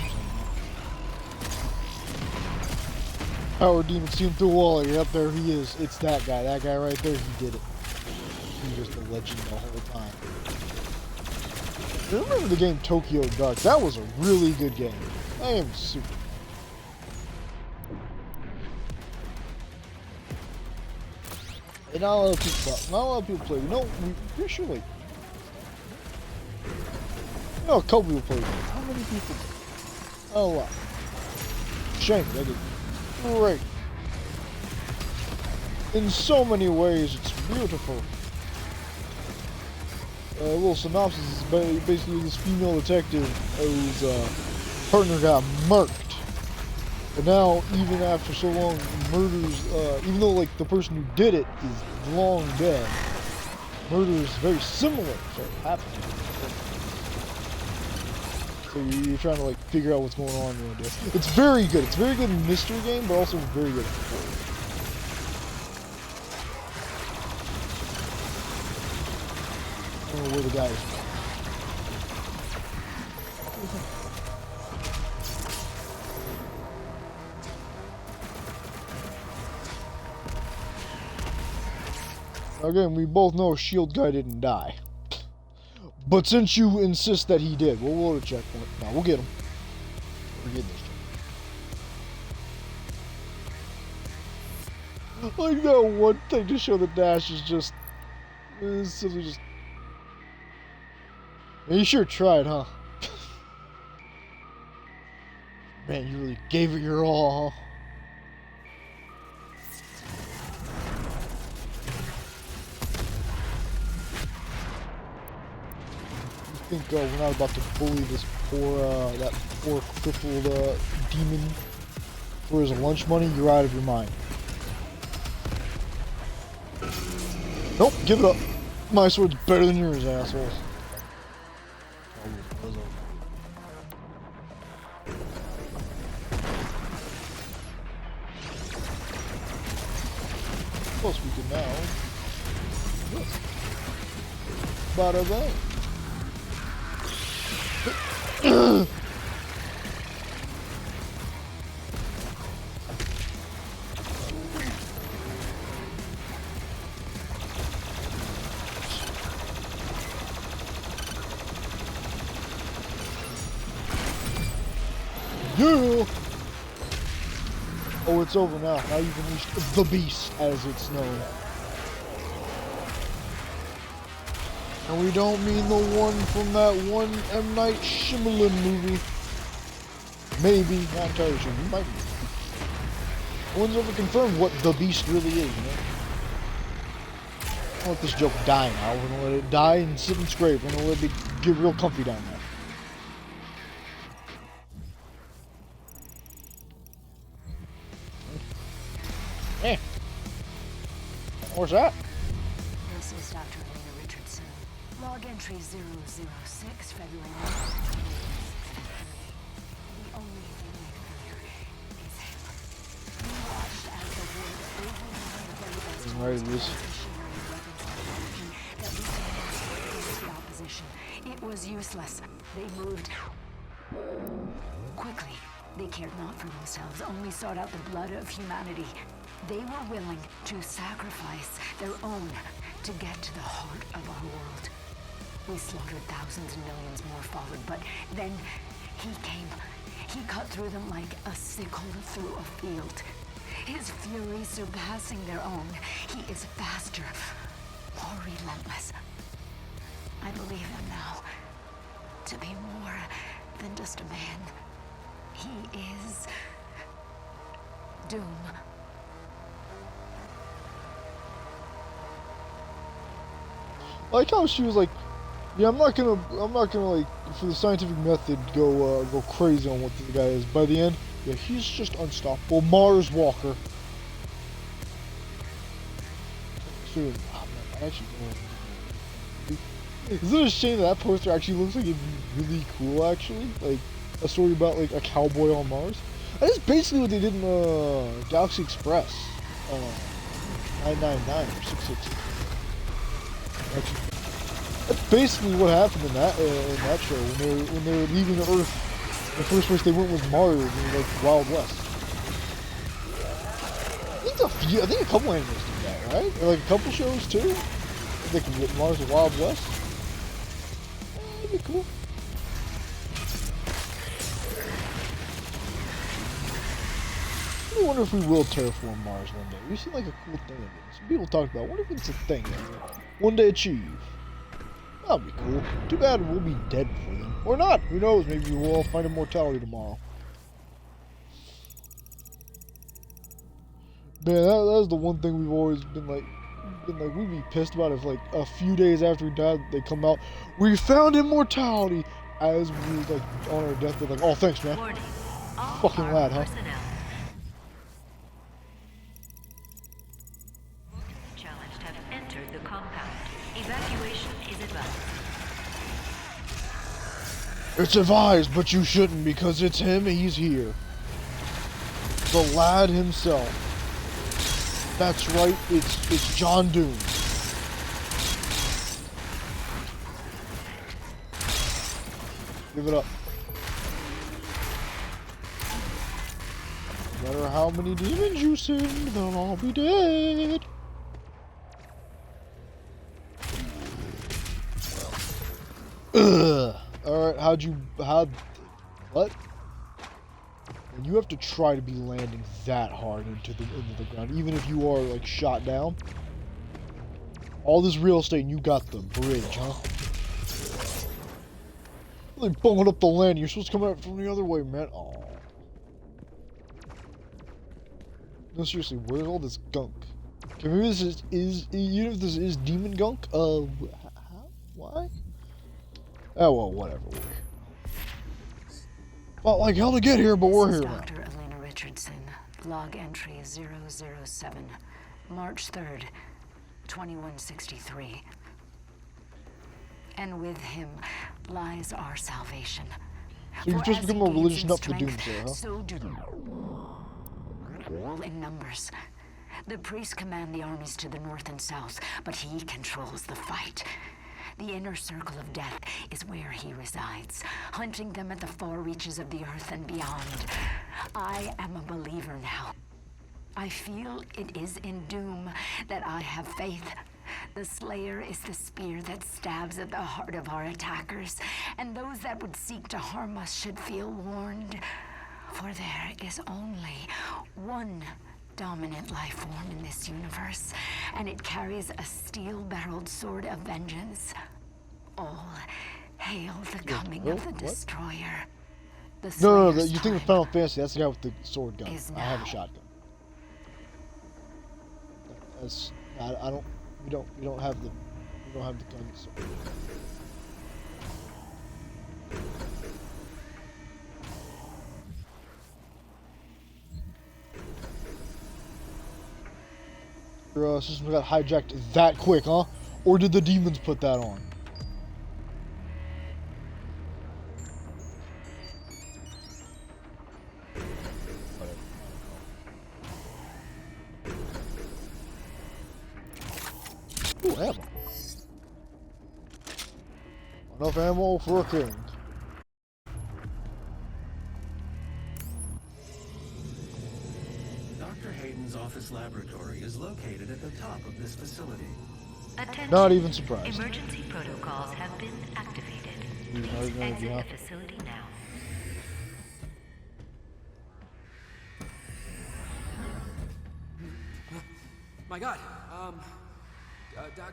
Power Demon, see him through a wall. Yep, there he is. It's that guy. That guy right there, he did it. He was the legend the whole time. I remember the game Tokyo Dark. That was a really good game. I am super. And not a lot of people play. You know, we should wait. You know, a couple people play. How many people? Not a lot. Shame, that is great. In so many ways, it's beautiful. A little synopsis is basically this female detective whose partner got murked. But now, even after so long, murders, even though like the person who did it is long dead, murder is very similar, so it happens. So you're trying to like figure out what's going on. It's very good. It's a very good mystery game, but also very good. I don't know where the guy is. Again, we both know Shield guy didn't die. But since you insist that he did, we'll load a checkpoint. Now we'll get him. We're getting this checkpoint. Like that one thing to show the dash is just... It's simply just... Man, you sure tried, huh? Man, you really gave it your all, huh? I think we're not about to bully this poor, that poor crippled demon for his lunch money. You're out of your mind. Nope, give it up. My sword's better than yours, assholes. Plus, we can now. Bada bang. Yeah! Oh, it's over now. Now you've unleashed the beast, as it's known. And we don't mean the one from that one M. Night Shyamalan movie. Maybe, not entirely sure. We might be. No one's ever confirmed what the beast really is, you know? I don't let this joke die now. We're gonna let it die and sit and scrape. We're gonna let it get real comfy down there. Eh. Where's that? This is Dr. Elena Richardson. Log entry 006, February 9th. The only thing we fear is him. We watched as the wood overran the very best Right, it is. revolutionary weapons technology that we can against the opposition. It was useless. They moved quickly. They cared not for themselves, only sought out the blood of humanity. They were willing to sacrifice their own to get to the heart of our world. We slaughtered thousands and millions more followed, but then he came. He cut through them like a sickle through a field. His fury surpassing their own. He is faster, more relentless. I believe him now to be more than just a man. He is Doom. I like how she was like, yeah, I'm not gonna like, for the scientific method, go crazy on what this guy is. By the end, yeah, he's just unstoppable. Mars Walker. So, oh man, I actually, isn't it a shame that poster actually looks like it'd be really cool, actually? Like, a story about, like, a cowboy on Mars? That's basically what they did in, Galaxy Express. 999 or 666. Actually, that's basically what happened in that show when they were leaving the Earth. The first place they went was Mars, and like Wild West. I think a couple animes did that, right? Or like a couple shows too. Like Mars and Wild West. That'd be cool. I wonder if we will terraform Mars one day. We seem like a cool thing. Some people talk about. What if it's a thing? One day achieve. That'll be cool. Too bad we'll be dead before then. Or not. Who knows? Maybe we'll all find immortality tomorrow. Man, that's the one thing we've always been like, we'd be pissed about if like a few days after we died, they come out, we found immortality, as we were like on our deathbed, like, oh thanks man. Warning. All Fucking armed lad, huh? personnel. Challenged have entered the compound. Evacuation is advised. It's advised, but you shouldn't because it's him, he's here. The lad himself. That's right, it's John Doom. Give it up. No matter how many demons you send, they'll all be dead. Ugh. Alright, what? And you have to try to be landing that hard into the ground, even if you are, like, shot down. All this real estate and you got the bridge, huh? They bungled up the land, you're supposed to come out from the other way, man. Aw. No, seriously, where's all this gunk? Okay, maybe this is even if this is demon gunk, how? Why? Oh, well, whatever. Well, like hell to get here, but we're here now. Dr. Elena Richardson, log entry 007, March 3rd, 2163. And with him lies our salvation. So you've For just as become he more gains religious in enough for strength, doomsday, huh? So do in numbers. The priests command the armies to the north and south, but he controls the fight. The inner circle of death is where he resides, hunting them at the far reaches of the earth and beyond. I am a believer now. I feel it is in Doom that I have faith. The Slayer is the spear that stabs at the heart of our attackers, and those that would seek to harm us should feel warned. For there is only one dominant life form in this universe, and it carries a steel-barreled sword of vengeance. All hail the coming of the What? Destroyer. The No, Slayer's you think of time Final Fantasy, that's the guy with the sword gun. is I have a now. shotgun. That's, we don't have the gun, so. Your system got hijacked that quick, huh? Or did the demons put that on? Ooh, ammo. Enough ammo for a king. Dr. Hayden's office laboratory is located at the top of this facility. Attention. Not even surprised. Emergency protocols have been activated. You know, Please you're gonna exit be the facility now. My God,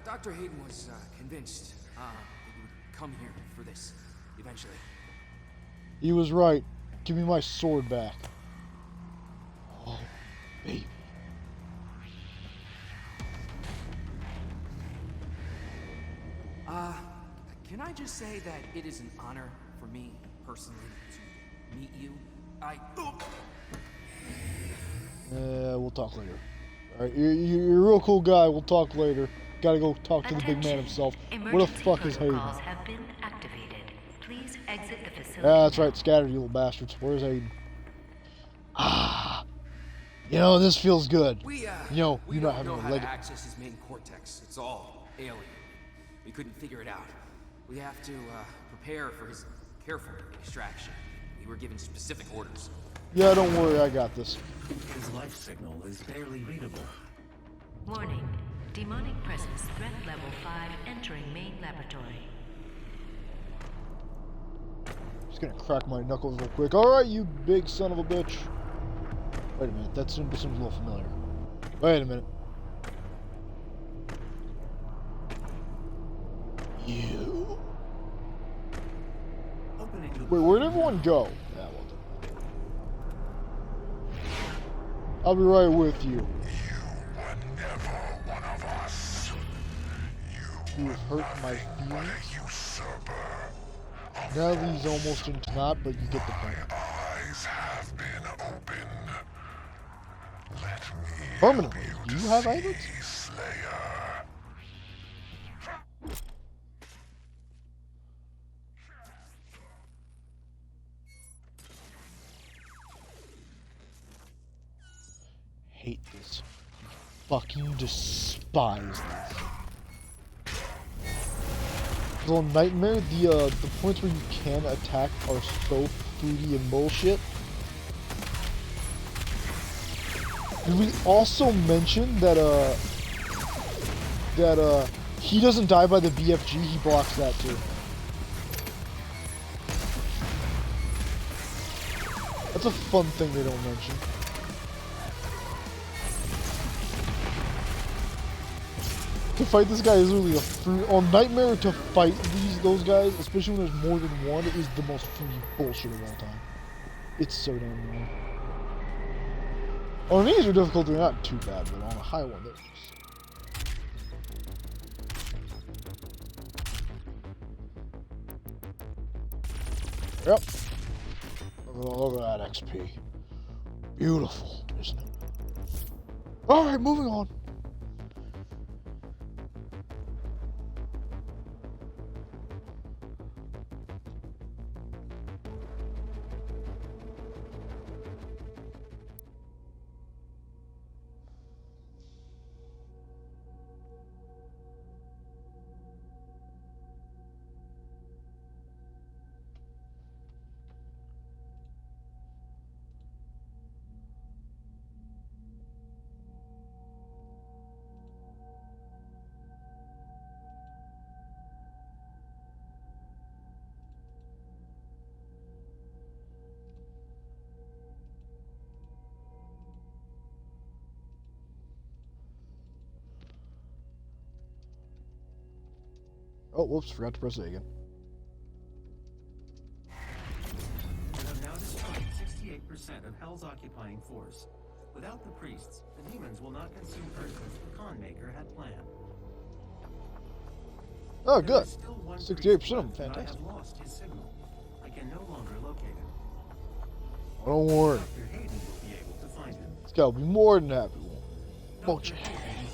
Dr. Hayden was convinced that you would come here for this eventually. He was right. Give me my sword back. Oh, baby. Can I just say that it is an honor for me personally to meet you? We'll talk later. Alright, you're a real cool guy. We'll talk later. Gotta go talk to the big man himself. Where the fuck is Hayden? Protocols have been activated. Please exit the facility. Yeah, that's right. Scattered, you little bastards. Where's Hayden? Ah. You know, this feels good. We You don't not having know a how leg. to access his main cortex. It's all alien. We couldn't figure it out. We have to prepare for his careful extraction. We were given specific orders. Yeah, don't worry. I got this. His life signal is barely readable. Warning. Demonic presence threat level 5 entering main laboratory. Just gonna crack my knuckles real quick. Alright, you big son of a bitch. Wait a minute. That seems a little familiar. Wait a minute. You? Opening the Wait, where'd everyone go? Yeah, well done. I'll be right with you. You have hurt my feelings. Now he's almost into not, but you get the point. Permanently. Do you have eyelids? Hate this. Fucking despise this. Little nightmare. The points where you can attack are so fruity and bullshit. Did we also mention that he doesn't die by the BFG? He blocks that too. That's a fun thing they don't mention. To fight this guy is really a free on Nightmare. To fight those guys, especially when there's more than one, is the most free bullshit of all time. It's so damn annoying. On an easier difficulty, they're not too bad, but on a high one, they're just... Yep. Look at that XP. Beautiful, isn't it? Alright, moving on. Oh, whoops, forgot to press A again. You have now destroyed 68% of Hell's occupying force. Without the priests, the demons will not consume Earth as the Khan Maker had planned. Oh, There good. is still one 68% priest of them, left, and fantastic. I have lost his signal. I can no longer locate him. Don't worry. Dr. Hayden will be able to find him. This guy will be more than happy. Won't Dr. you? Hayden is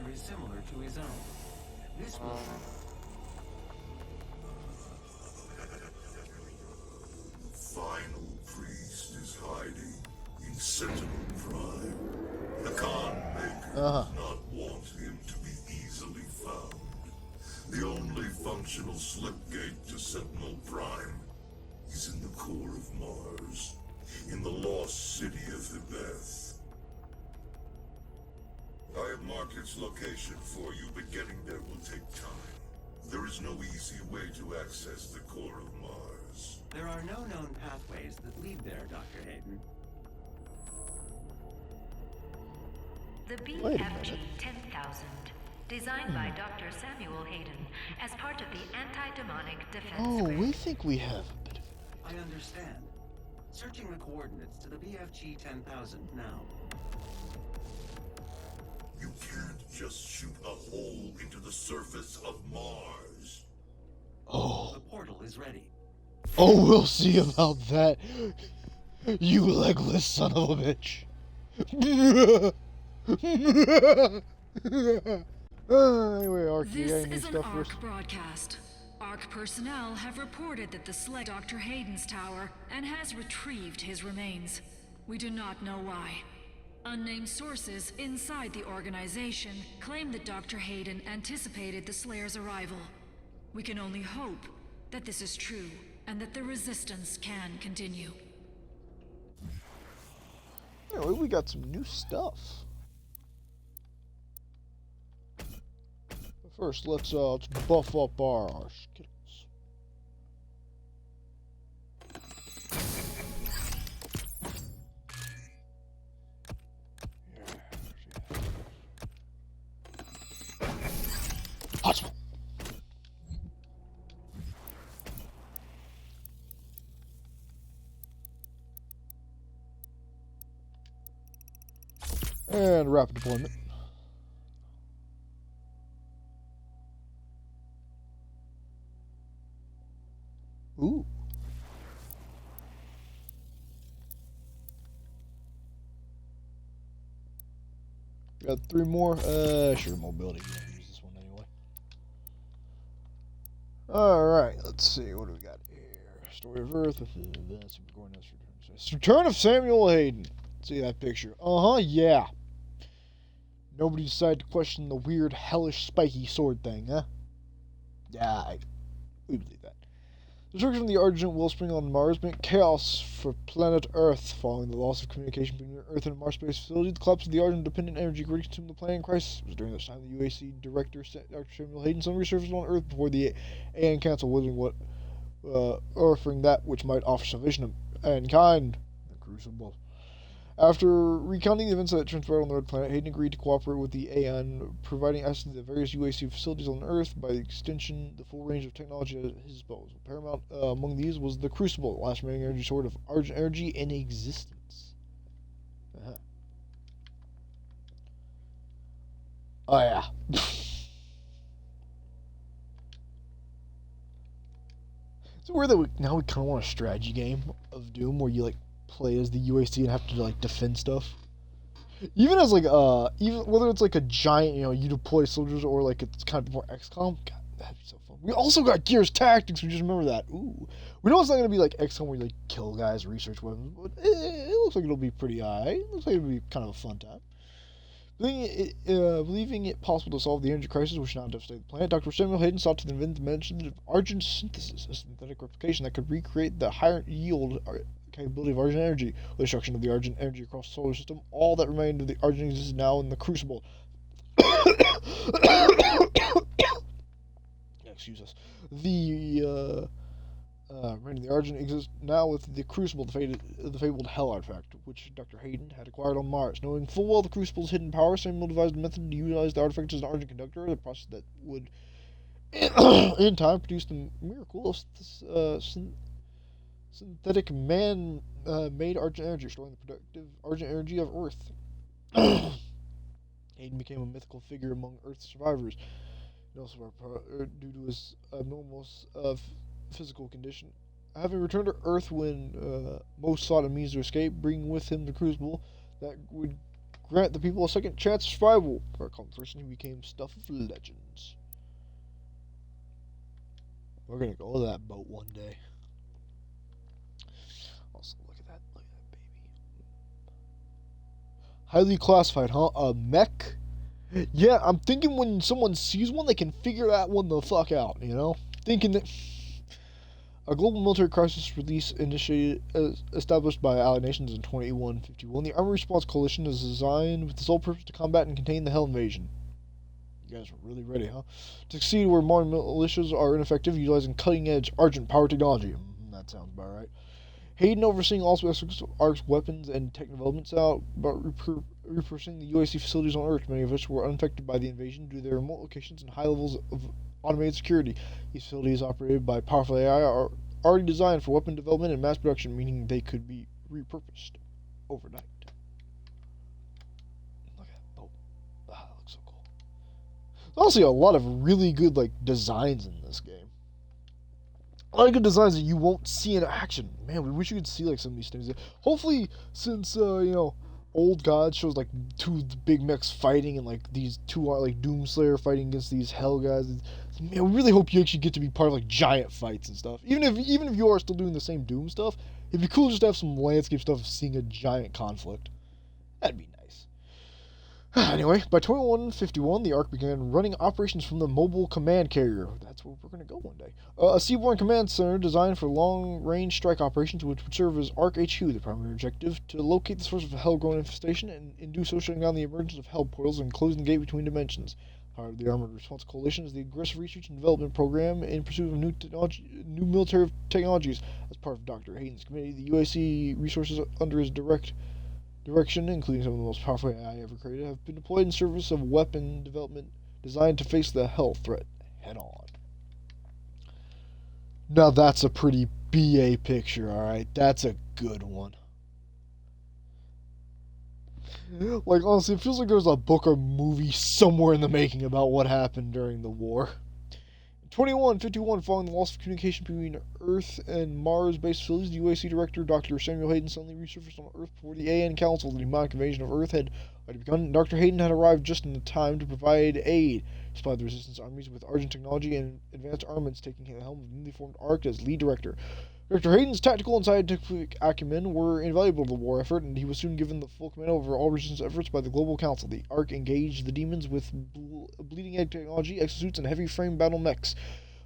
signature is similar to his own. This will... The final priest is hiding in Sentinel Prime. The Khan Maker does not want him to be easily found. The only functional slipgate to Sentinel Prime is in the core of Mars, in the lost city of Hibeth. I have marked its location for you, but getting there will take time. There is no easy way to access the core of Mars. There are no known pathways that lead there, Dr. Hayden. The Wait a BFG minute. 10,000, designed by Dr. Samuel Hayden as part of the anti-demonic defense Oh, grid. we think we have a bit of it. I understand. Searching the coordinates to the BFG 10,000 now. You can't just shoot a hole into the surface of Mars. Oh. The portal is ready. Oh, we'll see about that. You legless son of a bitch. Anyway, Ark, you got This any is an stuff for us? ARC broadcast. ARC personnel have reported that the Sled Dr. Hayden's tower and has retrieved his remains. We do not know why. Unnamed sources inside the organization claim that Dr. Hayden anticipated the Slayer's arrival. We can only hope that this is true and that the resistance can continue. Anyway, we got some new stuff. But first, let's buff up our skittles. Hospital. And rapid deployment. Ooh. Got 3 more. Sure, mobility. We're gonna use this one anyway. Alright, let's see. What do we got here? Story of Earth with the Return of Samuel Hayden. See that picture? Yeah. Nobody decided to question the weird, hellish, spiky sword thing, huh? Yeah, we believe that. Destruction of the Argent Wellspring on Mars meant chaos for planet Earth. Following the loss of communication between Earth and Mars space facility, the collapse of the Argent-dependent energy grid consumed the planet in crisis. It was during this time the UAC director, Dr. Samuel Hayden, suddenly resurfaced on Earth before the AN Council, offering that which might offer salvation to mankind. The Crucible. After recounting the events that transpired on the Red Planet, Hayden agreed to cooperate with the AN, providing access to the various UAC facilities on Earth, by extension, the full range of technology at his disposal. Paramount among these was the Crucible, the last remaining energy sword of Argent energy in existence. Oh yeah. It's weird that now we kind of want a strategy game of Doom where you play as the UAC and have to defend stuff. Even as even whether it's a giant, you deploy soldiers, or it's kind of more XCOM. God, that'd be so fun. We also got Gears Tactics. We just remember that. Ooh, we know it's not gonna be like XCOM where you kill guys, research weapons, but it looks like it'll be pretty alright. It looks like it'll be kind of a fun time. Believing it possible to solve the energy crisis which now devastated the planet, Dr. Samuel Hayden sought to invent the mentioned Argent synthesis, a synthetic replication that could recreate the higher yield capability of Argent energy. With the destruction of the Argent energy across the solar system, all that remained of the Argent exists now in the Crucible. Excuse us. The Argent exists now with the Crucible, the fabled Hell artifact, which Dr. Hayden had acquired on Mars. Knowing full well the Crucible's hidden power, Samuel devised a method to utilize the artifact as an Argent conductor, a process that would, in time, produce the miracle of synthetic man-made Argent energy, storing the productive Argent energy of Earth. Hayden became a mythical figure among Earth's survivors, and also due to his abnormal physical condition. Having returned to Earth when most sought a means to escape, bringing with him the Crucible that would grant the people a second chance of survival. For a conversation, he became stuff of legends. We're gonna go to that boat one day. Also, look at that baby. Highly classified, huh? A mech? Yeah, I'm thinking when someone sees one, they can figure that one the fuck out, you know? Thinking that a global military crisis release initiated, established by Allied nations in 2151, the Army Response Coalition is designed with the sole purpose to combat and contain the Hell invasion. You guys are really ready, huh? To succeed where modern militias are ineffective, utilizing cutting-edge Argent power technology. That sounds about right. Hayden, overseeing all aspects of ARC's weapons and tech developments, out about repurposing the UAC facilities on Earth, many of which were unaffected by the invasion due to their remote locations and high levels of automated security. These facilities, operated by powerful AI, are already designed for weapon development and mass production, meaning they could be repurposed overnight. Look at that boat. Ah, that looks so cool. There's honestly a lot of really good designs in this game. A lot of good designs that you won't see in action. Man, we wish you could see some of these things. Hopefully, since Old God shows two big mechs fighting, and these two are Doomslayer fighting against these Hell guys. Man, we really hope you actually get to be part of giant fights and stuff. Even if you are still doing the same Doom stuff, it'd be cool just to have some landscape stuff of seeing a giant conflict. That'd be nice. Anyway, by 2151, the ARC began running operations from the Mobile Command Carrier. That's where we're going to go one day. A seaborne command center designed for long-range strike operations, which would serve as ARC HQ. The primary objective, to locate the source of Hell-grown infestation, and in do so shutting down the emergence of Hell portals and closing the gate between dimensions. Part of the Armored Response Coalition is the aggressive research and development program in pursuit of new military technologies. As part of Dr. Hayden's committee, the UAC resources under his direction, including some of the most powerful AI ever created, have been deployed in service of weapon development designed to face the Hell threat head-on. Now that's a pretty BA picture, alright? That's a good one. Honestly, it feels like there's a book or movie somewhere in the making about what happened during the war. 2151, following the loss of communication between Earth and Mars-based facilities, the UAC director, Dr. Samuel Hayden, suddenly resurfaced on Earth before the AN Council. The demonic invasion of Earth had already begun. Dr. Hayden had arrived just in time to provide aid. He supplied the resistance armies with Argent technology and advanced armaments, taking the helm of the newly formed ARC as lead director. Dr. Hayden's tactical and scientific acumen were invaluable to the war effort, and he was soon given the full command over all resistance efforts by the Global Council. The ARC engaged the demons with bleeding-edge technology, exosuits, and heavy-frame battle mechs,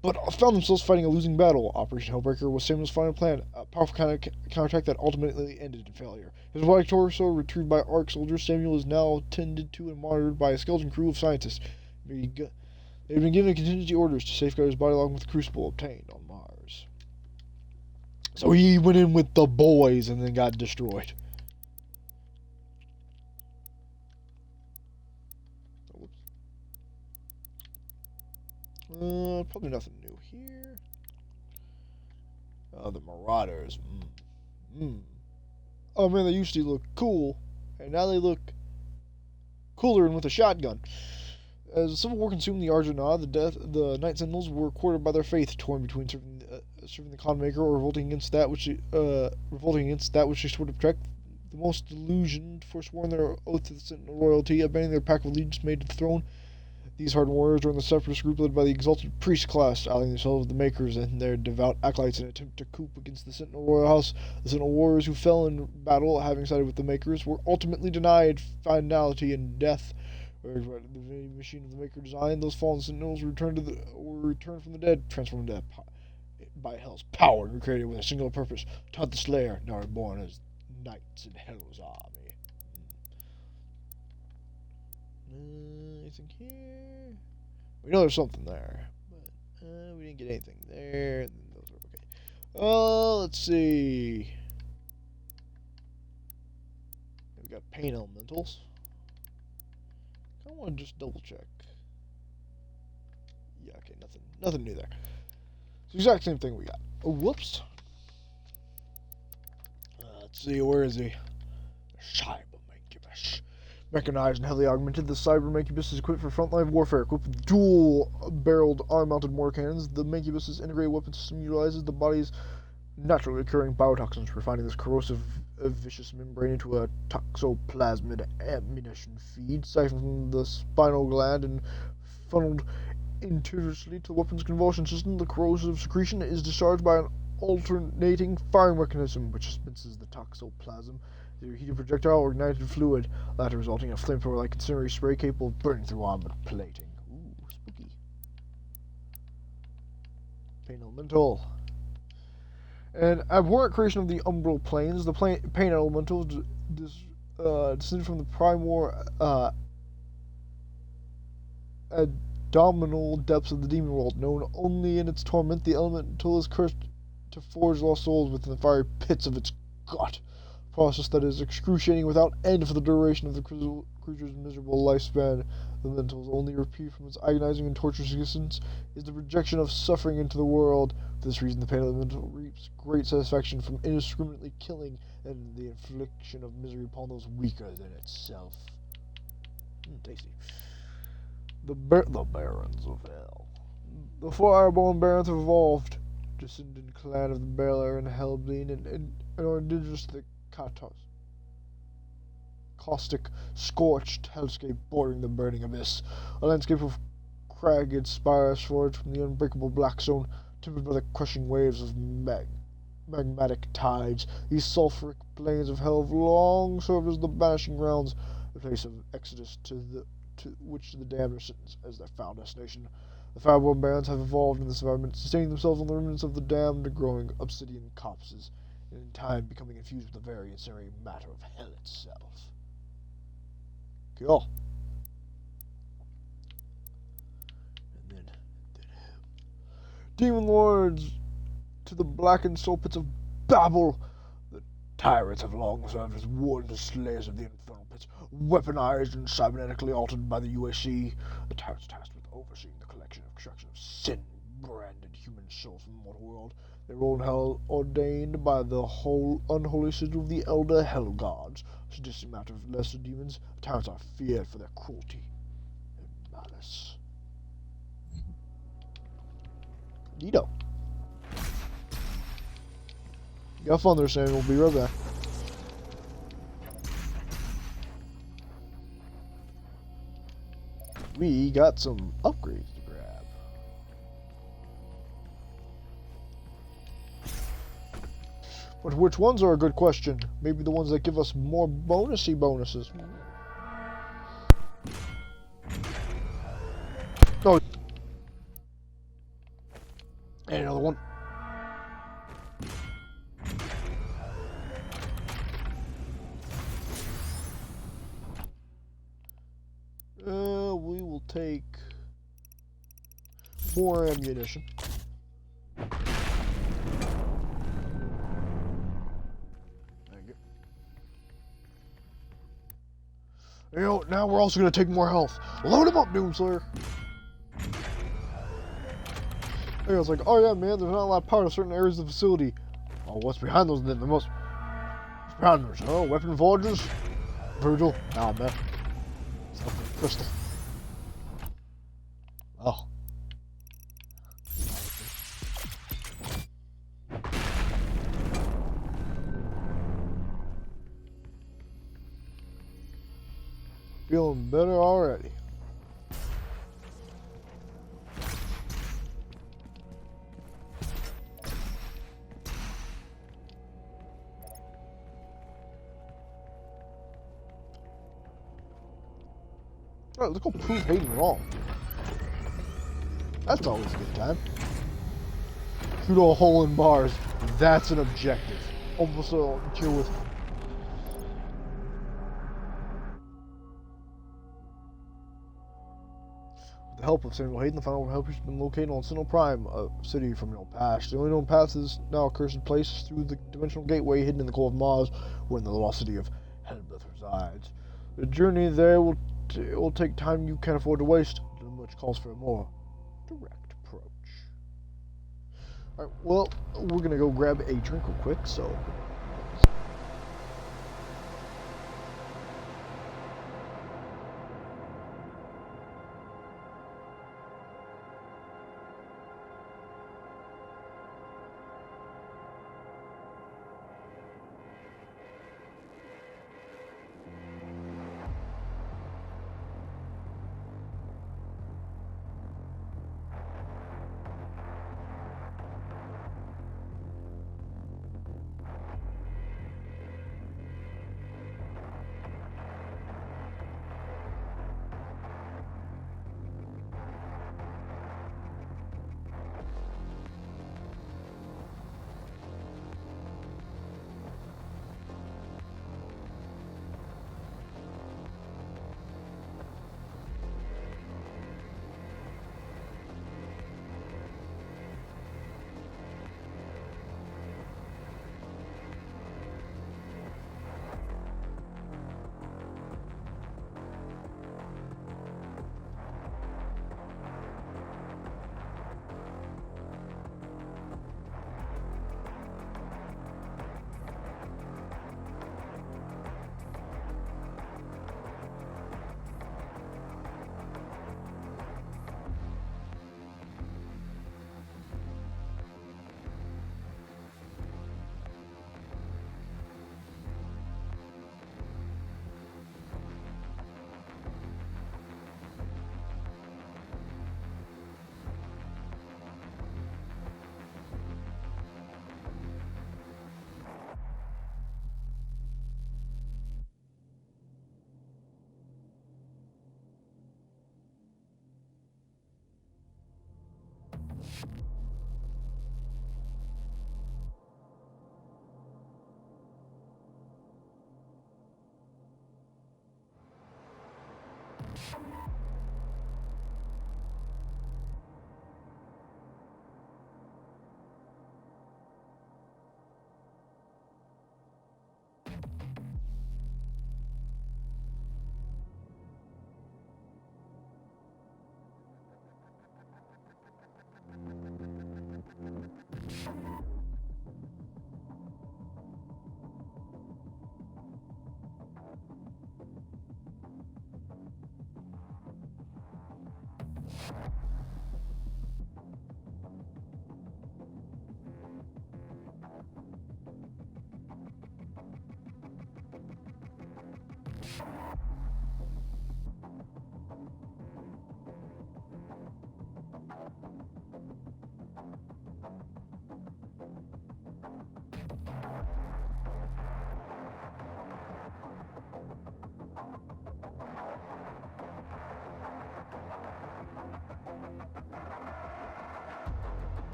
but found themselves fighting a losing battle. Operation Hellbreaker was Samuel's final plan, a powerful counterattack that ultimately ended in failure. His robotic torso retrieved by ARC soldiers, Samuel is now tended to and monitored by a skeleton crew of scientists. They've been given contingency orders to safeguard his body along with the crucible obtained on Mars. So he went in with the boys and then got destroyed. Probably nothing new here. The Marauders. Oh man, they used to look cool, and now they look cooler and with a shotgun. As the Civil War consumed the Arjuna, the Night Sentinels were quartered by their faith, torn between serving the Conmaker or revolting against that which they swore to protect. The most delusioned forsworn their oath to the Sentinel royalty, abandoning their pact of allegiance made to the throne. These hardened warriors joined the separatist group led by the exalted priest class, allying themselves with the Makers and their devout acolytes in an attempt to coup against the Sentinel Royal House. The Sentinel warriors who fell in battle, having sided with the Makers, were ultimately denied finality and death. The machine of the Maker design, those fallen Sentinels were returned from the dead, transformed by Hell's power, and recreated with a single purpose: to hunt the Slayer, now reborn as knights in Hell's army. Anything here? We know there's something there, but we didn't get anything there. And those are okay. Let's see. We got pain elementals. I want to just double check. Yeah, okay, nothing new there. It's the exact same thing we got. Oh, whoops. Let's see, where is he? Cyber Mancubus. Mechanized and heavily augmented, the Cyber Mancubus is equipped for frontline warfare. Equipped with dual-barreled arm-mounted mortar cannons, the Mancubus's integrated weapon system utilizes the body's naturally occurring biotoxins, refining this corrosive, vicious membrane into a toxoplasmid ammunition feed, siphoned from the spinal gland and funneled intrusively to the weapon's convulsion system. The corrosive secretion is discharged by an alternating firing mechanism, which dispenses the toxoplasm, either heated projectile or ignited fluid, the latter resulting in a flamethrower-like incendiary spray capable of burning through armored plating. Ooh, spooky. Pain Elemental. An abhorrent creation of the umbral planes, the Pain Elemental descended from the primordial abdominal depths of the demon world. Known only in its torment, the elemental is cursed to forge lost souls within the fiery pits of its gut. A process that is excruciating without end for the duration of the creature's miserable lifespan. The elemental's only reprieve from its agonizing and torturous existence is the projection of suffering into the world. For this reason, the Pain Elemental reaps great satisfaction from indiscriminately killing and the infliction of misery upon those weaker than itself. Tasty. The Barons of Hell. The four Ironborn Barons have evolved. Descendant clan of the Balar and Hellbleen and are indigenous to the Katos. Caustic, scorched hellscape bordering the burning abyss. A landscape of cragged spires forged from the unbreakable black stone, tempered by the crushing waves of magmatic tides. These sulphuric plains of hell have long served as the banishing grounds, the place of exodus to which the damned are sentenced as their final destination. The Fireborn Barons have evolved in this environment, sustaining themselves on the remnants of the damned, growing obsidian corpses, and in time becoming infused with the very incendiary matter of hell itself. Cool. And then Demon Lords to the blackened soul pits of Babel. The tyrants have long served as wardens slayers of the infernal pits, weaponized and cybernetically altered by the UAC. The tyrants tasked with overseeing the collection and extraction of sin-branded human souls from the mortal world. Their role in hell ordained by the whole unholy sigil of the elder hell gods. Sadistic matter of lesser demons, the tyrants are feared for their cruelty and malice. Neato. You have fun there, Sam. We'll be right back. We got some upgrades to grab. But which ones are a good question? Maybe the ones that give us more bonusy bonuses. Oh. And another one. We will take more ammunition. You know, now we're also going to take more health. Load him up, Doomslayer. I was like, oh yeah, man, there's not a lot of power to certain areas of the facility. Oh, what's behind those then? What's behind those? Oh, weapon forges? Virgil? Nah, man. Crystal. Oh. Feeling better already. Alright, let's go prove Hayden wrong. That's always a good time. Shoot a hole in Mars. That's an objective. Almost a deal with. With the help of Samuel Hayden, the final helper has been located on Sentinel Prime, a city from the old past. The only known path is now a cursed place through the dimensional gateway hidden in the core of Mars, where in the lost city of Hellbeth resides. The journey there will take time you can't afford to waste, which calls for a more direct approach. Alright, well, we're gonna go grab a drink real quick, so.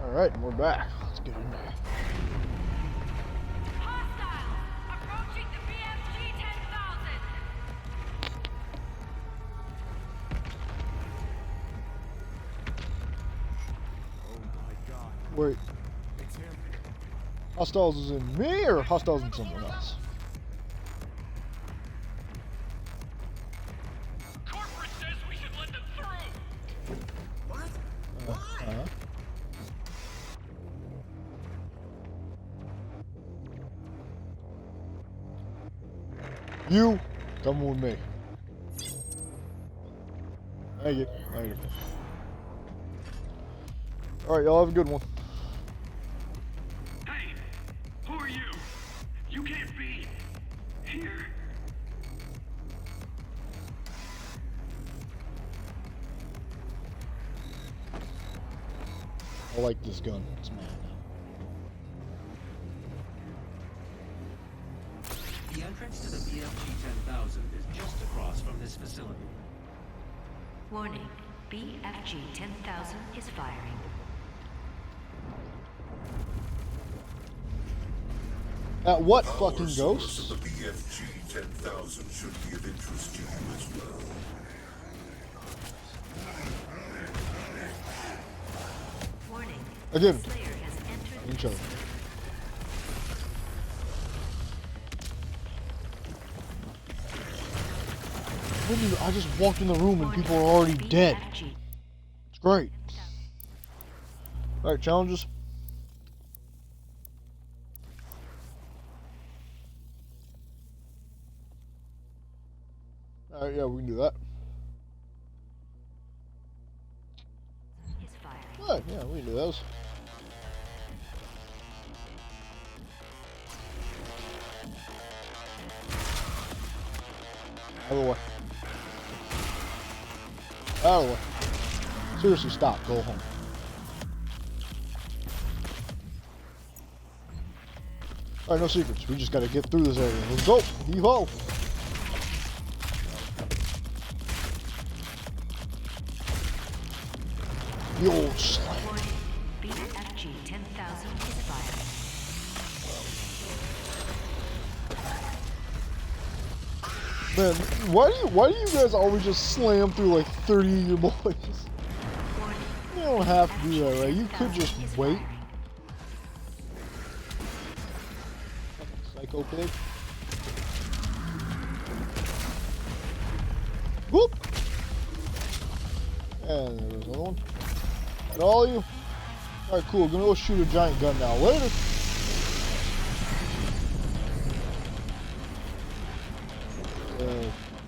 Alright, we're back. Let's get in there. Hostiles! Approaching the BFG 10,000! Oh my god. Wait, It's him. hostiles is in me or hostiles in someone else? Corporate says we should let them through! What? You come with me. Thank you. Thank you. Alright, y'all have a good one. Hey! Who are you? You can't be here. I like this gun. It's mad. The entrance to the BFG 10,000 is just across from this facility. Warning. BFG 10,000 is firing. At what Our fucking source ghosts? of the BFG 10,000 should be of interest to you as well. Warning. Again, Slayer has entered each other. I just walked in the room and people are already dead. BFG. It's great. Alright, challenges. Alright, yeah, we can do that. Is firing. Alright, yeah, we can do those. Out of the way. Out of the way. Seriously, stop. Go home. Alright, no secrets. We just gotta get through this area. Let's go. Heave-ho. The old Slayer. Warning. BFG 10,000 is firing. Man, why do you guys always just slam through like 30 of your boys? Warning. You don't have to do that, right? You could just is wait. firing. Psycho pig. Whoop! And there was another one. Got all of you? Alright, cool. Gonna go shoot a giant gun now. Later!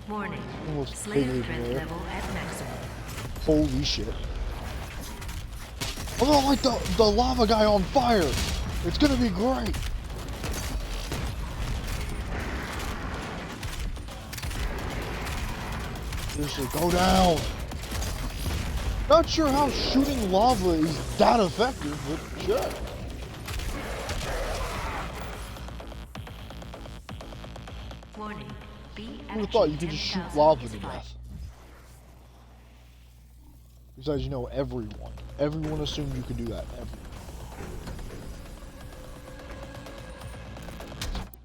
Warning. Almost Slayer hated threat there. level at maximum. Holy shit. I'm gonna light the lava guy on fire. It's gonna be great. Seriously, go down. Not sure how shooting lava is that effective, but sure. Warning. Who would have thought you could just shoot lava to death? Besides, you know, everyone. Everyone assumed you could do that. Everyone.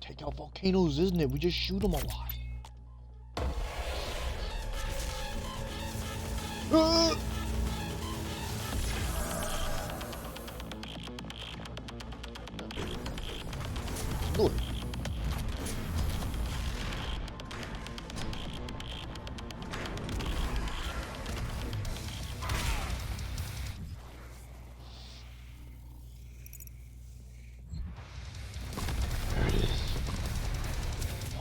Take out volcanoes, isn't it? We just shoot them a lot. Good. There it is.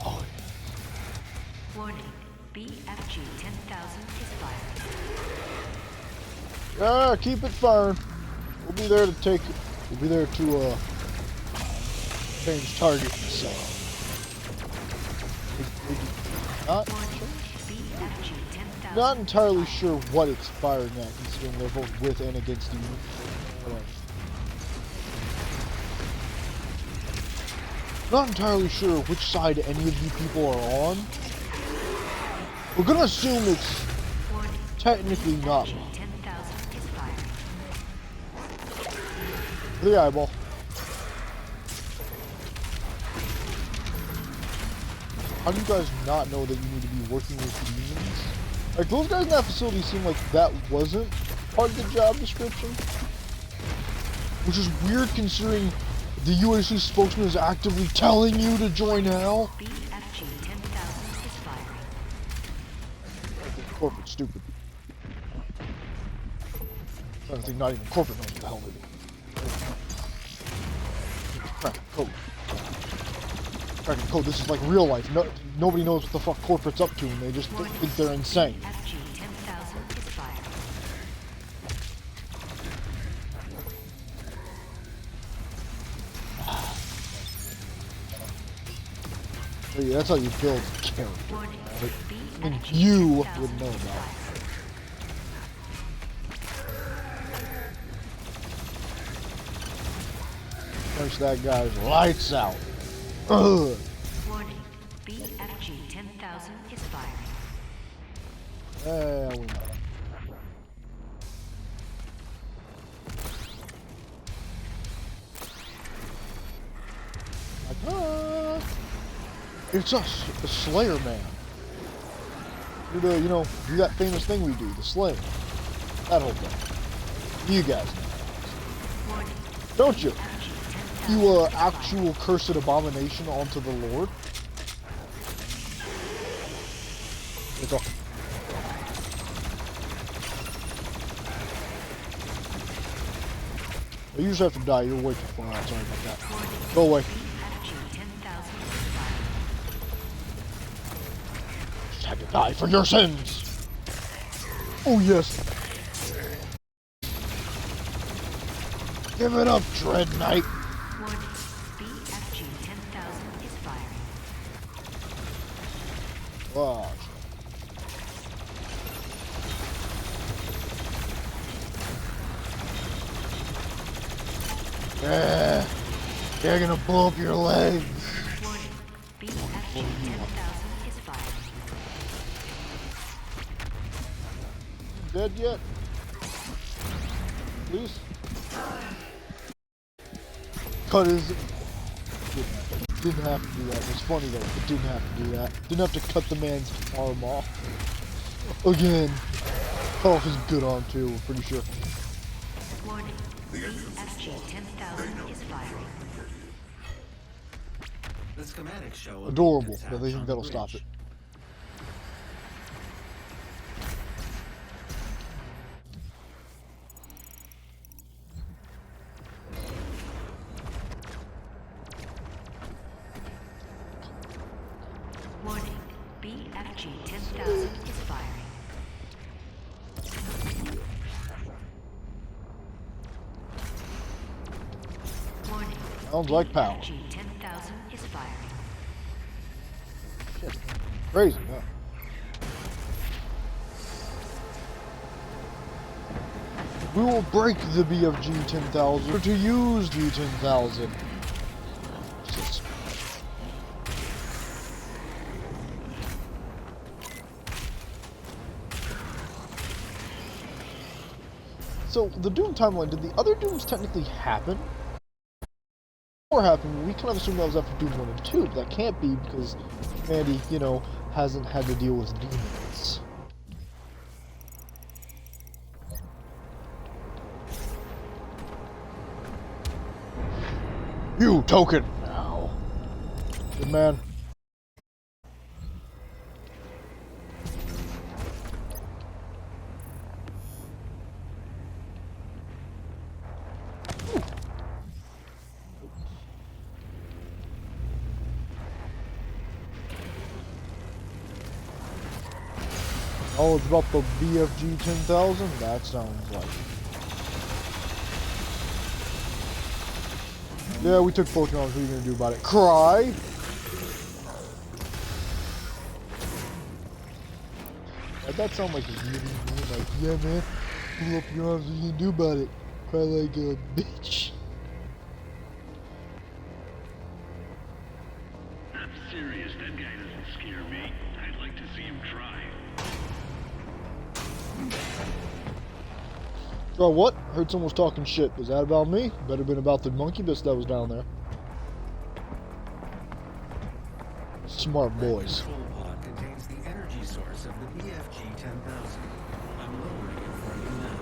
Oh, yeah. Warning. BFG 10,000 is fired. Ah, keep it firing. We'll be there to take it. We'll be there to change target. So. Not entirely sure what it's firing at, considering they're both with and against you. Not entirely sure which side any of you people are on. We're gonna assume it's technically not. The eyeball. How do you guys not know that you need to be working with demons? Like, those guys in that facility seem like that wasn't part of the job description. Which is weird considering the UAC spokesman is actively telling you to join hell. BFG 10,000 is firing. I think corporate's stupid. I think not even corporate knows what the hell they do. Cracking code. Cracking code. This is like real life. Nobody knows what the fuck corporate's up to, and they just think they're insane. BFG 10,000 is firing. So yeah, that's how you build character. Warning. Right? And BFG you 10,000 would know is about it. firing. Punch that guy's lights out. Ugh. Warning. BFG 10,000 is firing. Yeah, we know. It's us, the Slayer Man. Do the, you know, do that famous thing we do, the Slayer. That whole thing. You guys know. Don't you? You actual cursed abomination onto the Lord. It's all. You just have to die. You're way too far out. Sorry about that. Go away. BFG 10,000 is firing. Just had to die for your sins. Oh yes. Give it up, Dread Knight. Warning. BFG 10,000 is firing. Oh, yeah, they're gonna blow up your legs. Warning. BFG 10,000 is firing. Dead yet? Please? Cut his... Didn't have to do that. It's funny though. It didn't have to do that. Didn't have to cut the man's arm off. Again. Cut off his good arm too, I'm pretty sure. Warning. BFG 10,000 is firing. The schematics show a Adorable, maintenance but they hatch think on that'll the stop bridge. it. Warning. BFG 10,000 is firing. Sounds like power. G-10,000 is firing. Shit. Crazy, huh? We will break the BFG 10,000 to use G10,000. So, the Doom timeline, did the other Dooms technically happen? Or happen, we kind of assumed that was after Doom 1 and 2, but that can't be because Mandy, you know, hasn't had to deal with demons. You token! Now. Good man. Oh, it's about the BFG 10,000? That sounds like it. Yeah, we took Photonons. What are you gonna do about it? Cry? That sound like a really mean, like, yeah man, pull up your arms, what are you gonna do about it? Cry like a bitch. I'm serious, that guy doesn't scare me. I'd like to see him try. Oh, what? Heard someone was talking shit. Was that about me? Better been about the monkey bits that was down there. Smart boys. The control pod contains the energy source of the BFG 10,000. I'm lowering it for you now.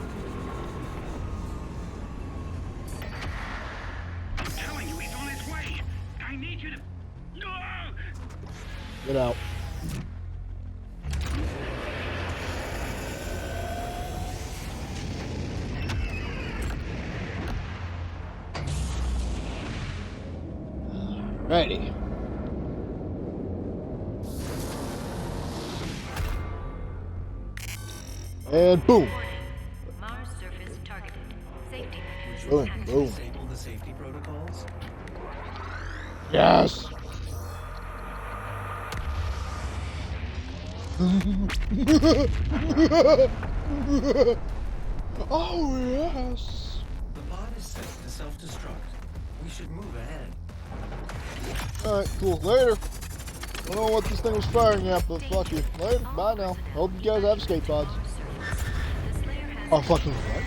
I'm telling you, he's on his way. I need you to... No! Get out. Ready. And boom. Mars surface targeted. Safety measures. Boom, boom. Disable the safety protocols. Yes. Oh yes. The pod is set to self-destruct. We should move ahead. Alright, cool. Later. I don't know what this thing was firing at, but fuck you. Later. Bye now. Hope you guys have escape pods. Oh, fucking what?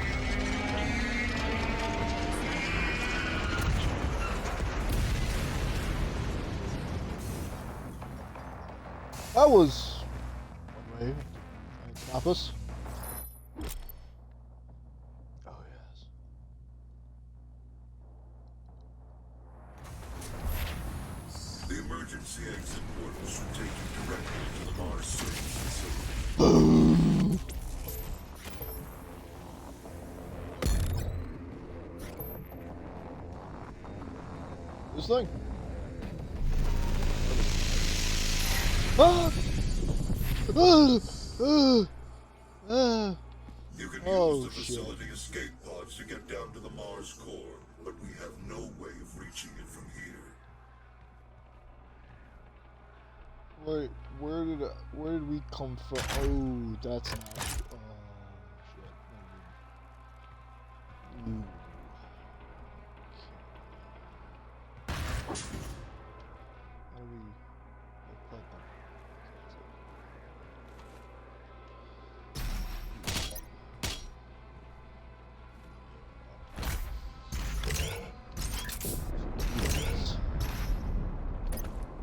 That was... Wait. Stop us. Oh, yes. The emergency exit portal should take you directly to the Mars surface facility. Boom. This thing. Ah! You can Oh, use the shit. facility escape pods to get down to the Mars core, but we have no way of reaching it from here. Wait, where did we come from? Oh, that's not. Oh shit. Ooh. How do we put them?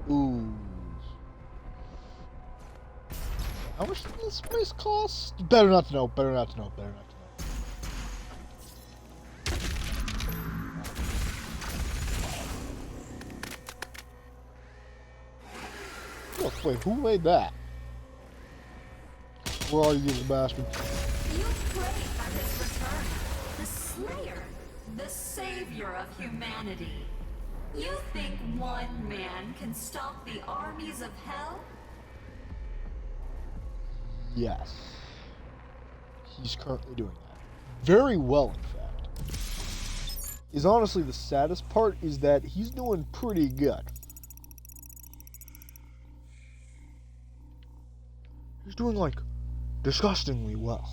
Ooh. How much does this place cost? Better not to know, better not to know, better not to know. Look, wait, who made that? Where are you, little bastard? You pray for his return. The Slayer, the savior of humanity. You think one man can stop the armies of hell? Yes. He's currently doing that. Very well, in fact. is honestly the saddest part, is that he's doing pretty good. He's doing, like, disgustingly well.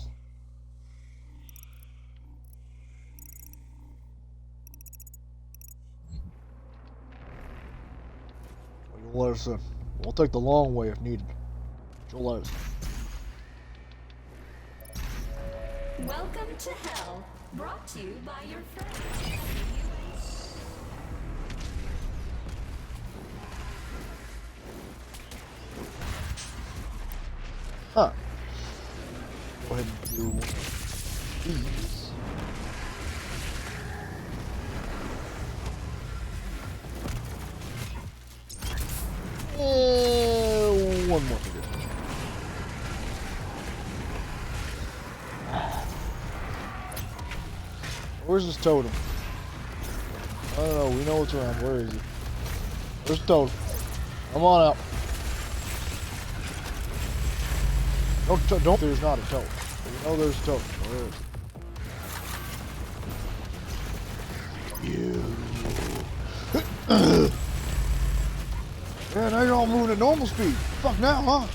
You'll let us in. We'll take the long way if needed. You'll let us in. Welcome to Hell, brought to you by your friends. Huh. Go ahead and do these. One more to do. Where's this totem? I don't know. We know what's around. Where is he? Where's the totem? Come on out. Don't. There's not a totem. We know there's a totem. Where is it? You. Yeah, now you're all moving at normal speed. Fuck now, huh?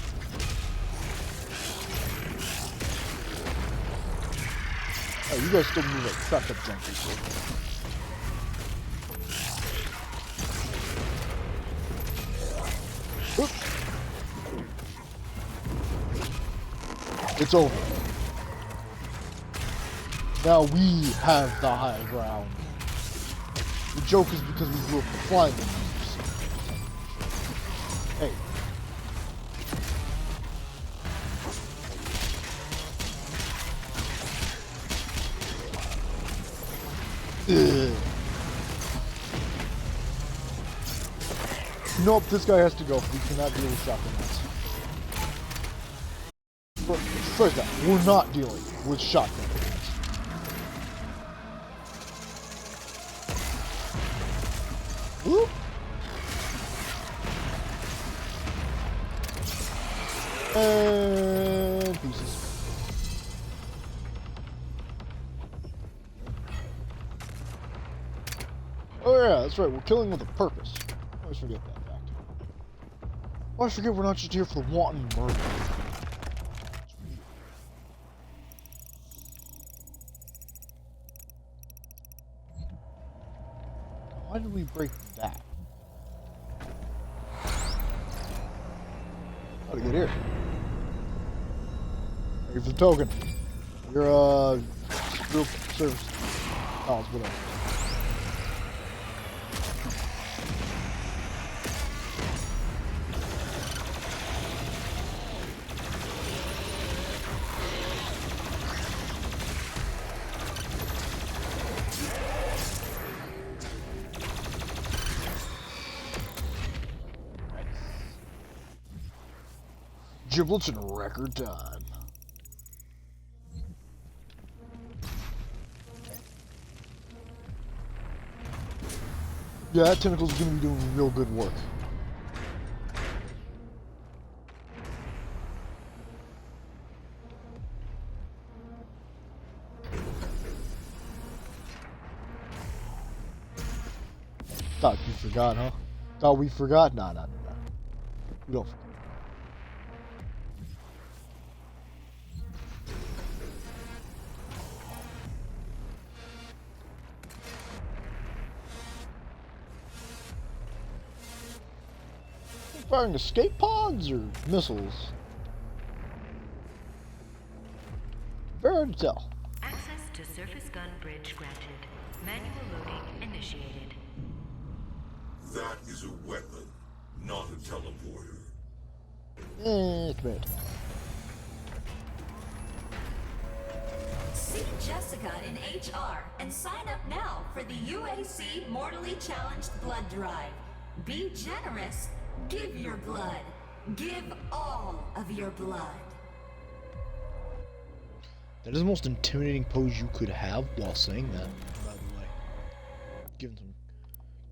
Oh, you guys still move like such a junkies. It's over. Now we have the high ground. The joke is because we grew up flying. Hey. Ugh. Nope, this guy has to go. We cannot deal with shotgun rounds. First off, we're not dealing with shotgun rounds. Whoop. And pieces. Oh yeah, that's right, we're killing with a purpose. I always forget that fact. I always forget we're not just here for the wanton murder. Why did we break that? How to get here? Thank you for the token. Your group service. Oh, it's whatever. Giblets in record time. Yeah, that tentacle's gonna be doing real good work. Thought you forgot, huh? Thought we forgot? Nah. We don't forget. Firing escape pods or missiles? Very hard to tell. Access to surface gun bridge granted. Manual loading initiated. That is a weapon, not a teleporter. It's bad. See Jessica in HR and sign up now for the UAC Mortally Challenged Blood Drive. Be generous. Give your blood. Give all of your blood. That is the most intimidating pose you could have while saying that, by the way. Giving some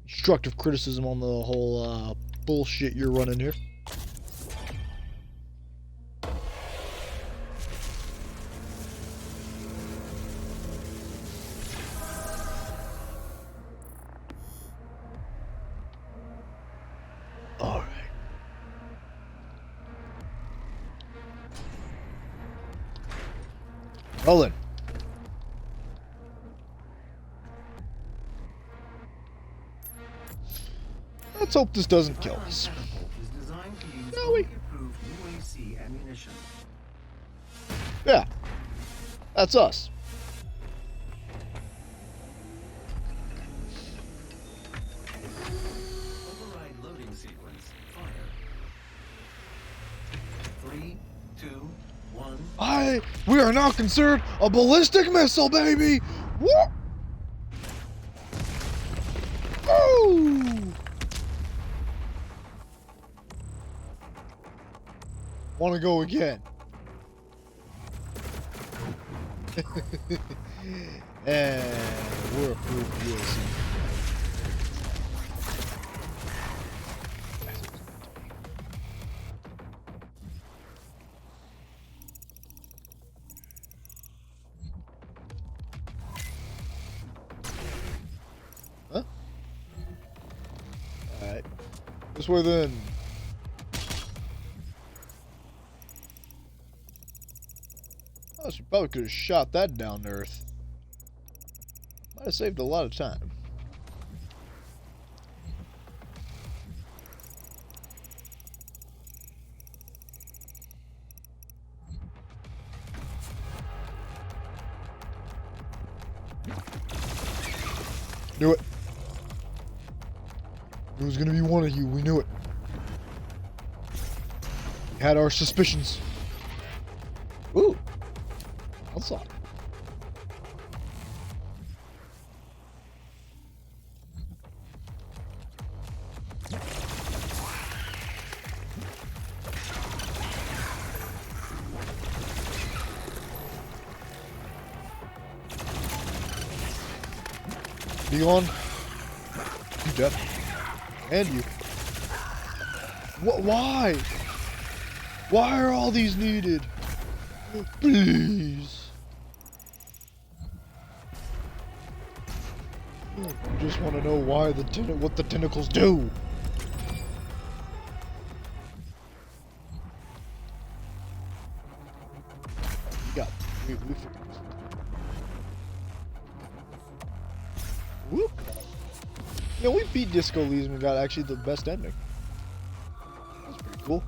constructive criticism on the whole bullshit you're running here. Well then. Let's hope this doesn't kill us. Is designed to use No, we... approved UAC ammunition. Yeah. That's us. Override loading sequence. Fire. 3, 2, 1. We are now considered a ballistic missile, baby! Woo! Woo! Wanna go again? And we're approved UAC. Huh? Alright. This way then. Oh, she probably could have shot that down to Earth. Might have saved a lot of time. Knew it. It was gonna be one of you. We knew it. We had our suspicions. Ooh. Outside. Be on. You dead. And you. What? Why? Why are all these needed? Please. I just want to know why what the tentacles do. We figured this. Whoop. Yeah, we beat Disco Elysium and got actually the best ending. That's pretty cool.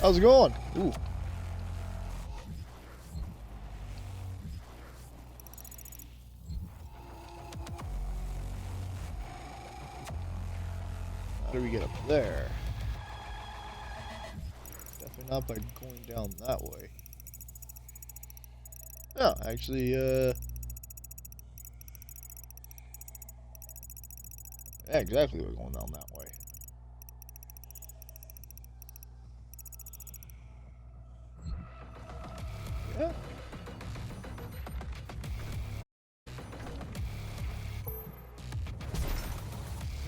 How's it going? Ooh. How do we get up there? Definitely not by going down that way. No, actually, yeah, exactly, we're going down that way. Yeah.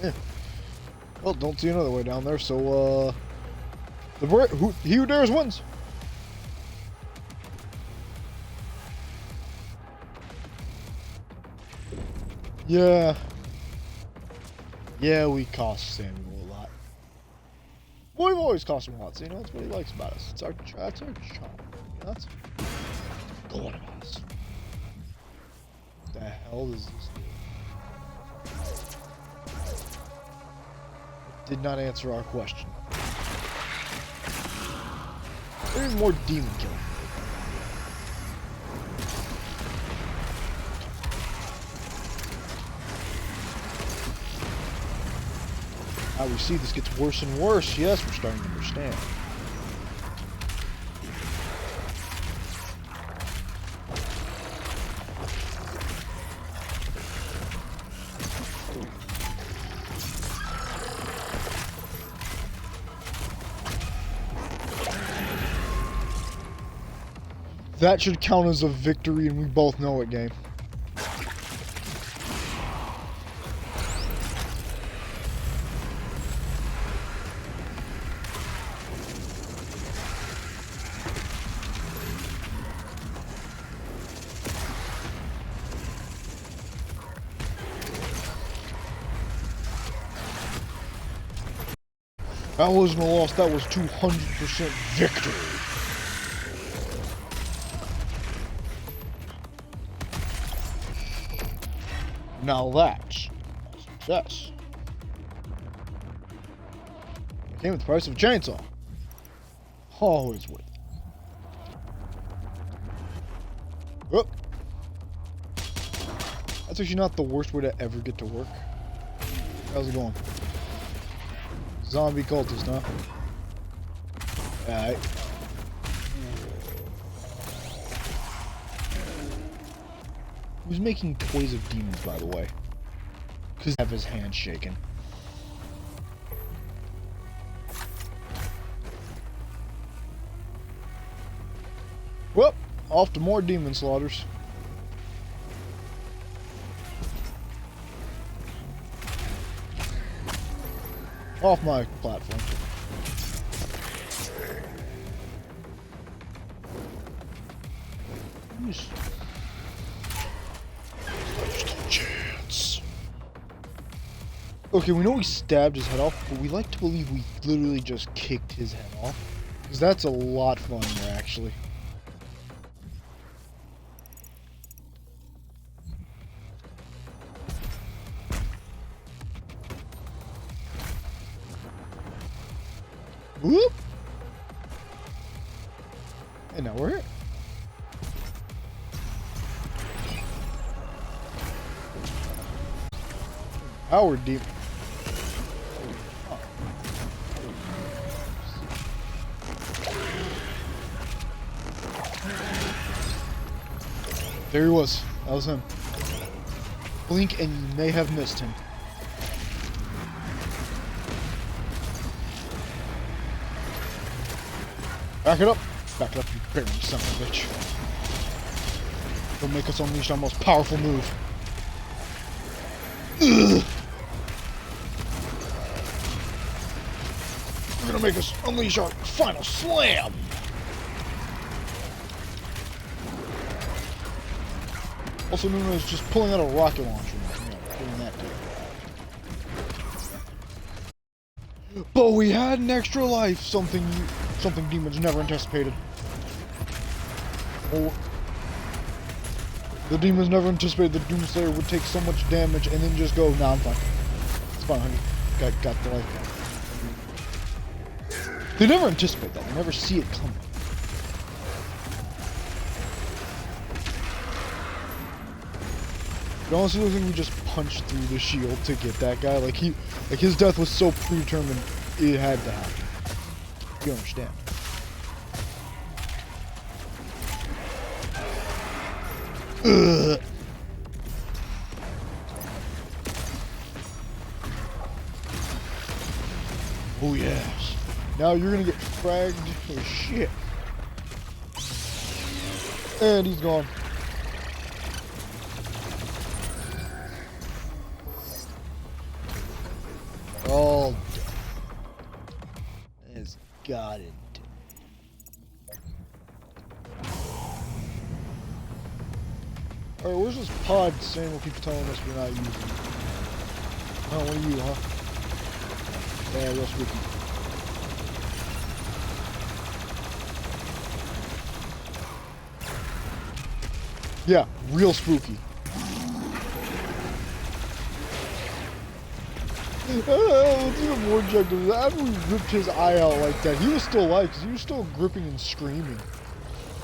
Yeah. Well, don't see another way down there, so, he who dares wins. Yeah. Yeah, we cost Samuel a lot. Well, we've always cost him a lot, so you know, that's what he likes about us. That's our charm. You know, that's going about us. What the hell does this do? Did not answer our question. There's more demon killing. We see this gets worse and worse. Yes, we're starting to understand. That should count as a victory, and we both know it, game. That wasn't a loss, that was 200% victory. Now that's success. Came with the price of a chainsaw. Always worth it. Whoop. That's actually not the worst way to ever get to work. How's it going? Zombie cultist, huh? Alright. Who's making toys of demons, by the way? Because have his hand shaking. Well, off to more demon slaughters. Off my platform. Just a chance. Okay, we know we stabbed his head off, but we like to believe we literally just kicked his head off. Because that's a lot funnier, actually. Whoop! And now we're here. Howard deep. There he was. That was him. Blink and you may have missed him. Back it up. Back it up, you barely son of a bitch. Don't make us unleash our most powerful move. Ugh. We're gonna make us unleash our final slam. Also known as just pulling out a rocket launcher. Doing that too. But we had an extra life. Something demons never anticipated. Oh, the demons never anticipated the Doomslayer would take so much damage and then just go, nah, I'm fine. It's fine, honey. Got the life back. They never anticipate that. They never see it coming. I honestly don't think we just punched through the shield to get that guy. Like his death was so predetermined, it had to happen. You understand? Ugh. Oh yes. Now you're gonna get fragged as shit. And he's gone. All done. It's got it. Alright, where's this pod saying what people telling us we're not using? Oh, what are you, huh? Yeah, real spooky. Yeah, real spooky. What's even more objective is after we ripped his eye out like that, he was still alive because he was still gripping and screaming.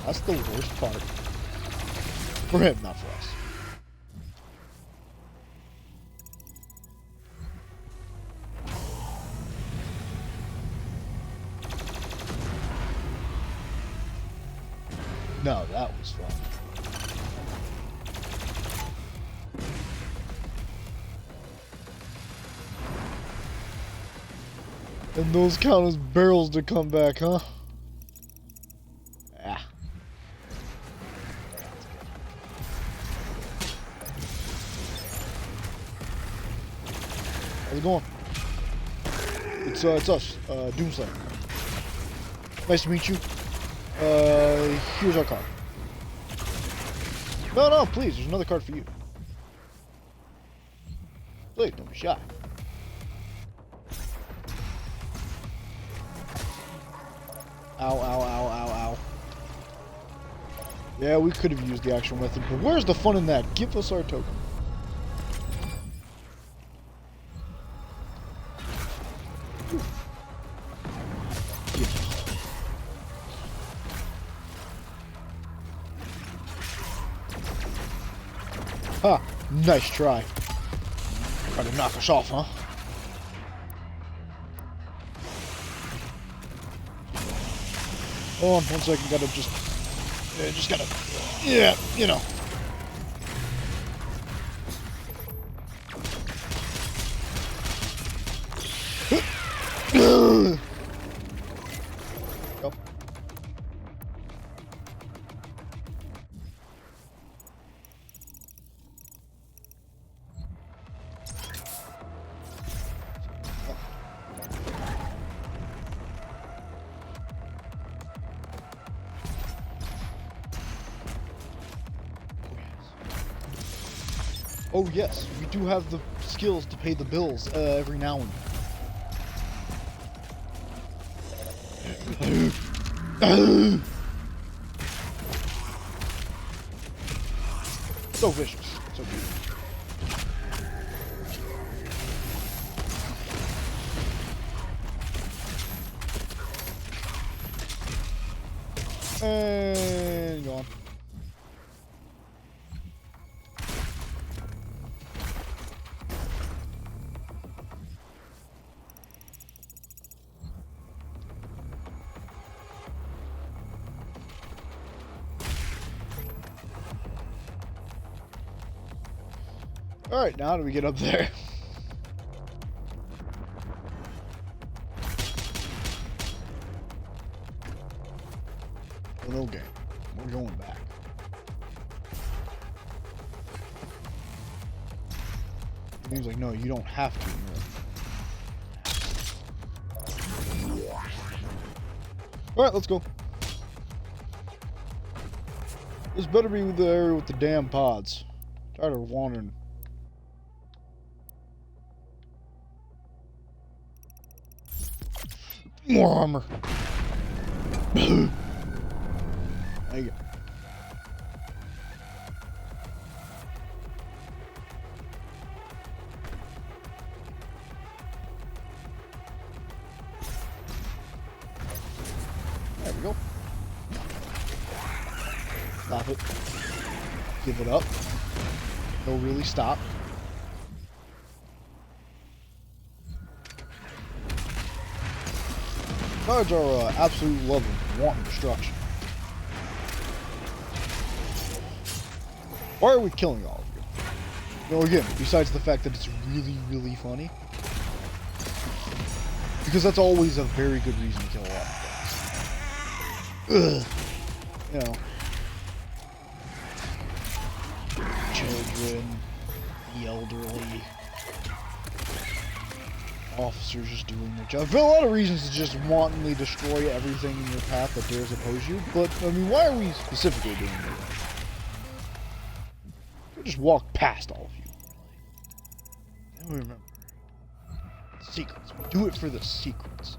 That's the worst part. For him, not for us. No, that was fun. And those count as barrels to come back, huh? Ah. How's it going? It's us, Doomslayer. Nice to meet you. Here's our card. No, please, there's another card for you. Please, don't be shy. Ow, ow, ow, ow, ow. Yeah, we could have used the actual method, but where's the fun in that? Give us our token. Ha! Nice try. Try to knock us off, huh? Hold on 1 second, gotta just gotta, yeah, you know. Yep. Oh yes, we do have the skills to pay the bills every now and then. So vicious, so beautiful. And gone. Alright, now how do we get up there? Well, okay. We're going back. He was like, no, you don't have to. Alright, let's go. This better be the area with the damn pods. Tired of wandering. More armor. There you go. There we go. Stop it. Give it up. No, really stop. Cards are absolute love of wanton destruction. Why are we killing all of you? You know, again, besides the fact that it's really, really funny. Because that's always a very good reason to kill a lot of things. Ugh. You know. Children, the elderly. Officers just doing their job. For a lot of reasons to just wantonly destroy everything in your path that dares oppose you, but, I mean, why are we specifically doing that? We just walk past all of you. And we remember. Secrets. We do it for the secrets.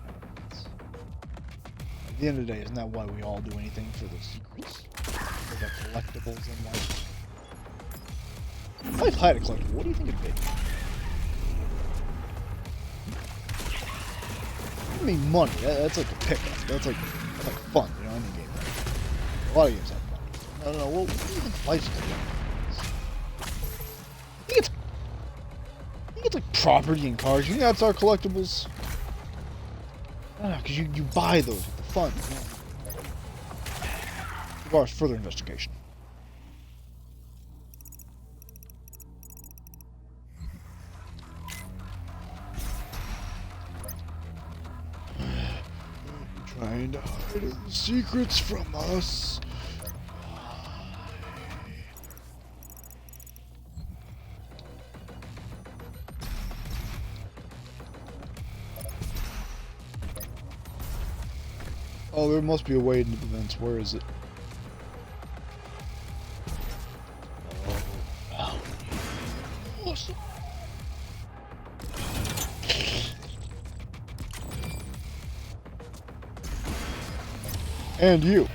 At the end of the day, isn't that why we all do anything for the secrets? For the collectibles in life? Life had a collectible. What do you think it'd be? I mean, money. That's like a pickup. That's like fun, you know, in the game. A lot of games have money. I don't know. What do you think life's gonna be? I think it's like property and cars. You think that's our collectibles? I don't know, because you buy those with the fun. You know? Regards further investigation. Trying to hide secrets from us. Oh, there must be a way into the vents. Where is it? Oh, awesome. And you.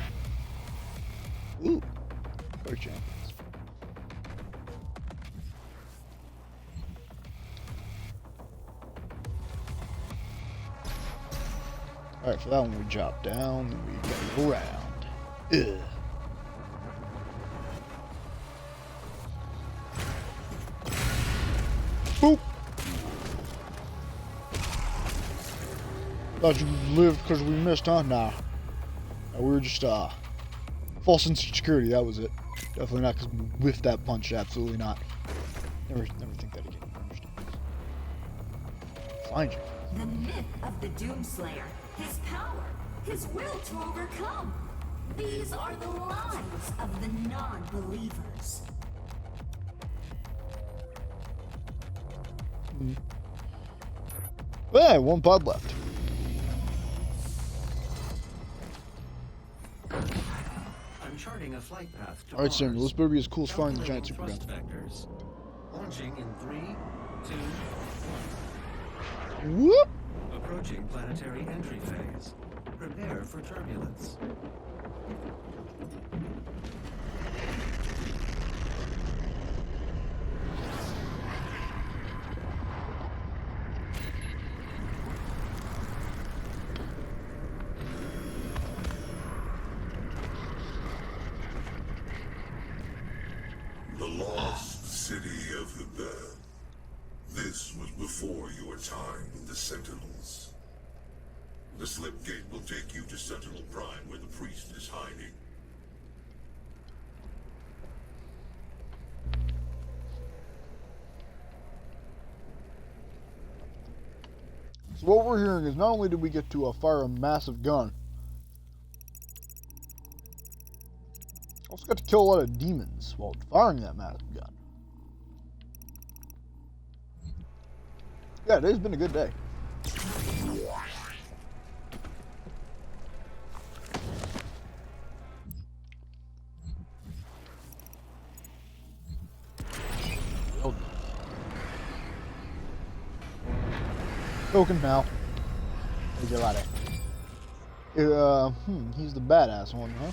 Ooh. Better champions. Alright, for that one we drop down, then we go around. Ugh. Boop! Thought you lived because we missed, huh? Nah. We were just, false sense of security, that was it. Definitely not because we whiffed that punch, absolutely not. Never think that again. Find you. The myth of the Doomslayer, his power, his will to overcome. These are the lies of the non-believers. Hey, one pod left. I'm charting a flight path to Alright, Samuel, Mars. this better be as cool as finding the giant Calculating super gun. thrust vectors. Launching in 3, 2, Whoop! 1. Approaching planetary entry phase. Prepare for turbulence. The lost city of the dead. This was before your time with the Sentinels. The slip gate will take you to Sentinel Prime where the priest is hiding. So what we're hearing is not only did we get to fire a massive gun, also got to kill a lot of demons while firing that massive gun. Yeah, today's been a good day. Token now. Gelade. He's the badass one, huh?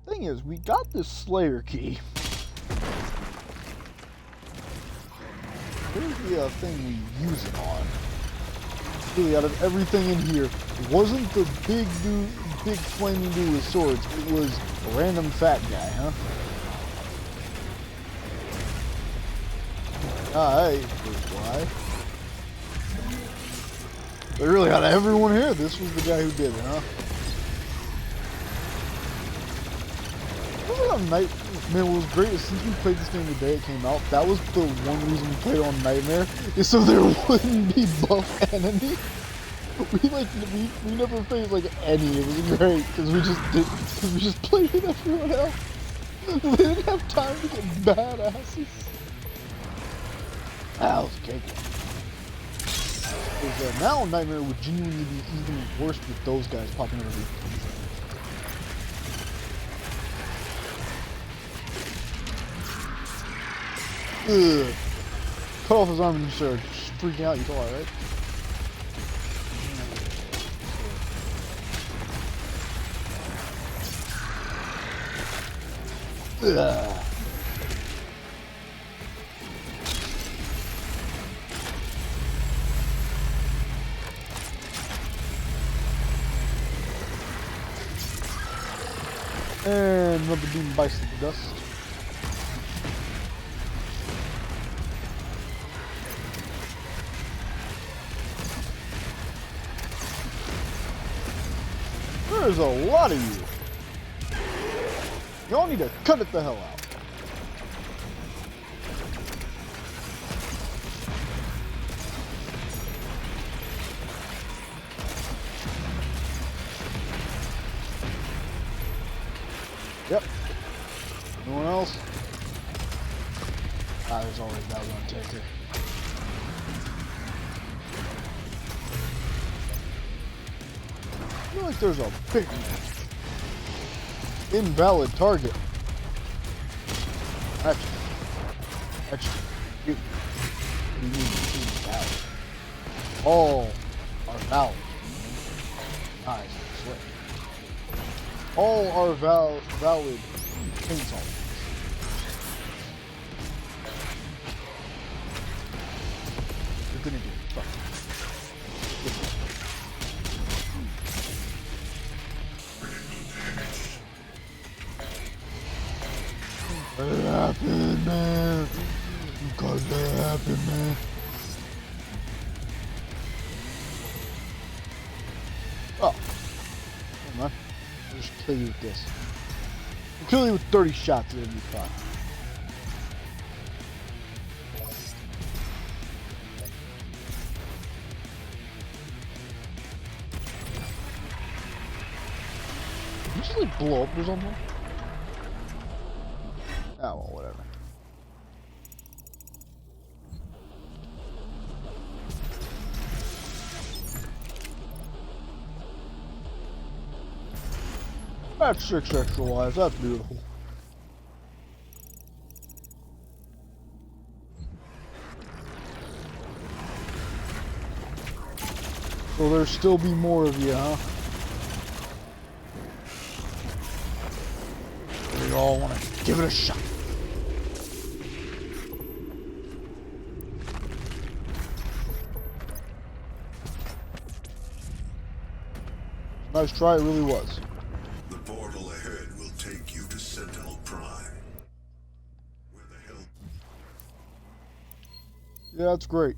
Thing is, we got this Slayer key. Here's the thing we use it on. Really, out of everything in here, it wasn't the big dude, big flaming dude with swords. It was a random fat guy, huh? Ah, hey, first guy. But really, out of everyone here, this was the guy who did it, huh? Man, what was great is since we played this game the day it came out, that was the one reason we played on Nightmare, is so there wouldn't be buff enemy. We never faced like any. It was great because we just played with everyone else. They didn't have time to get badasses. That was good. Because now Nightmare would genuinely be even worse with those guys popping over here. Ugh. Cut off his arm and you start freaking out, you thought, right? Ugh. And another demon bites the dust. There's a lot of you. Y'all need to cut it the hell out. Yep. Anyone else? Ah, there's always that one taker. I feel like there's a big invalid target. Actually, you mean team valid? All are valid. Nice. Slick. All are valid chainsaw. You're gonna do it. Fuck. Let it happen, man. You gotta let it happen, man. Oh. Come on. I'll just kill you with this. I'll kill you with 30 shots, it'll be fine. Did you just like blow up or something? Oh, well, whatever. That's 6 extra lives. That's beautiful. So there'll still be more of you, huh? We all want to give it a shot. Nice try, it really was. The portal ahead will take you to Sentinel Prime. Where the hell? Yeah, that's great.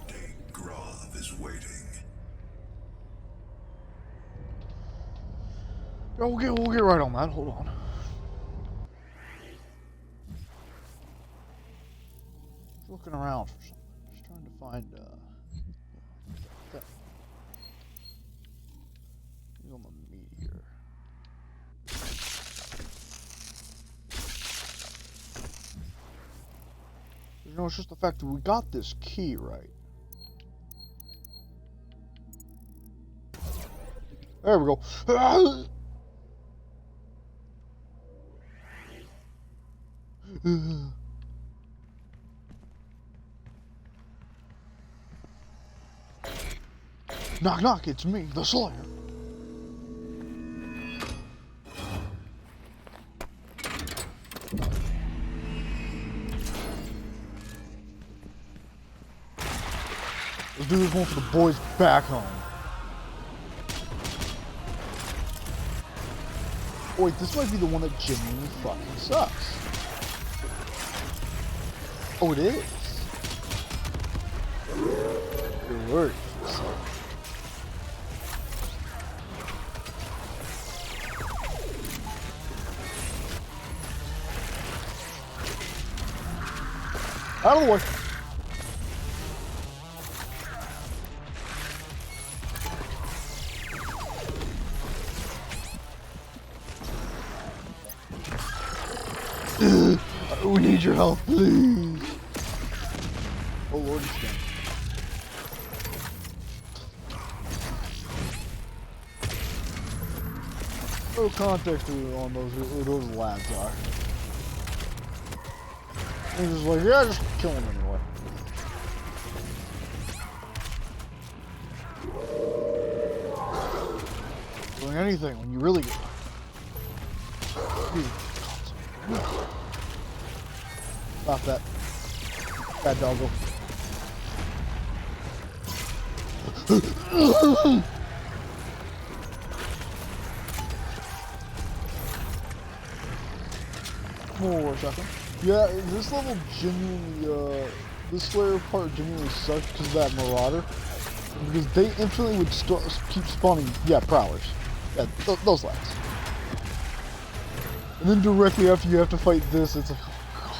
Date Grav is waiting. Yeah, we'll get right on that. Hold on. Just looking around for something. Just trying to find that. He's on the meteor. You know, it's just the fact that we got this key, right? There we go. Knock, knock, it's me, the Slayer. Let's do this one for the boys back home. Oh, wait, this might be the one that genuinely fucking sucks. Oh, it is. Good word. Out of the way. We need your help, please. Oh Lord, it's done. No context on those labs are. He's just like, yeah, just kill him anyway. Doing anything when you really get. Stop that. Bad doggo. More shotgun. Yeah, this level genuinely, this Slayer part genuinely sucks because of that Marauder. Because they infinitely would keep spawning, yeah, Prowlers. Yeah, those lads. And then directly after you have to fight this, it's like, oh god.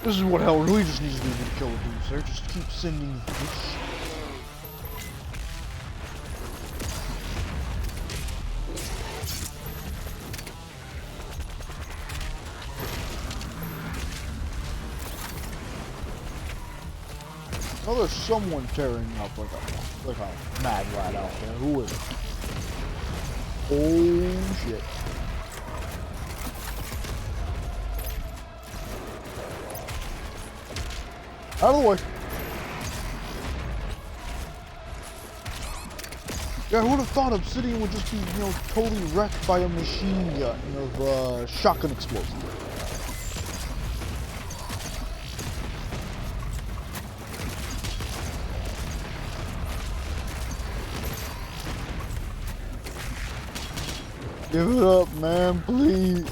This is what hell really just needs to do to kill a dude, sir. Just keep sending this. Oh, there's someone tearing up like a mad lad out there. Who is it? Oh shit. Out of the way. Yeah, who would have thought Obsidian would just be, you know, totally wrecked by a machine gun of shotgun explosion. Give it up, man, please.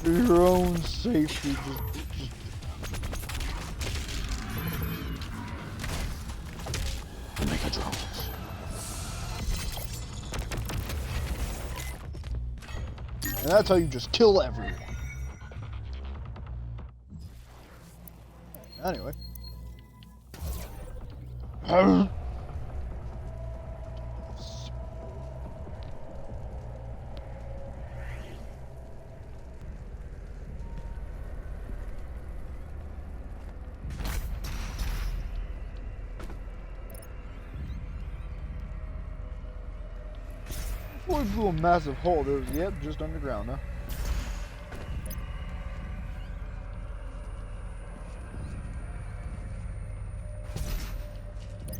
For your own safety, just... Mega drones. And that's how you just kill everyone. Anyway. Before we blew a massive hole, there was, yep, just underground, huh?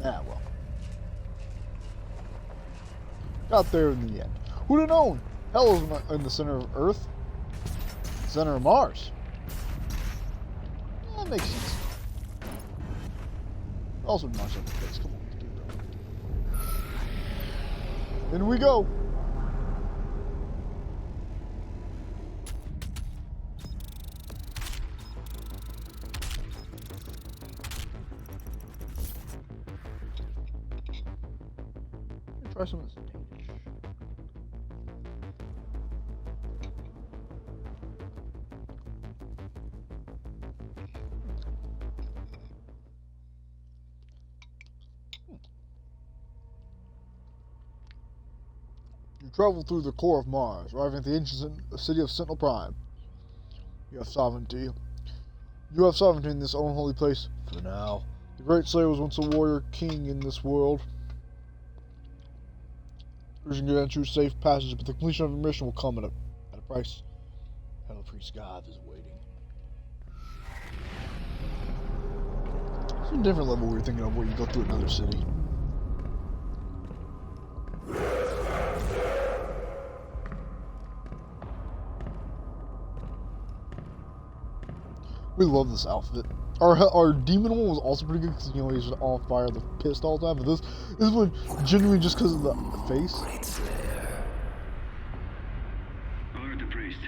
Ah, well. Got there in the end. Who'd have known? Hell is in the center of Earth. Center of Mars. That makes sense. Also Mars on the face, come on, let's do that. In we go! Try some of this Danish. You travel through the core of Mars, arriving at the ancient city of Sentinel Prime. You have sovereignty. You have sovereignty in this unholy place for now. The Great Slayer was once a warrior king in this world. We can grant you safe passage, but the completion of your mission will come at a price. Hell Priest God is waiting. It's a different level we were thinking of where you go through another city. We love this outfit. Our demon one was also pretty good because, you know, he's just on fire, the pissed all the time. But this one, genuinely just because of the face. Alert the priest.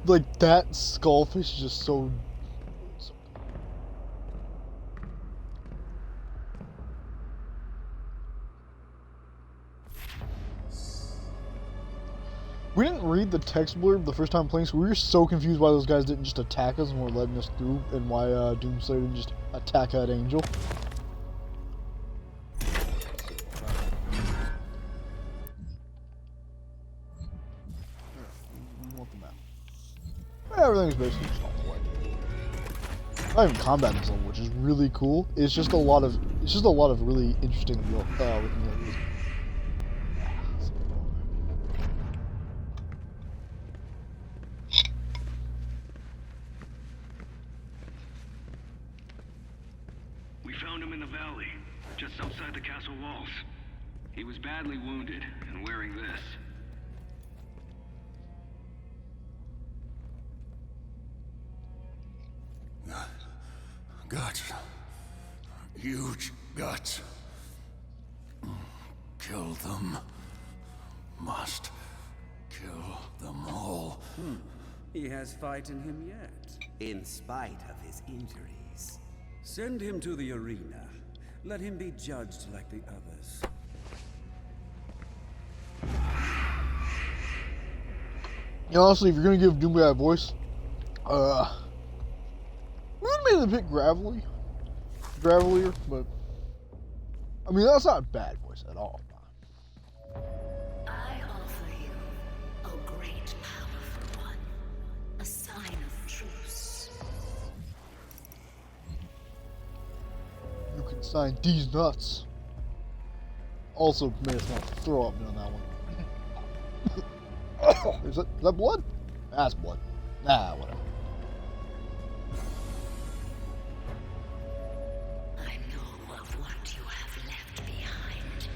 Like, that skullfish is just so... We didn't read the text blurb the first time playing, so we were so confused why those guys didn't just attack us and were letting us through, and why Doomslayer didn't just attack that angel. Everything's basically just on the way. Not even combat in this level, which is really cool. It's just a lot of really interesting looking areas. We found him in the valley, just outside the castle walls. He was badly wounded and wearing this. Guts. Huge guts. Kill them. Must kill them all. He has fight in him yet. In spite of his injuries. Send him to the arena. Let him be judged like the others. You know, honestly, if you're gonna give Doomguy a voice, we would have made it a bit gravelier, but I mean, that's not a bad voice at all. I offer you a great powerful one, a sign of truce. Signed, these nuts. Also made us want to throw up on that one. Is that blood? That's blood. Nah, whatever. I know of what you have left behind.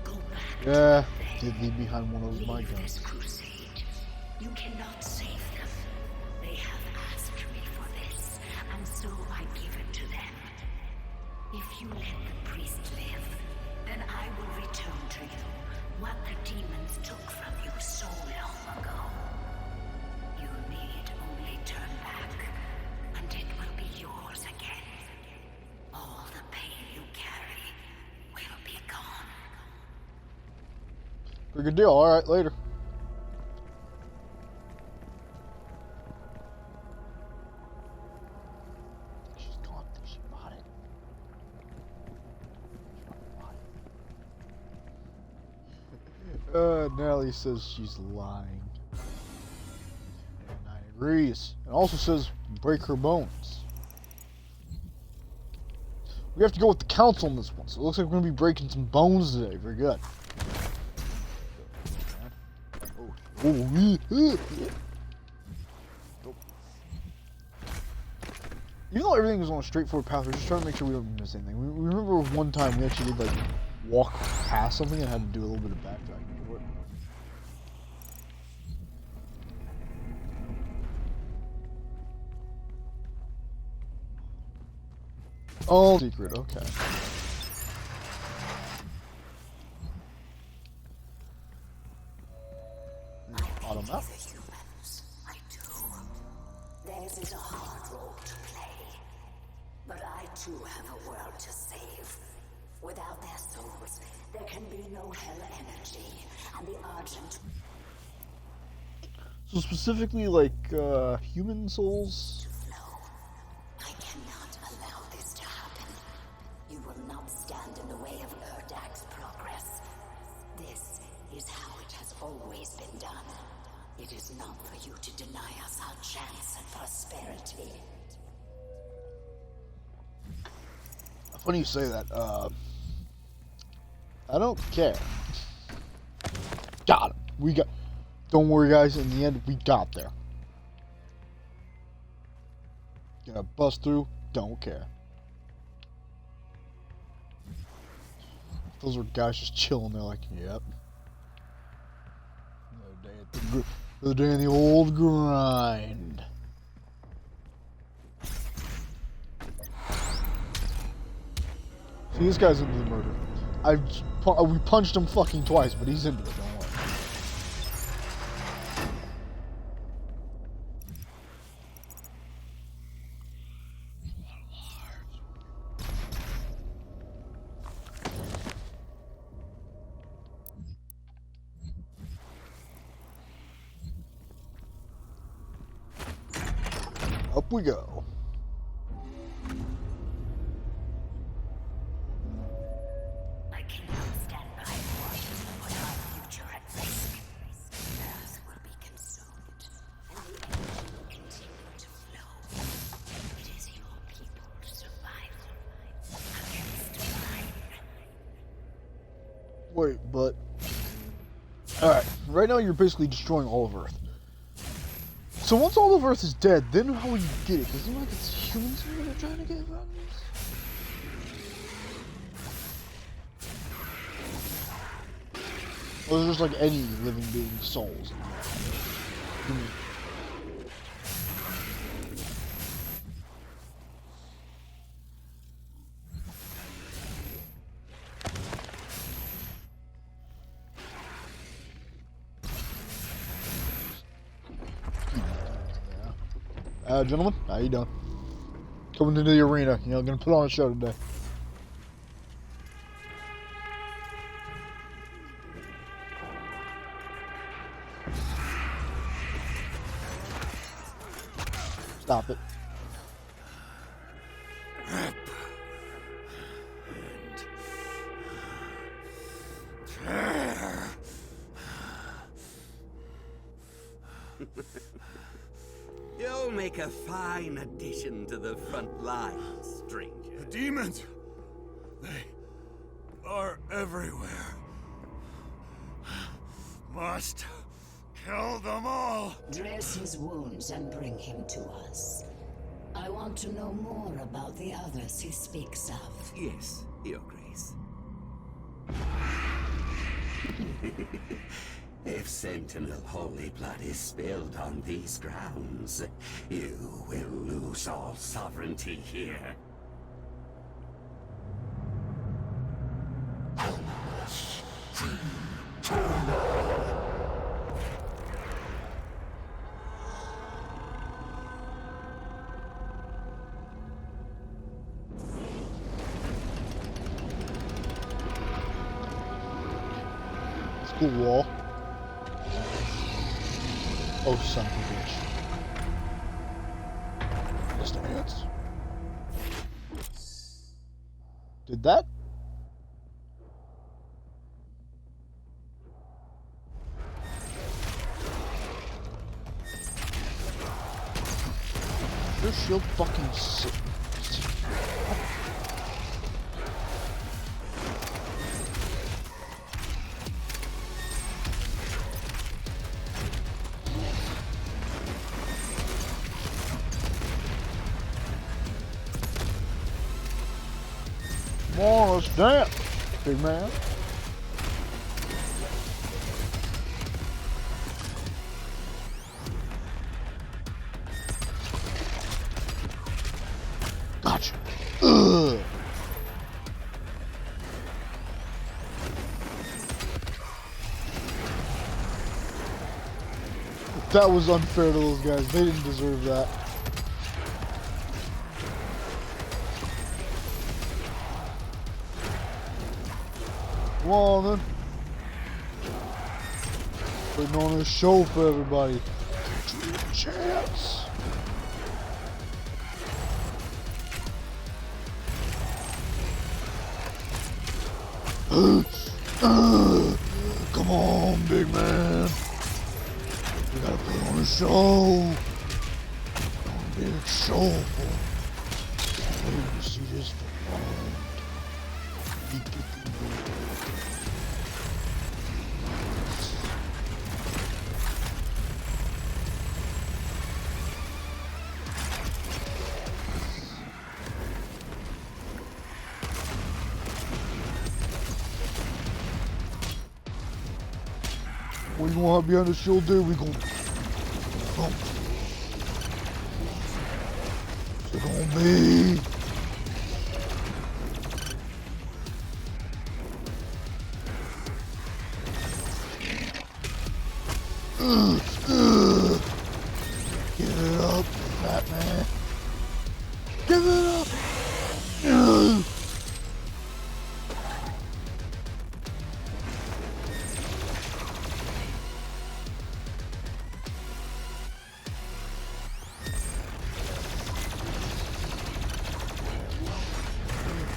Go back. Yeah, did leave behind one of my guns. This crusade. You cannot save them. They have asked me for this, and so I give it to them. If you let the priest live, then I will return to you what the demons took from you so long ago. You need only turn back, and it will be yours again. All the pain you carry will be gone. Pretty good deal. Alright, later. She's gone. She bought it. Nelly says she's lying. And I agrees. And also says break her bones. We have to go with the council on this one, so it looks like we're going to be breaking some bones today. Very good. Even though everything was on a straightforward path, we're just trying to make sure we don't miss anything. We remember one time we actually did like walk past something and had to do a little bit of backtracking for it. Oh, secret, okay. Bottom up. I do. Theirs is a hard role to play. But I too have a world to save. Without their souls, there can be no hell energy, and the Argent... So specifically, like, human souls? I cannot allow this to happen. You will not stand in the way of Erdak's progress. This is how it has always been done. It is not for you to deny us our chance at prosperity. Funny you say that. I don't care. Got him. We got. Don't worry, guys. In the end, we got there. Gonna bust through. Don't care. Those were guys just chilling there, like, yep. Another day in the old grind. See, this guy's into the murder. We punched him fucking twice, but he's into it, don't worry. Up we go. I cannot stand by and watch us put our future at risk. Earth will be consumed, and the energy will continue to flow. It is your people's survival against mine. Wait, but... Alright, right now you're basically destroying all of Earth. So once all of Earth is dead, then how would you get it? Because it seems like it's humans that are trying to get around this. Or is it just like any living being souls? Gentlemen, how you doing? Coming into the arena, you know, gonna put on a show today. Stop it. You'll make a fine addition to the front line, stranger. The demons! are everywhere. Must kill them all. Dress his wounds and bring him to us. I want to know more about the others he speaks of. Yes, Your Grace. If Sentinel Holy Blood is spilled on these grounds, you will lose all sovereignty here. School wall. Oh, son of a bitch. Just a minute. Did that? Your shield fucking sick. Come on, let's dance, big man. Gotcha. Ugh. That was unfair to those guys. They didn't deserve that. Come on, then. Putting on a show for everybody. Chance. Come on, big man. We gotta put on a show. Big show. I need to see this performed. What you want behind the shield there? We gon' It's gonna be. Give it up, fat man. Give it up.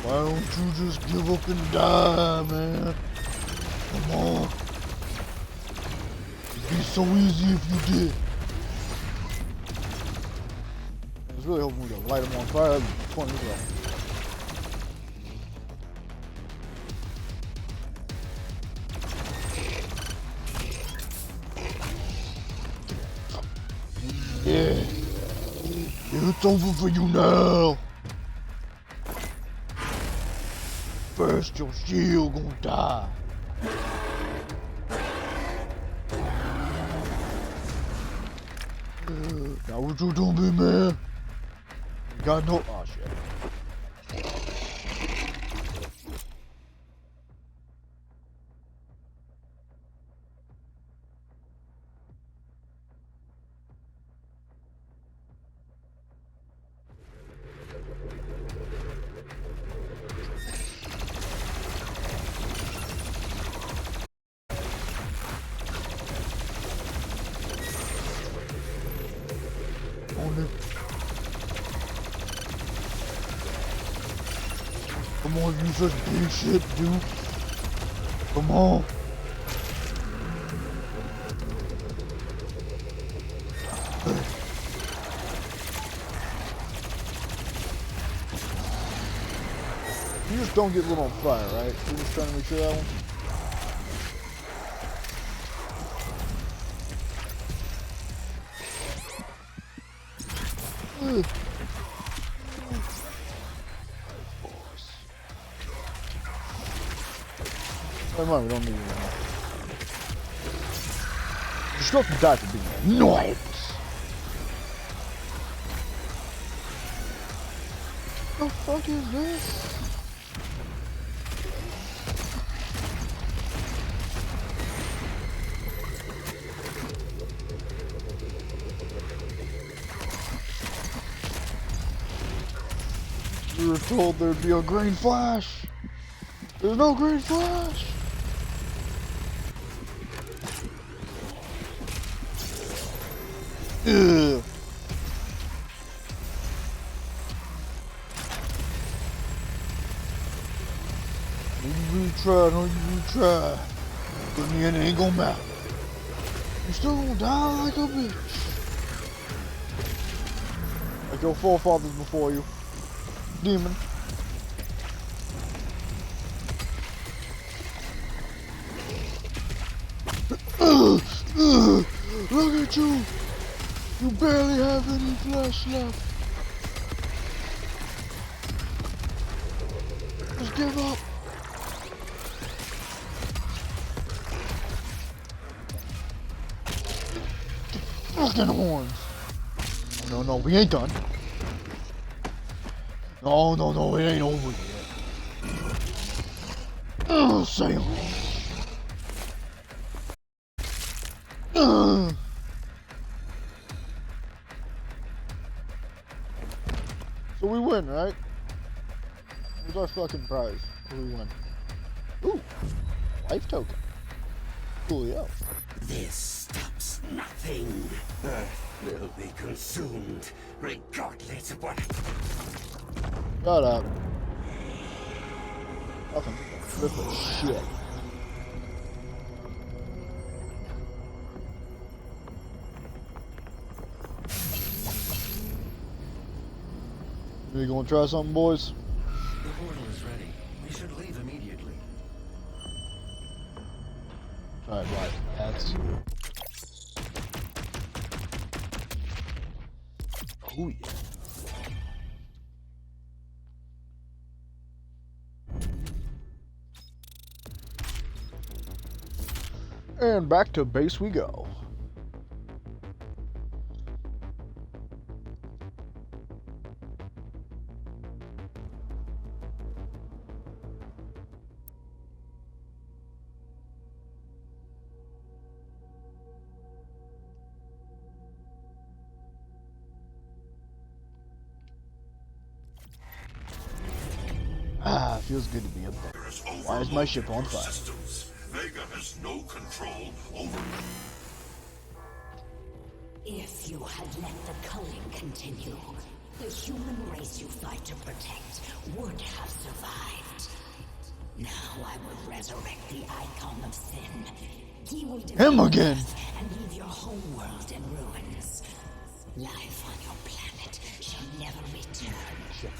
Why don't you just give up and die, man? Come on. It'd be so easy if you did. I was really hoping we could light him on fire. That'd be funny as well. Yeah. It's over for you now. First, your shield gonna die. Now what you doing, big man? You got no. Oh shit. Come on, you such big shit, dude. Come on. You just don't get lit on fire, right? We're just trying to make sure that one. Never mind, we don't need it anymore. You're supposed to die for being annoying. What the fuck is this? We were told there'd be a green flash. There's no green flash. Ugh. You retry, don't you retry. Give me an angle map. You still gonna die like a bitch. Like your forefathers before you. Demon. Look at you! You barely have any flesh left. Just give up. Fucking horns. No, no, we ain't done. No, no, no, it ain't over yet. Oh, Salem. So we win, right? Where's our fucking prize? We win. Ooh, life token. Coolio. This stops nothing. Earth will be consumed, regardless of what. Shut up. Fucking triple shit. You gonna try something, boys? The portal is ready. We should leave immediately. Alright, right. That's. Oh, yeah. And back to base we go. Ah, feels good to be up there. Why is my ship on fire? Systems. Vega has no control over. If you had let the culling continue, the human race you fight to protect would have survived. Now I will resurrect the icon of sin. He will Him again. And leave your whole world in ruins. Life on your planet shall never return.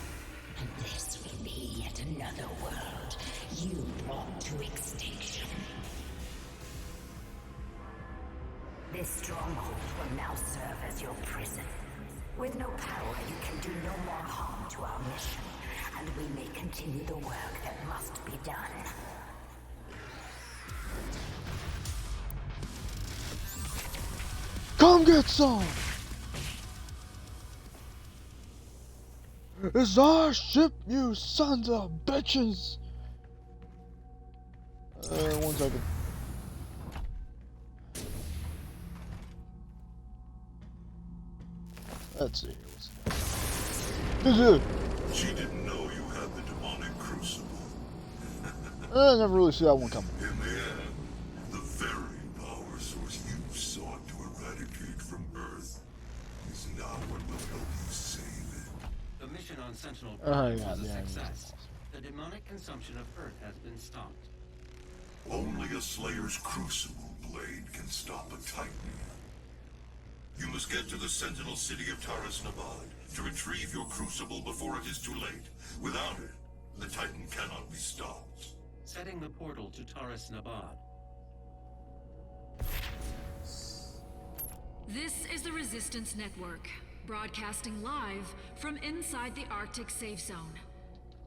And this will be yet another world you brought to extinction. This stronghold will now serve as your prison. With no power, you can do no more harm to our mission, and we may continue the work that must be done. Come get some! It's our ship, you sons of bitches! 1 second. Let's see. She didn't know you had the demonic crucible. I never really see that one coming. In the end, the very power source you sought to eradicate from Earth is now what will help you save it. The mission on Sentinel Yeah, was a yeah, success. The demonic consumption of Earth has been stopped. Only a Slayer's Crucible blade can stop a Titan. You must get to the Sentinel city of Taras Nabad to retrieve your Crucible before it is too late. Without it, The Titan cannot be stopped. Setting the portal to Taurus Nabad. This is the Resistance Network, broadcasting live from inside the Arctic safe zone.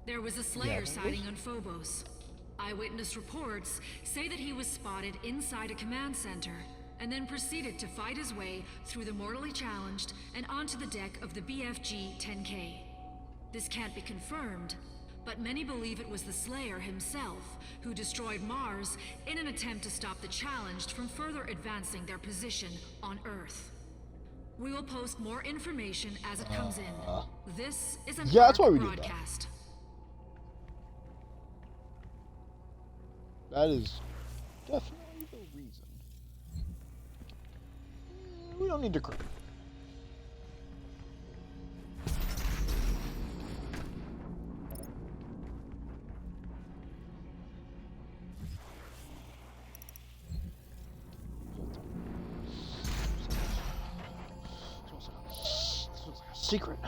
There was a Slayer sighting on Phobos. Eyewitness reports say that he was spotted inside a command center, and then proceeded to fight his way through the mortally challenged and onto the deck of the BFG-10K. This can't be confirmed, but many believe it was the Slayer himself who destroyed Mars in an attempt to stop the challenged from further advancing their position on Earth. We will post more information as it comes in. This is an that's why we broadcast. That is definitely the reason. We don't need to cry. Secret.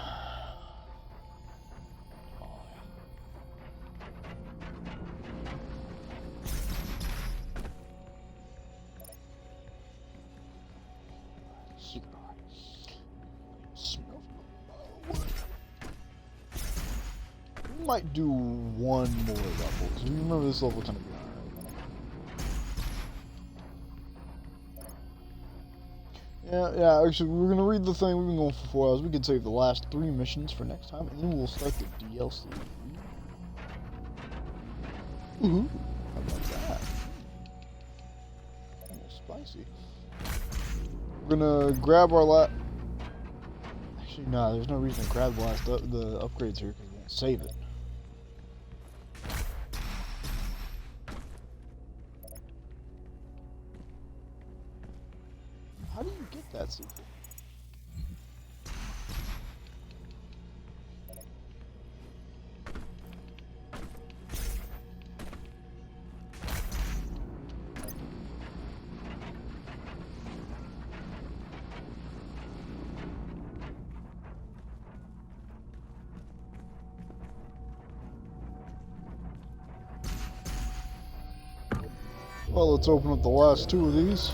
We might do one more level, because we remember this level kind of being alright. Yeah, actually, we're gonna read the thing. We've been going for 4 hours. We could save the last 3 missions for next time, and then we'll start the DLC. Ooh, how about that? A little spicy. We're gonna grab our Actually, no, there's no reason to grab the upgrades here, because we won't save it. How do you get that secret? Well, let's open up the last 2 of these.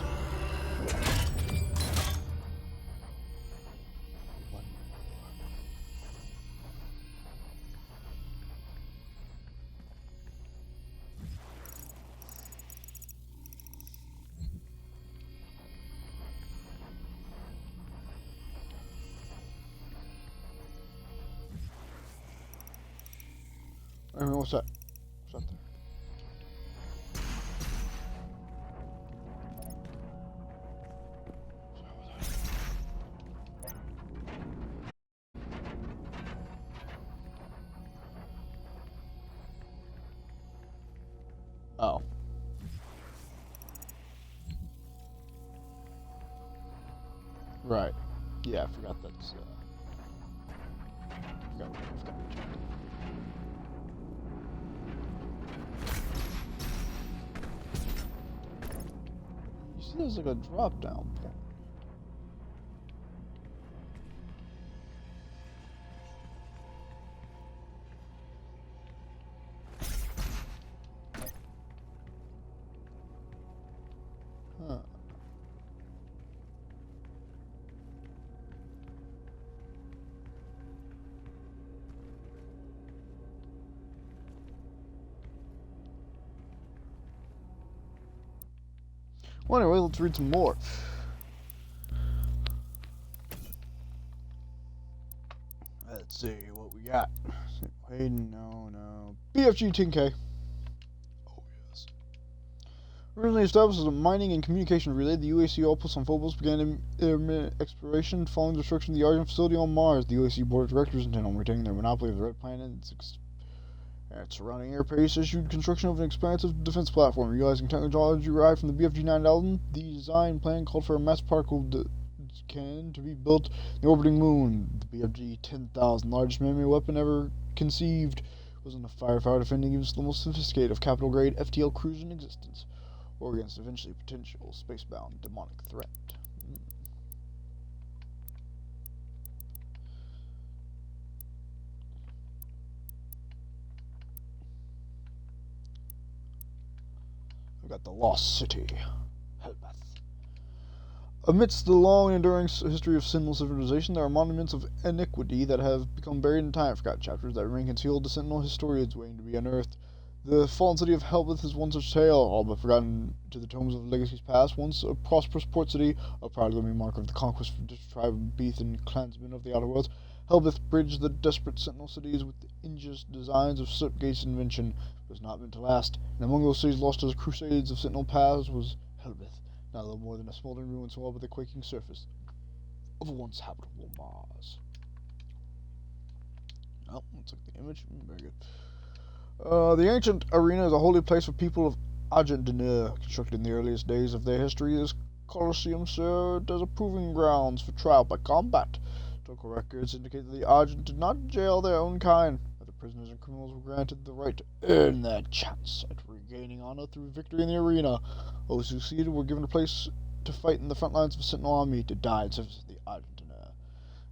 I mean, what's that? What's that there? Oh. Right. Yeah, I forgot that's, forgot we checked. You see there's like a drop down point. Huh. Well, anyway, let's read some more. Let's see what we got. Wait, no. BFG 10K. Oh, yes. Originally established as a mining and communication relay, the UAC outpost on Phobos began intermittent exploration following the destruction of the Argent facility on Mars. The UAC board of directors intend on retaining their monopoly of the Red Planet and its surrounding airspace, issued construction of an expansive defense platform utilizing technology derived from the BFG 9000. The design plan called for a mass particle cannon to be built in the orbiting moon. The BFG 10,000, largest man-made weapon ever conceived, was in a firepower defending even the most sophisticated of capital-grade FTL crews in existence, or against eventually potential spacebound demonic threat. we got the Lost City, Helbeth. Amidst the long and enduring history of sinless civilization, there are monuments of iniquity that have become buried in time, forgotten chapters that remain concealed to sentinel historians waiting to be unearthed. The fallen city of Helbeth is one such tale, all but forgotten to the tomes of legacies past. Once a prosperous port city, a proud living marker of the conquest of the tribe of Beath and clansmen of the outer worlds, Helbeth bridged the desperate sentinel cities with the ingenious designs of Slipgate's invention. It was not meant to last, and among those cities lost to the crusades of sentinel paths was Helbeth, now little more than a smoldering ruin swallowed by the quaking surface of a once habitable Mars. Oh, let's look at the image. Very good. The ancient arena is a holy place for people of Argent-Deneur. Constructed in the earliest days of their history, this Colosseum served as a proving grounds for trial by combat. Local records indicate that the Argent did not jail their own kind. Other prisoners and criminals were granted the right to earn their chance at regaining honor through victory in the arena. Those who succeeded were given a place to fight in the front lines of a sentinel army, to die in service of the Argent-Deneur.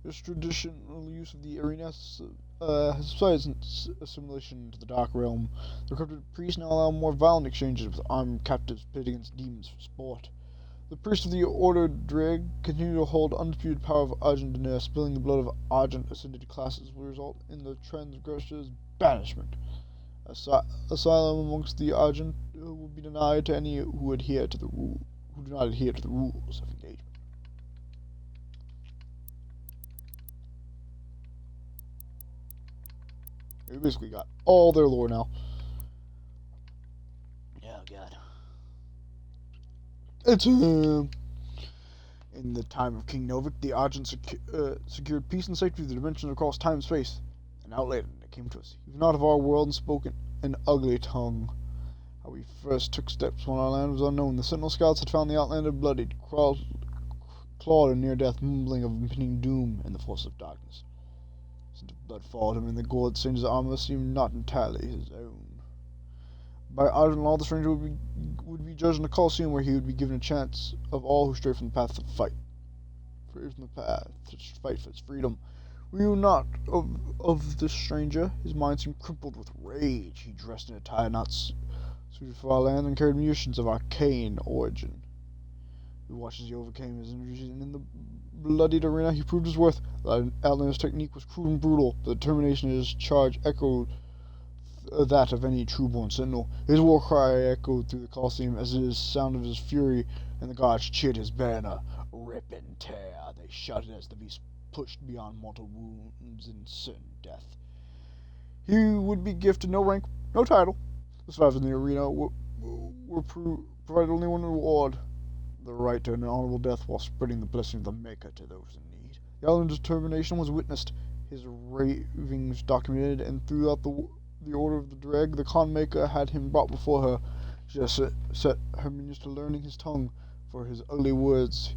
This traditional use of the arena has subsided since assimilation to the Dark Realm. The corrupted priests now allow more violent exchanges with armed captives pitted against demons for sport. The priests of the Order Dreg continue to hold undisputed power of Argent-Deneur. Spilling the blood of Argent ascended classes will result in the transgressor's banishment. Asylum amongst the Argent will be denied to any who do not adhere to the rules of engagement. We basically got all their lore now. Oh god. It's in the time of King Novik, the Argent secured peace and safety through the dimensions across time and space. An outlet that came to us, even out of our world, and spoke an ugly tongue. How we first took steps when our land was unknown. The Sentinel Scouts had found the Outlander bloodied, clawed and near death, mumbling of impending doom and the force of darkness. Scent of blood followed him, and the gore that stained his armor seemed not entirely his own. By Argent law, the stranger would be judged in a Colosseum, where he would be given a chance of all who stray from the path to fight. Free from the path to fight for his freedom. We knew not of this stranger. His mind seemed crumpled with rage. He dressed in a attire not suited for our land and carried munitions of arcane origin. We watched as he overcame his injuries, and in the bloodied arena he proved his worth. The Outlander's technique was crude and brutal. The determination of his charge echoed that of any true-born sentinel. His war cry echoed through the Colosseum as the sound of his fury, and the gods cheered his banner. Rip and tear, they shouted as the beast pushed beyond mortal wounds and certain death. He would be gifted no rank, no title. The survivors in the arena were provided only one reward: the right to an honorable death while spreading the blessing of the Maker to those in need. The Outlander's determination was witnessed, his ravings documented, and throughout the Order of the Dreg, the Khan Maker had him brought before her. She just set her minions to learning his tongue, for his ugly words.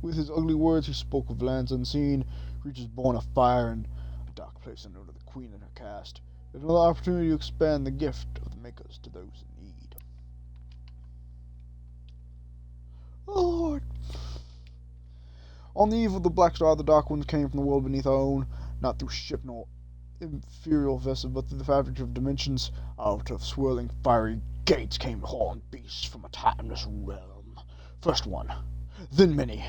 With his ugly words, he spoke of lands unseen, creatures born of fire, and a dark place unknown to the Queen and her caste. Another opportunity to expand the gift of the Makers to those in need. Oh Lord! On the eve of the Black Star, the Dark Ones came from the world beneath our own, not through ship nor inferior vessel, but through the fabric of dimensions. Out of swirling fiery gates came horned beasts from a timeless realm. First one, then many.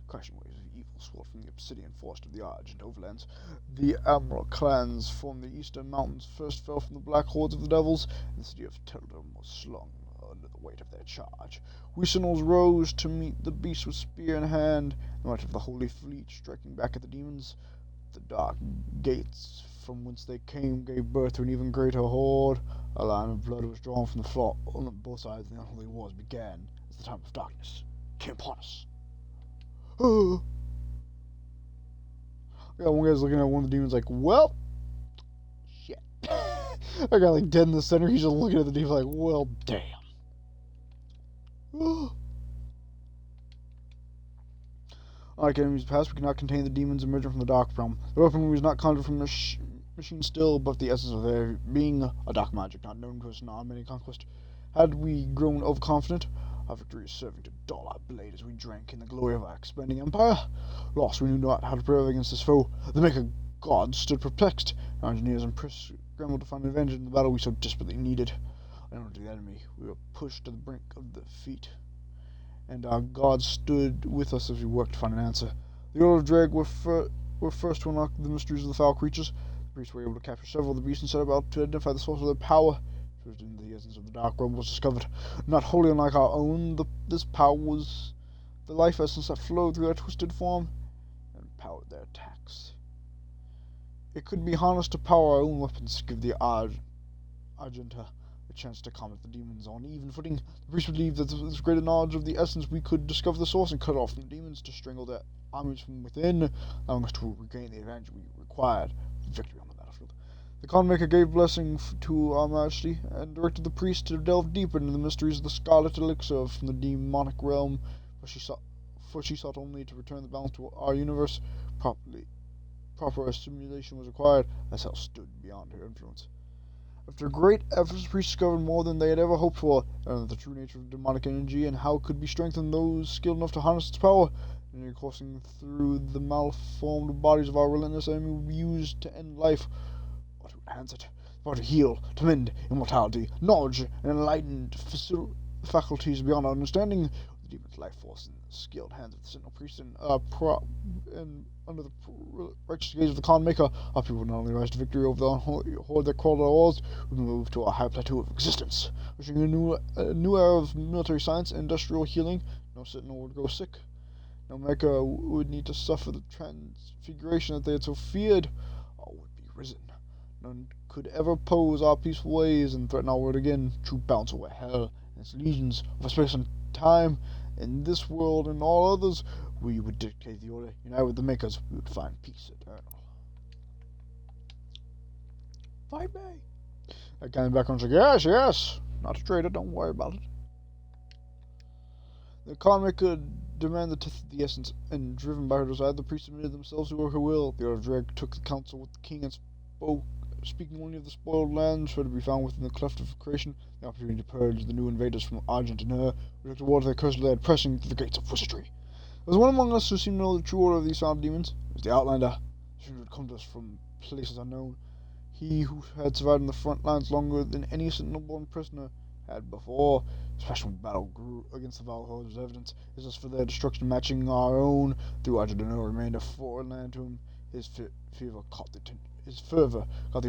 Crashing waves of evil swirled from the obsidian forest of the Argent overlands. The Admiral clans from the eastern mountains first fell from the black hordes of the devils, and the city of Teldum was slung under the weight of their charge. We Sentinels rose to meet the beast with spear in hand, the might of the Holy Fleet striking back at the demons. The dark gates from whence they came gave birth to an even greater horde. A line of blood was drawn from the floor on both sides, and the unholy wars began as the time of darkness came upon us. Yeah, one guy's looking at one of the demons like, well, shit. That guy like dead in the center, he's just looking at the demon like, well, damn. Like enemies past, we cannot contain the demons emerging from the dark realm. The weapon was not conjured from the machine still, but the essence of their being, a dark magic not known to us in our many conquest. Had we grown overconfident, our victory is serving to dull our blade as we drank in the glory of our expanding empire. Lost, we knew not how to prevail against this foe. The Maker gods stood perplexed, and our engineers and priests scrambled to find an advantage in the battle we so desperately needed. and to the enemy. We were pushed to the brink of defeat, and our gods stood with us as we worked to find an answer. The Order of Dreg were first to unlock the mysteries of the foul creatures. The priests were able to capture several of the beasts and set about to identify the source of their power. In the essence of the Dark Realm was discovered. Not wholly unlike our own, this power was the life essence that flowed through their twisted form and powered their attacks. It could be harnessed to power our own weapons, give the Argenta a chance to combat the demons on even footing. The priests believed that with this greater knowledge of the essence we could discover the source and cut off the demons to strangle their armies from within, allowing us to regain the advantage we required for victory on the battlefield. The Conmaker gave blessing to our Majesty and directed the priests to delve deeper into the mysteries of the Scarlet Elixir from the demonic realm, for she sought only to return the balance to our universe. Proper simulation was required, as hell stood beyond her influence. After great efforts, the priests discovered more than they had ever hoped for, the true nature of demonic energy and how it could be strengthened. Those skilled enough to harness its power, and coursing through the malformed bodies of our relentless enemy would be used to end life, or to enhance it, or to heal, to mend immortality, knowledge, and enlightened faculties beyond our understanding. The demon's life force in the skilled hands of the Sentinel Priest and under the righteous gaze of the Conmaker, our people would not only rise to victory over the unholy horde that crawled our walls, we would move to a high plateau of existence, ushering a new era of military science and industrial healing. No Sentinel would grow sick. No Mecha would need to suffer the transfiguration that they had so feared. All would be risen. None could ever oppose our peaceful ways and threaten our world again. True balance over hell and its legions of space and time. In this world and all others, we would dictate the order. Unite with the Makers, we would find peace eternal. Fight me. I came back and said, yes. Not a traitor, don't worry about it. The Conmaker demanded the essence, and driven by her desire, the priests submitted themselves to her will. The Order of Dreg took the counsel with the king and spoke, speaking only of the spoiled lands were to be found within the cleft of creation, the opportunity to purge the new invaders from Argent and her, who took toward their cursed land, pressing through the gates of wizardry. There was one among us who seemed to know the true order of these found demons. It was the Outlander. He would come to us from places unknown. He who had survived in the front lines longer than any Sentinel-born prisoner had before. His passion for battle grew against the Val Hordes. Evidence is thus for their destruction matching our own. Through Argent and her remained a foreign land to him. His fervor caught the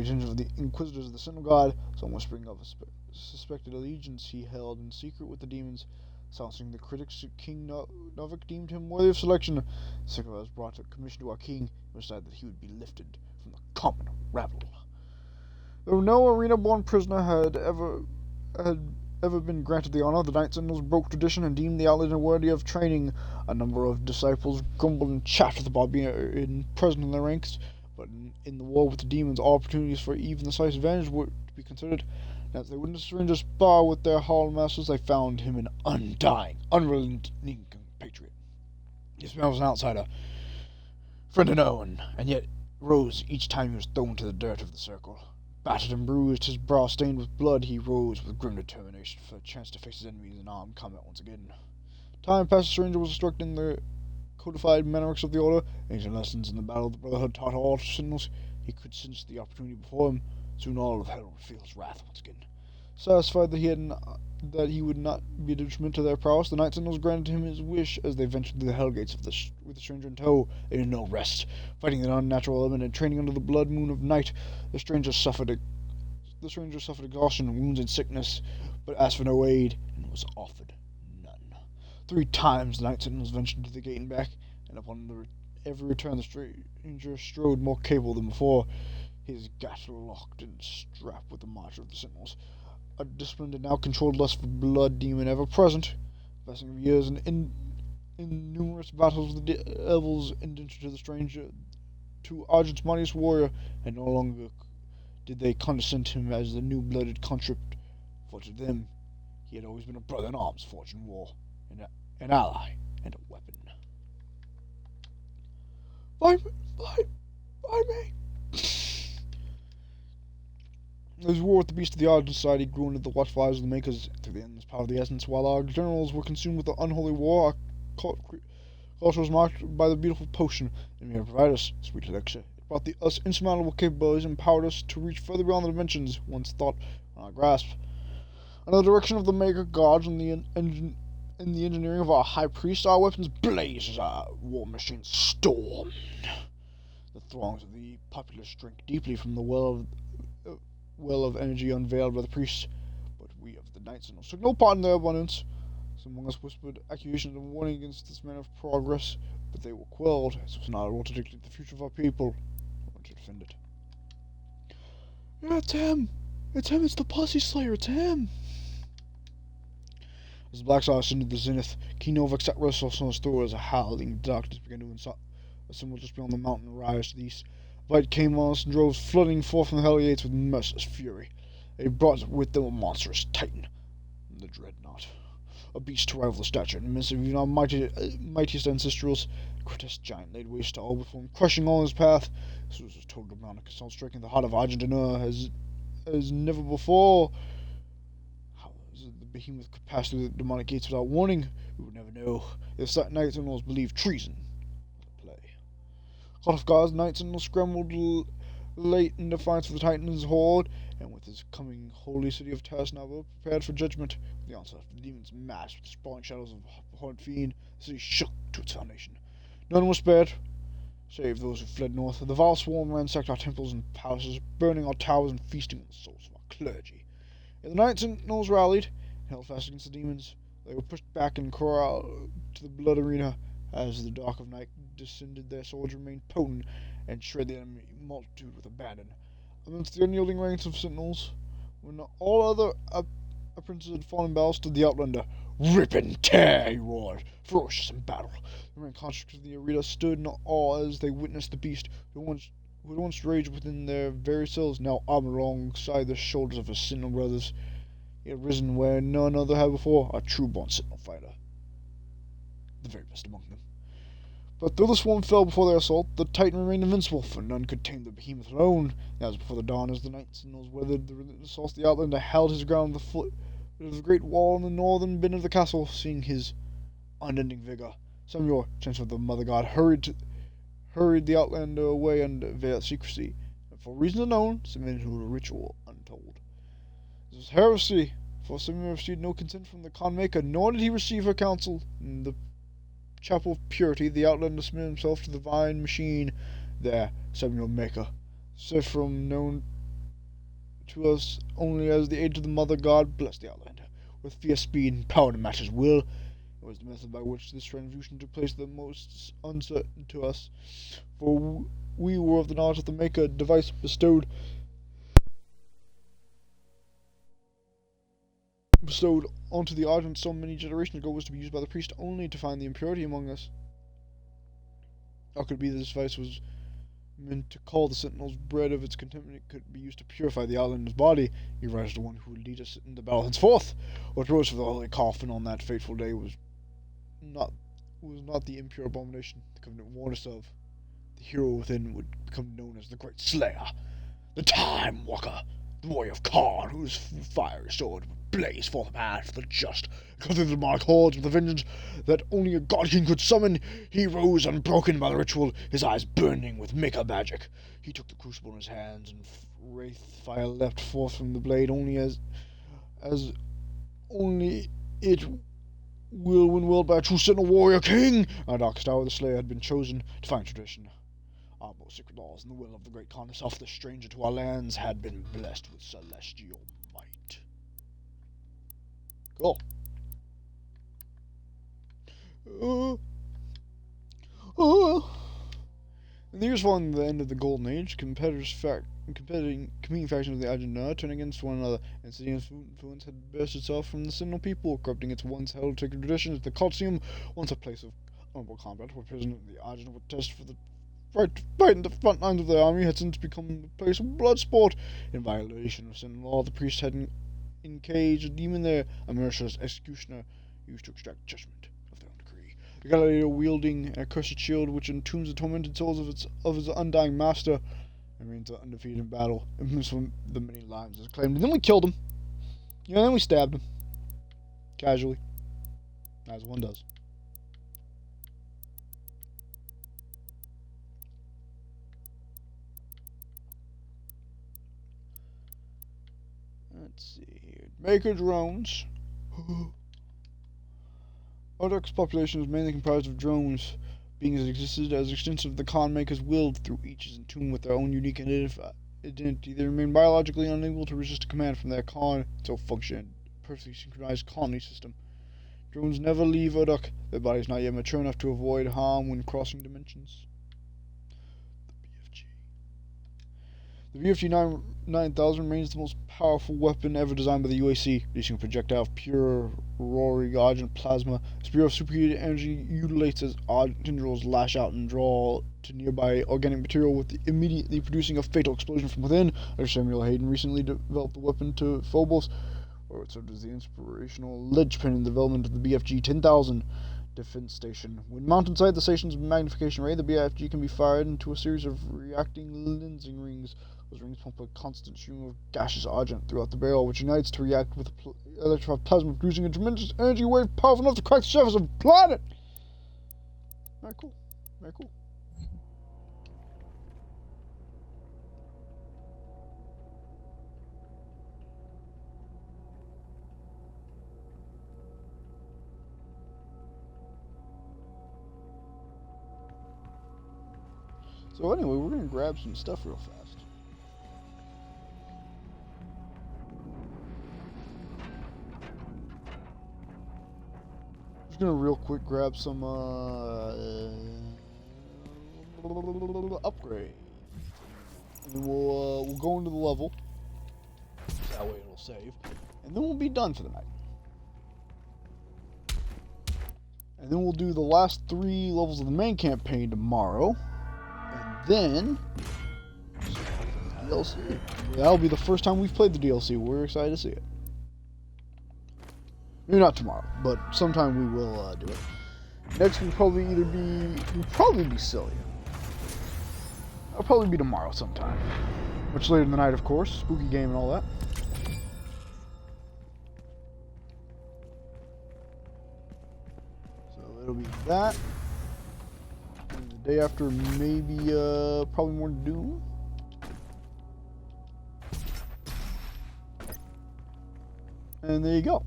attention of the Inquisitors of the Sentinel Guard, some whispering of a suspected allegiance he held in secret with the demons. Silencing the critics, King Novik deemed him worthy of selection. Sikra was brought a commission to our king, and decided that he would be lifted from the common rabble. Though no arena-born prisoner had ever been granted the honor, the Night Sentinels broke tradition and deemed the Outlander worthy of training. A number of disciples grumbled and chaffed at the barbarian present in their ranks, but in the war with the demons, all opportunities for even the slightest advantage were to be considered. And as they witnessed Stranger's spar with their hall masters, they found him an undying, unrelenting compatriot. This man was an outsider, friend unknown, and yet rose each time he was thrown to the dirt of the circle. Battered and bruised, his brow stained with blood, he rose with grim determination for a chance to face his enemies in armed combat once again. Time passed, the Stranger was instructed in the codified manerics of the Order, ancient lessons in the battle the Brotherhood taught all Sentinels. He could sense the opportunity before him. Soon all of hell would feel his wrath once again. Satisfied that he would not be a detriment to their prowess, the Night Sentinels granted him his wish as they ventured through the hell gates with the Stranger in tow. They did no rest, fighting the unnatural element and training under the blood moon of night. The stranger suffered exhaustion, wounds, and sickness, but asked for no aid and was offered none. 3 times the Night Sentinels ventured to the gate and back, and upon every return the stranger strode more capable than before. His gash locked and strapped with the march of the Sentinels. A discipline that now controlled less for blood demon ever present. Passing of years and in numerous battles with the devils indentured to the stranger, to Argent's mightiest warrior, and no longer did they condescend to him as the new-blooded conscript, for to them he had always been a brother in arms forged in war, an ally, and a weapon. By me. As war with the beast of the Argent Society grew into the watchful eyes of the Makers through the endless power of the Essence, while our generals were consumed with the unholy war, our culture was marked by the beautiful potion, and we had provided us sweet elixir. It brought us insurmountable capabilities and empowered us to reach further beyond the dimensions once thought on our grasp. Under the direction of the Maker Gods and the engineering of our High Priest, our weapons blaze as our war machines storm. The throngs of the populace drink deeply from the well of energy unveiled by the priests, but we of the Night Sentinels took no part in their abundance. Some among us whispered accusations and warning against this man of progress, but they were quelled, as it was not able to dictate the future of our people, or to defend it. Yeah, it's him! It's him, it's the Pussy Slayer, it's him! As the Black Star ascended the zenith, King Novak sat restless on his throne as a howling darkness began to assemble just beyond the mountain and rise to the east. Light came on us and drove flooding forth from the Hell Gates with merciless fury. They brought with them a monstrous titan, the Dreadnought. A beast to rival the stature and immense of even our mightiest ancestrals. A grotesque giant laid waste to all before him, crushing all his path. This was a total demonic assault, striking the heart of Argentina as never before. How the behemoth could pass through the demonic gates without warning, we would never know. If that Night Sentinels believed treason. Play. Caught off guard, Night Sentinel scrambled late in defiance of the Titan's horde, and with his coming holy city of Tasnava prepared for judgment, the onslaught of the demons massed with the sprawling shadows of the horned fiend, the city shook to its foundation. None was spared, save those who fled north. The vile swarm ransacked our temples and palaces, burning our towers and feasting on the souls of our clergy. And the Night Sentinels rallied, and held fast against the demons. They were pushed back and corralled to the blood arena. As the dark of night descended, their swords remained potent and shred the enemy multitude with abandon. Amidst the unyielding ranks of sentinels, when all other princes had fallen in battle, stood the Outlander. Rip and tear, he roared, ferocious in battle. The main constructs of the arena stood in awe as they witnessed the beast, who had once raged within their very cells, now armored alongside the shoulders of his sentinel brothers. He had risen where none other had before, a true-born sentinel fighter. The very best among them. But though the swarm fell before their assault, the Titan remained invincible, for none could tame the behemoth alone. Now, as before the dawn, as the Night Sentinels weathered the relentless assaults, the Outlander held his ground at the foot of the great wall in the northern bend of the castle, seeing his unending vigor. Samuel, chancellor of the Mother God, hurried the Outlander away under veiled secrecy, and for reasons unknown, submitted to a ritual untold. This was heresy, for Samuel received no consent from the Khan Maker, nor did he receive her counsel. In the Chapel of Purity, the Outlander submitted himself to the divine machine. There, Samuel Maker, Sephram, known to us only as the aid of the Mother God, blessed the Outlander with fierce speed and power to match his will. It was the method by which this transfusion took place the most uncertain to us, for we were of the knowledge of the Maker. Device bestowed onto the Argent so many generations ago was to be used by the priest only to find the impurity among us. How could it be that this device was meant to call the Sentinels bread of its contentment? It could be used to purify the Outlander's body. He rises the one who would lead us into battle henceforth. What rose for the holy coffin on that fateful day was not the impure abomination the Covenant warned us of. The hero within would become known as the Great Slayer, the Time Walker, the warrior of Khan, whose fiery sword would blaze forth a path for the just, cut through the demonic hordes with a vengeance that only a god king could summon. He rose unbroken by the ritual, his eyes burning with Maker magic. He took the crucible in his hands, and wraith fire leapt forth from the blade, only as only it will when willed by a true sentinel warrior king. Our darkest hour, the Slayer had been chosen to find tradition. Our most sacred laws and the will of the great Khan himself, the stranger to our lands, had been blessed with celestial might. Cool. In the years following the end of the Golden Age, competing factions of the Argentina turned against one another, and Sidian's influence had burst itself from the Sentinel people, corrupting its once held sacred traditions. The Colosseum, once a place of honorable combat, where prisoners of the Argentina would test for the right to fight in the front lines of the army, had since become a place of blood sport. In violation of Sentinel law, the priests had encaged a demon there, a merciless executioner used to extract judgment of their own decree. The Galileo, wielding an accursed shield which entombs the tormented souls of his undying master, remains undefeated in battle, infamous for the many lives it claimed. And then we killed him. Yeah, and then we stabbed him. Casually. As one does. Let's see here. Maker drones. Arduk's population is mainly comprised of drones, beings that existed as extensions of the Khan Makers' willed through each is in tune with their own unique identity. They remain biologically unable to resist a command from their Khan, so function a perfectly synchronized colony system. Drones never leave Arduk. Their bodies not yet mature enough to avoid harm when crossing dimensions. The BFG 9000 remains the most powerful weapon ever designed by the UAC, releasing a projectile of pure roaring argent plasma. A spear of superheated energy mutilates as odd tendrils lash out and draw to nearby organic material, with immediately producing a fatal explosion from within. Dr. Samuel Hayden recently developed the weapon to Phobos, where it served as the inspirational linchpin in the development of the BFG 10,000 defense station. When mounted inside the station's magnification array, the BFG can be fired into a series of reacting lensing rings. Those rings pump a constant stream of gaseous argent throughout the barrel, which unites to react with electrified plasma, producing a tremendous energy wave powerful enough to crack the surface of the planet. Very cool. Very cool. So anyway, we're gonna grab some stuff real fast. Just gonna real quick grab some upgrade, and then we'll go into the level. That way it'll save, and then we'll be done for the night. And then we'll do the last 3 levels of the main campaign tomorrow. Then DLC. That'll be the first time we've played the DLC. We're excited to see it. Maybe not tomorrow, but sometime we will do it. Next will probably be Cilia. That'll probably be tomorrow sometime. Much later in the night, of course. Spooky game and all that. So it'll be that. Day after, maybe, probably more Doom. And there you go.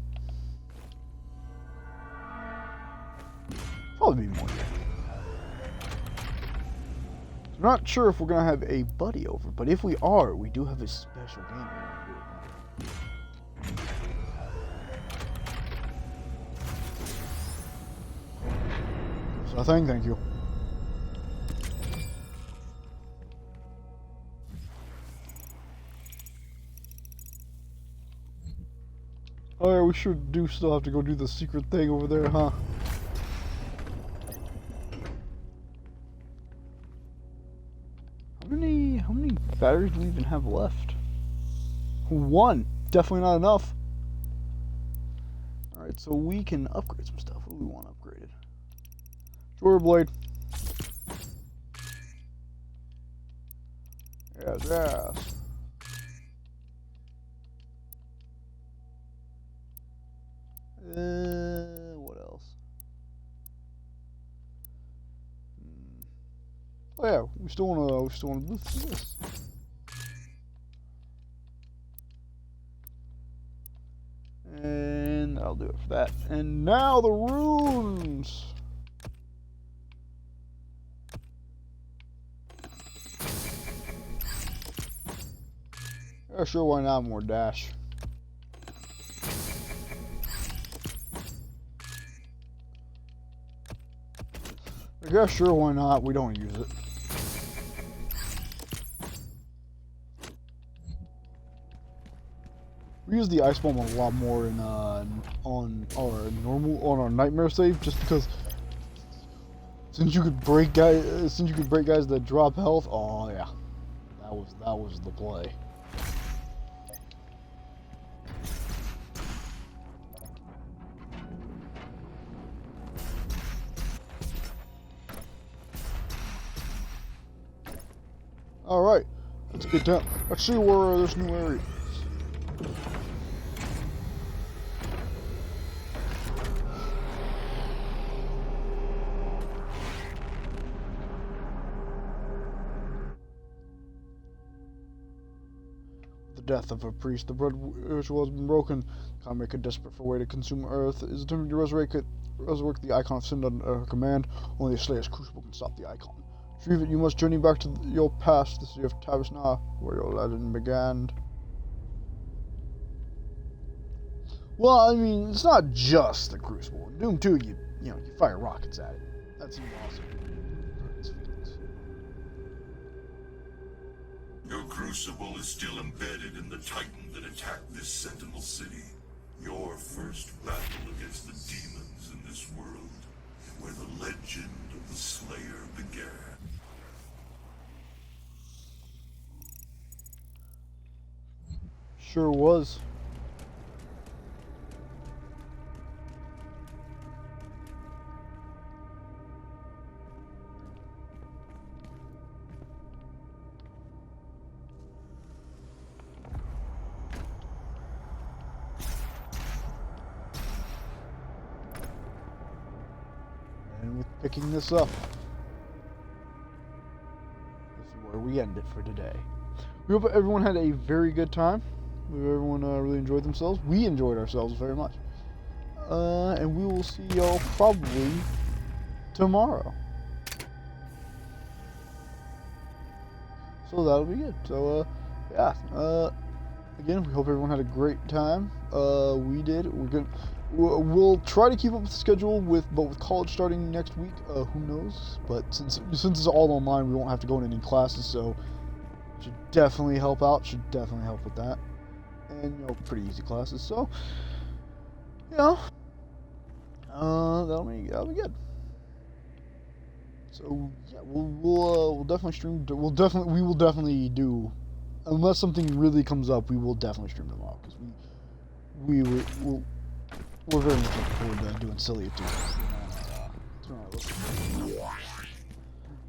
Probably be more Doom. I'm not sure if we're gonna have a buddy over, but if we are, we do have a special game we're gonna do it now. So thank you. Oh yeah, we sure do still have to go do the secret thing over there, huh? How many batteries do we even have left? 1. Definitely not enough. Alright, so we can upgrade some stuff. What do we want upgraded? Jorah Blade. Yes. What else? Oh yeah, we still wanna boost this. And I'll do it for that. And now the runes. Yeah, sure, why not more dash? I guess sure, why not? We don't use it. We use the ice bomb a lot more in on our nightmare save, just because since you could break guys that drop health. Oh yeah, that was the play. Alright, let's get down. Let's see where this new area is. The death of a priest. The blood ritual has been broken. Khan Maykr, desperate for a way to consume Earth, is attempting to resurrect the Icon of Sin under her command. Only the Slayer's Crucible can stop the Icon. To retrieve it, you must journey back to your past, the city of Tavisna, where your legend began. Well, I mean, it's not just the Crucible. In Doom 2, you fire rockets at it. That seems awesome. Your Crucible is still embedded in the Titan that attacked this Sentinel City. Your first battle against the demons in this world, where the legend of the Slayer began. Sure was. And with picking this up, this is where we end it for today. We hope everyone had a very good time. We hope everyone really enjoyed themselves. We enjoyed ourselves very much. And we will see y'all probably tomorrow. So that'll be good. So, yeah. Again, we hope everyone had a great time. We did. We'll try to keep up with the schedule but with college starting next week, who knows? But since it's all online, we won't have to go in any classes, so should definitely help out. Should definitely help with that. And pretty easy classes. So, that'll be good. So yeah, we'll definitely stream. We will definitely do, unless something really comes up. We will definitely stream tomorrow because we're very much looking forward to doing Cilia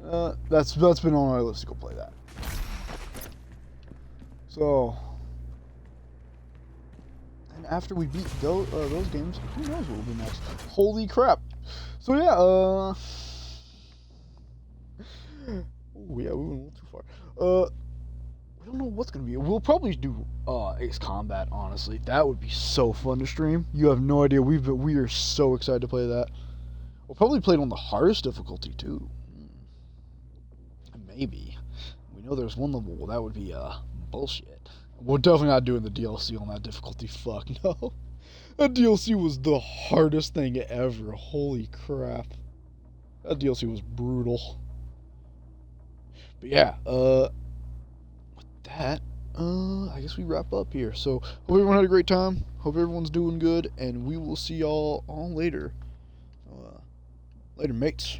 2. That's been on our list to go play that. So, and after we beat those games, who knows what will be next? Holy crap! So yeah, we went a little too far. We don't know what's gonna be. We'll probably do Ace Combat. Honestly, that would be so fun to stream. You have no idea. We are so excited to play that. We'll probably play it on the hardest difficulty too. Maybe. We know there's one level. Well, that would be bullshit. We're definitely not doing the DLC on that difficulty. Fuck no. That DLC was the hardest thing ever. Holy crap. That DLC was brutal. But yeah, with that, I guess we wrap up here. So, hope everyone had a great time. Hope everyone's doing good, and we will see y'all all later. Later, mates.